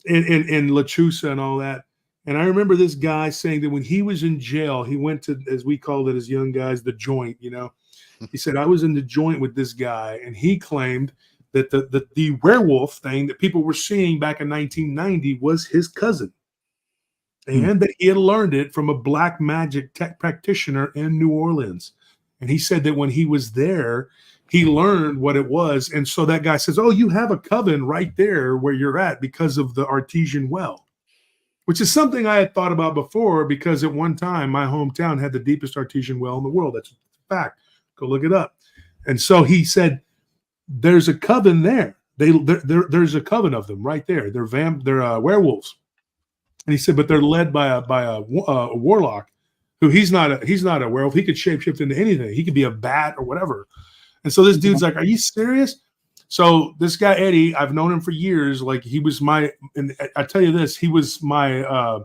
in Lechusa and all that. And I remember this guy saying that when he was in jail, he went to, as we called it as young guys, the joint. You know, he said, I was in the joint with this guy, and he claimed that the werewolf thing that people were seeing back in 1990 was his cousin, and that he had learned it from a black magic tech practitioner in New Orleans. And he said that when he was there, he learned what it was. And so that guy says, oh, you have a coven right there where you're at because of the artesian well, which is something I had thought about before, because at one time my hometown had the deepest artesian well in the world. That's a fact. Go look it up. And so he said, there's a coven there. There's a coven of them right there. They're werewolves. And he said, but they're led by a warlock who he's not a werewolf. He could shapeshift into anything. He could be a bat or whatever. And so this dude's like, are you serious? So this guy, Eddie, I've known him for years. Like, he was and I tell you this, he was my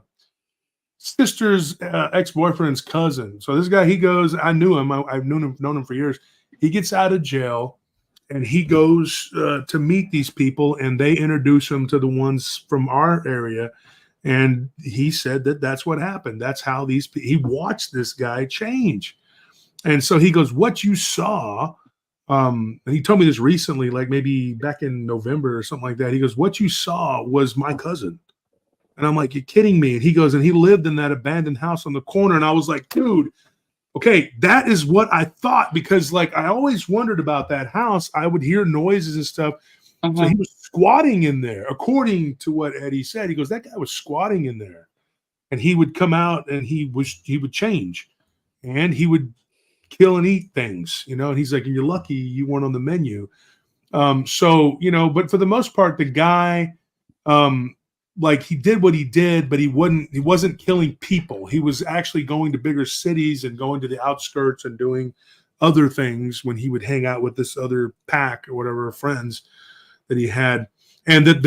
sister's ex-boyfriend's cousin. So this guy, he goes, I knew him. I've known him for years. He gets out of jail and he goes to meet these people, and they introduce him to the ones from our area. And he said that that's what happened. That's how he watched this guy change. And so he goes, what you saw, and he told me this recently, like maybe back in November or something like that. He goes, what you saw was my cousin. And I'm like, you're kidding me. And he goes, and he lived in that abandoned house on the corner. And I was like, dude, okay, that is what I thought, because like I always wondered about that house. I would hear noises and stuff. So he was squatting in there, according to what Eddie said. He goes, that guy was squatting in there, and he would come out and he would change, and he would kill and eat things, you know. And he's like, and you're lucky you weren't on the menu. So, you know, but for the most part, the guy, like, he did what he did, but he wasn't killing people. He was actually going to bigger cities and going to the outskirts and doing other things when he would hang out with this other pack or whatever, friends that he had. And that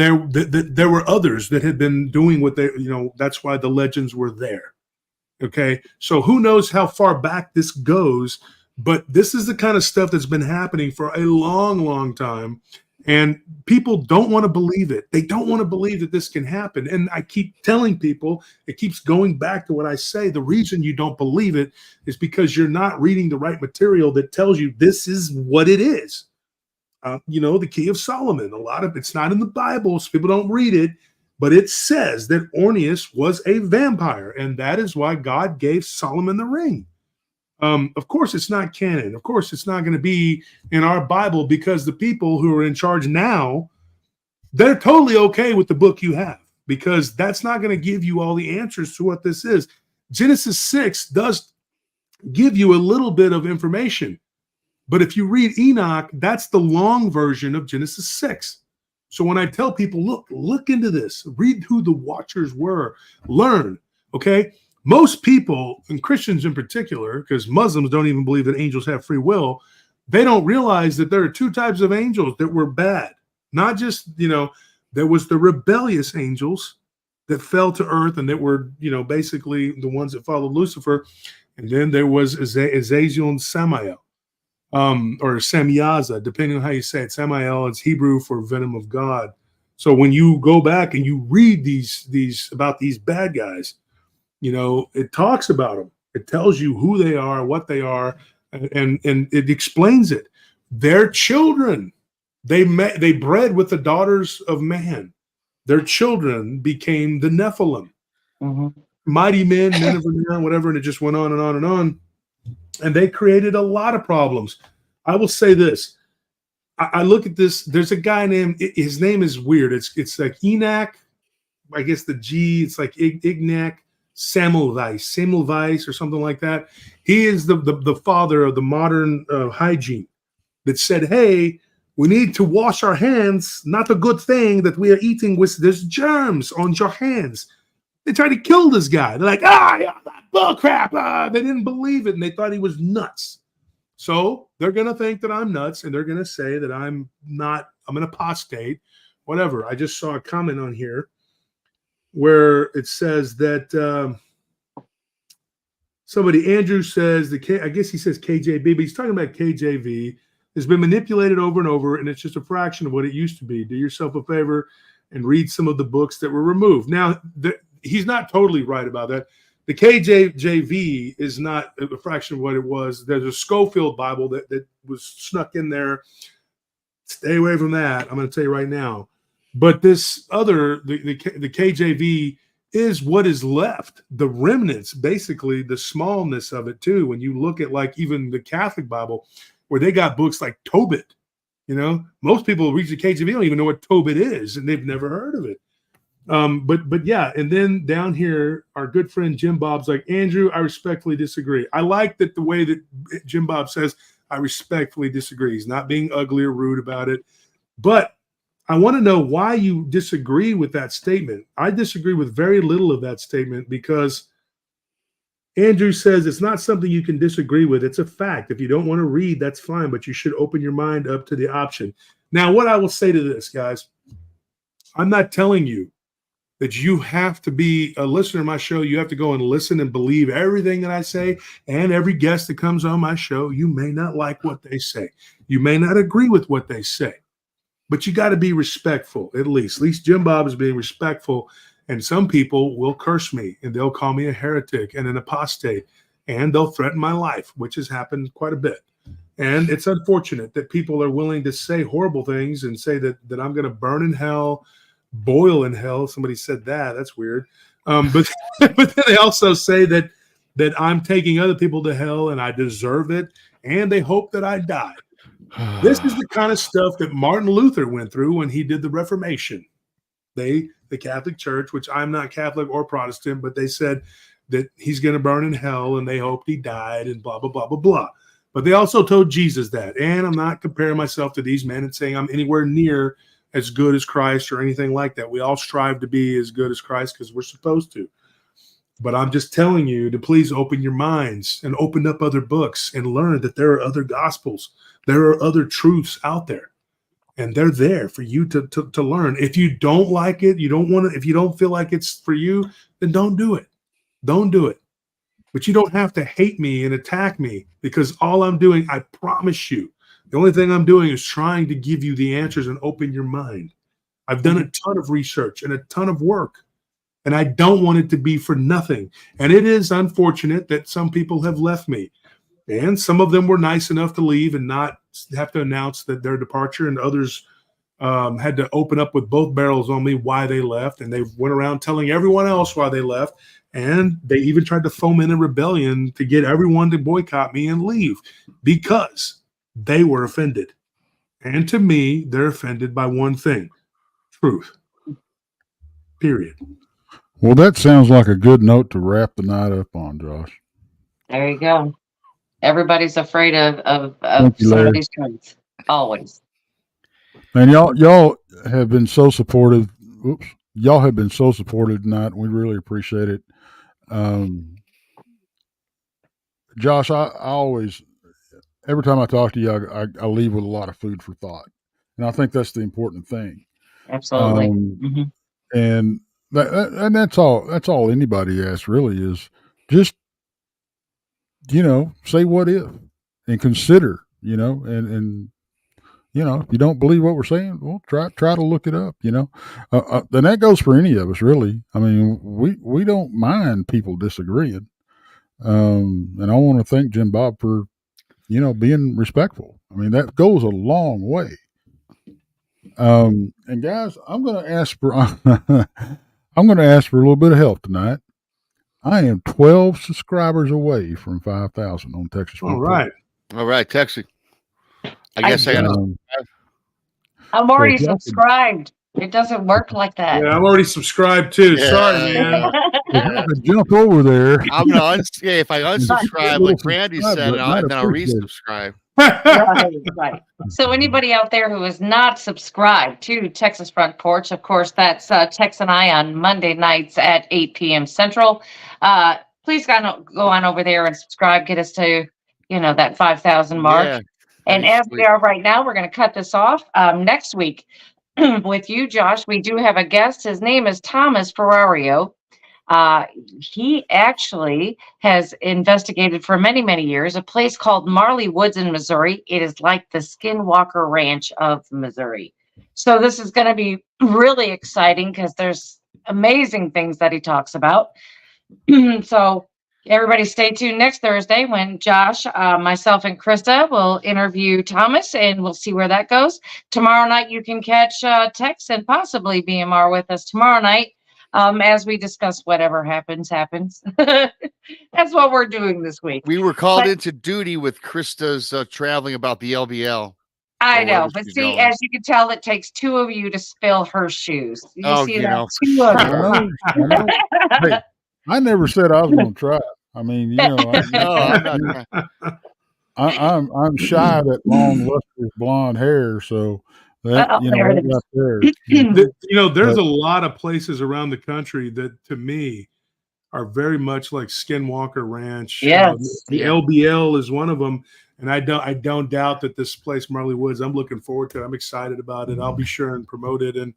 there were others that had been doing what they, you know, that's why the legends were there. Okay. So who knows how far back this goes, but this is the kind of stuff that's been happening for a long, long time. And people don't want to believe it. They don't want to believe that this can happen. And I keep telling people, it keeps going back to what I say. The reason you don't believe it is because you're not reading the right material that tells you this is what it is. You know, the Key of Solomon, it's not in the Bible, so people don't read it, but it says that Orneus was a vampire, and that is why God gave Solomon the ring. Of course, it's not canon. Of course, it's not going to be in our Bible, because the people who are in charge now, they're totally okay with the book you have, because that's not going to give you all the answers to what this is. Genesis 6 does give you a little bit of information. But if you read Enoch, that's the long version of Genesis 6. So when I tell people, look into this, read who the Watchers were, learn, okay? Most people, and Christians in particular, because Muslims don't even believe that angels have free will, they don't realize that there are two types of angels that were bad. Not just, you know, there was the rebellious angels that fell to earth and that were, you know, basically the ones that followed Lucifer. And then there was Azazel and Samael. Or Samyaza, depending on how you say it. Samael is Hebrew for venom of God. So when you go back and you read these about these bad guys, you know, it talks about them. It tells you who they are, what they are, and it explains it. Their children, they bred with the daughters of man. Their children became the Nephilim, mighty men of renown, whatever, and it just went on and on and on. And they created a lot of problems. I will say this. I look at this. There's a guy named, his name is weird. It's like Enoch. I guess the G, it's like Ignac Semmelweis or something like that. He is the father of the modern hygiene that said, hey, we need to wash our hands. Not a good thing that we are eating with there's germs on your hands. They tried to kill this guy. They're like, bull crap. They didn't believe it, and they thought he was nuts. So they're going to think that I'm nuts, and they're going to say that I'm an apostate, whatever. I just saw a comment on here where it says that Andrew says, I guess he says KJB, but he's talking about KJV, has been manipulated over and over, and it's just a fraction of what it used to be. Do yourself a favor and read some of the books that were removed. Now, he's not totally right about that. The KJV is not a fraction of what it was. There's a Schofield Bible that was snuck in there. Stay away from that. I'm going to tell you right now. But this other, the KJV is what is left. The remnants, basically, the smallness of it too. When you look at like even the Catholic Bible, where they got books like Tobit, most people read the KJV don't even know what Tobit is, and they've never heard of it. But yeah, and then down here, our good friend Jim Bob's like, Andrew, I respectfully disagree. I like that the way that Jim Bob says, I respectfully disagree. He's not being ugly or rude about it. But I want to know why you disagree with that statement. I disagree with very little of that statement because Andrew says it's not something you can disagree with. It's a fact. If you don't want to read, that's fine, but you should open your mind up to the option. Now, what I will say to this, guys, I'm not telling you that you have to be a listener to my show. You have to go and listen and believe everything that I say, and every guest that comes on my show. You may not like what they say. You may not agree with what they say, but you got to be respectful, at least. At least Jim Bob is being respectful, and some people will curse me, and they'll call me a heretic and an apostate, and they'll threaten my life, which has happened quite a bit. And it's unfortunate that people are willing to say horrible things and say that I'm going to burn in hell, boil in hell. Somebody said that. That's weird. But then they also say that I'm taking other people to hell and I deserve it, and they hope that I die. This is the kind of stuff that Martin Luther went through when he did the Reformation. The Catholic Church, which I'm not Catholic or Protestant, but they said that he's going to burn in hell and they hoped he died and blah, blah, blah, blah, blah. But they also told Jesus that. And I'm not comparing myself to these men and saying I'm anywhere near as good as Christ or anything like that. We all strive to be as good as Christ because we're supposed to. But I'm just telling you to please open your minds and open up other books and learn that there are other gospels. There are other truths out there. And they're there for you to learn. If you don't like it, if you don't feel like it's for you, then don't do it. Don't do it. But you don't have to hate me and attack me, because all I'm doing, I promise you, the only thing I'm doing is trying to give you the answers and open your mind. I've done a ton of research and a ton of work, and I don't want it to be for nothing. And it is unfortunate that some people have left me. And some of them were nice enough to leave and not have to announce that their departure, and others had to open up with both barrels on me why they left. And they went around telling everyone else why they left. And they even tried to foment a rebellion to get everyone to boycott me and leave because they were offended. And to me, they're offended by one thing: truth. Period. Well, that sounds like a good note to wrap the night up on, Josh. There you go. Everybody's afraid of you, some Larry. of these truths. Always. And y'all have been so supportive. Oops. Y'all have been so supportive tonight. We really appreciate it. Josh, I always, every time I talk to you, I leave with a lot of food for thought. And I think that's the important thing. Absolutely. And that's all anybody asks really is just, say what if and consider, and if you don't believe what we're saying, well, try to look it up, and that goes for any of us, really. I mean, we don't mind people disagreeing. And I want to thank Jim Bob for, being respectful. I mean, that goes a long way. And guys, I'm going to ask for a little bit of help tonight. I am 12 subscribers away from 5,000 on Texas. All right, texting. I guess I got to. I'm already subscribed. It doesn't work like that. Yeah, I'm already subscribed too. Yeah. Sorry, man. Jump over there. I'm gonna if I unsubscribe, like Randy said, then I'll resubscribe. Right. So anybody out there who is not subscribed to Texas Front Porch, of course, that's Tex and I on Monday nights at 8 p.m. Central. Please go on over there and subscribe. Get us to, that 5,000 mark. Yeah. And Nice, as we sweet. are right now, we're going to cut this off. Next week with you, Josh, we do have a guest. His name is Thomas Ferrario. He actually has investigated for many, many years a place called Marley Woods in Missouri. It is like the Skinwalker Ranch of Missouri. So this is going to be really exciting because there's amazing things that he talks about. So everybody stay tuned next Thursday when Josh, myself, and Krista will interview Thomas, and we'll see where that goes. Tomorrow night you can catch Tex and possibly BMR with us tomorrow night. As we discuss whatever happens. That's what we're doing this week. We were called into duty with Krista's traveling about the LBL. I know, but see, as you can tell, it takes two of you to spill her shoes. You see that? Two of you. I know. Hey, I never said I was going to try it. I mean, I'm shy of that long, lustrous blonde hair, so that there's a lot of places around the country that, to me, are very much like Skinwalker Ranch. Yes, the LBL is one of them, and I don't doubt that this place, Marley Woods, I'm looking forward to it. I'm excited about it. I'll be sure and promote it. And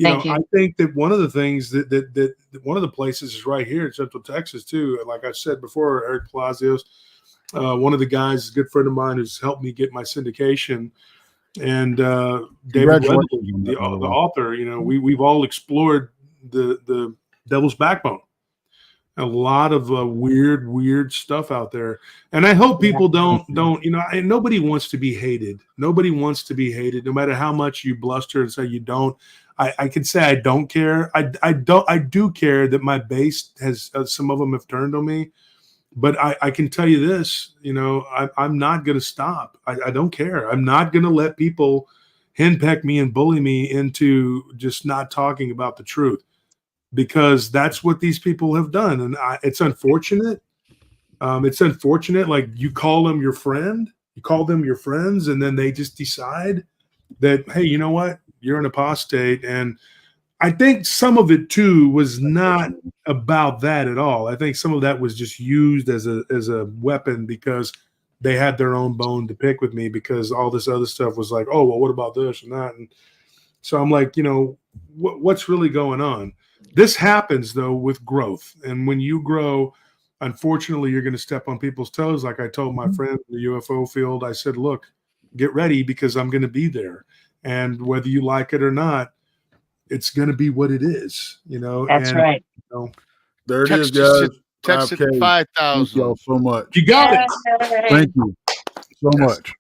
I think that one of the things that one of the places is right here in Central Texas too. Like I said before, Eric Palacios, one of the guys, a good friend of mine, who's helped me get my syndication. And David Wendell, the author, we've all explored the Devil's Backbone. A lot of weird stuff out there, and I hope people don't. Nobody wants to be hated. Nobody wants to be hated, no matter how much you bluster and say you don't. I can say I don't care. I do care that my base has some of them have turned on me. But I can tell you this, I'm not going to stop. I don't care. I'm not going to let people henpeck me and bully me into just not talking about the truth, because that's what these people have done. And it's unfortunate. It's unfortunate. Like, you call them your friend, you call them your friends, and then they just decide that, hey, you know what? You're an apostate. And I think some of it too was not about that at all. I think some of that was just used as a weapon because they had their own bone to pick with me, because all this other stuff was like, oh, well, what about this and that? And so I'm like, what's really going on? This happens though with growth. And when you grow, unfortunately, you're going to step on people's toes. Like I told my friend in the UFO field, I said, look, get ready, because I'm going to be there. And whether you like it or not, it's going to be what it is, That's right. There it is, guys. Text it 5,000. Thank y'all so much. You got it. Thank you so much.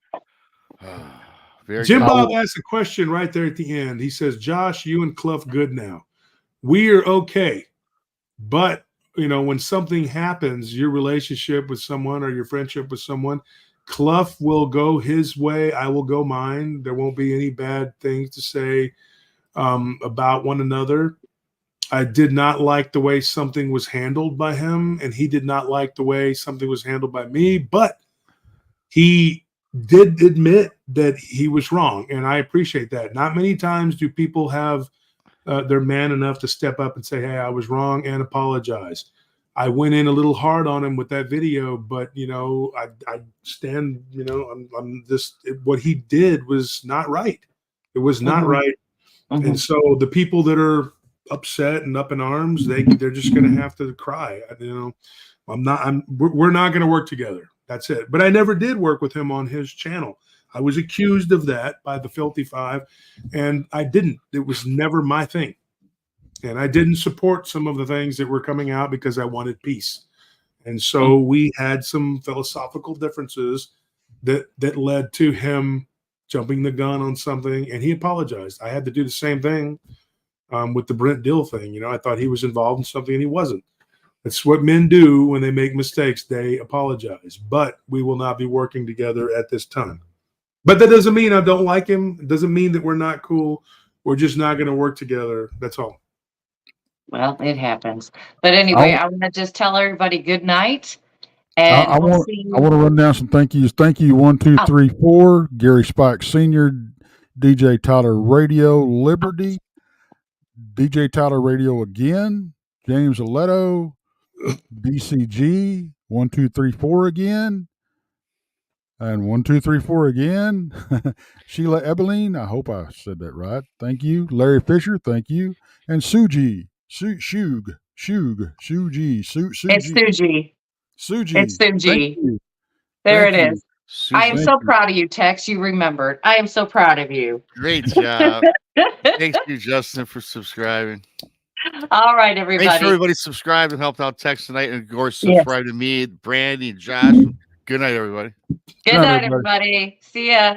Jim Bob asked a question right there at the end. He says, Josh, you and Clough good now. We are okay. But, when something happens, your relationship with someone or your friendship with someone, Clough will go his way. I will go mine. There won't be any bad things to say about one another. I did not like the way something was handled by him, and he did not like the way something was handled by me, but he did admit that he was wrong, and I appreciate that. Not many times do people have they're man enough to step up and say, hey, I was wrong, and apologize. I went in a little hard on him with that video, but I stand, I'm just, what he did was not right. It was not right. And so the people that are upset and up in arms, they're just going to have to cry. We're not going to work together. That's it. But I never did work with him on his channel. I was accused of that by the Filthy Five, and I didn't. It was never my thing. And I didn't support some of the things that were coming out because I wanted peace. And so we had some philosophical differences that led to him jumping the gun on something, and he apologized. I had to do the same thing with the Brent Dill thing. I thought he was involved in something, and he wasn't. That's what men do when they make mistakes. They apologize. But we will not be working together at this time. But that doesn't mean I don't like him. It doesn't mean that we're not cool. We're just not going to work together. That's all. Well, it happens. But anyway, I want to just tell everybody good night. And I want to run down some thank yous. Thank you, 1, 2, 3, 4. Gary Spike Sr., DJ Tyler Radio, Liberty, DJ Tyler Radio again, James Aletto, BCG, 1, 2, 3, 4 again, And 1, 2, 3, 4 again. Sheila Ebeline, I hope I said that right. Thank you. Larry Fisher, thank you. And Suji, Suji, It's Suji. Suji. It's Thank Suji. you. There Thank it you. is. I am Susan, so proud of you, Tex. You remembered. I am so proud of you. great job. Thanks you, Justin, for subscribing. All right, Make everybody. sure everybody subscribe and helped out Tex tonight. And of course, Yes. subscribe to me, Brandy, and Josh. Good night, everybody. Good night, everybody. See ya.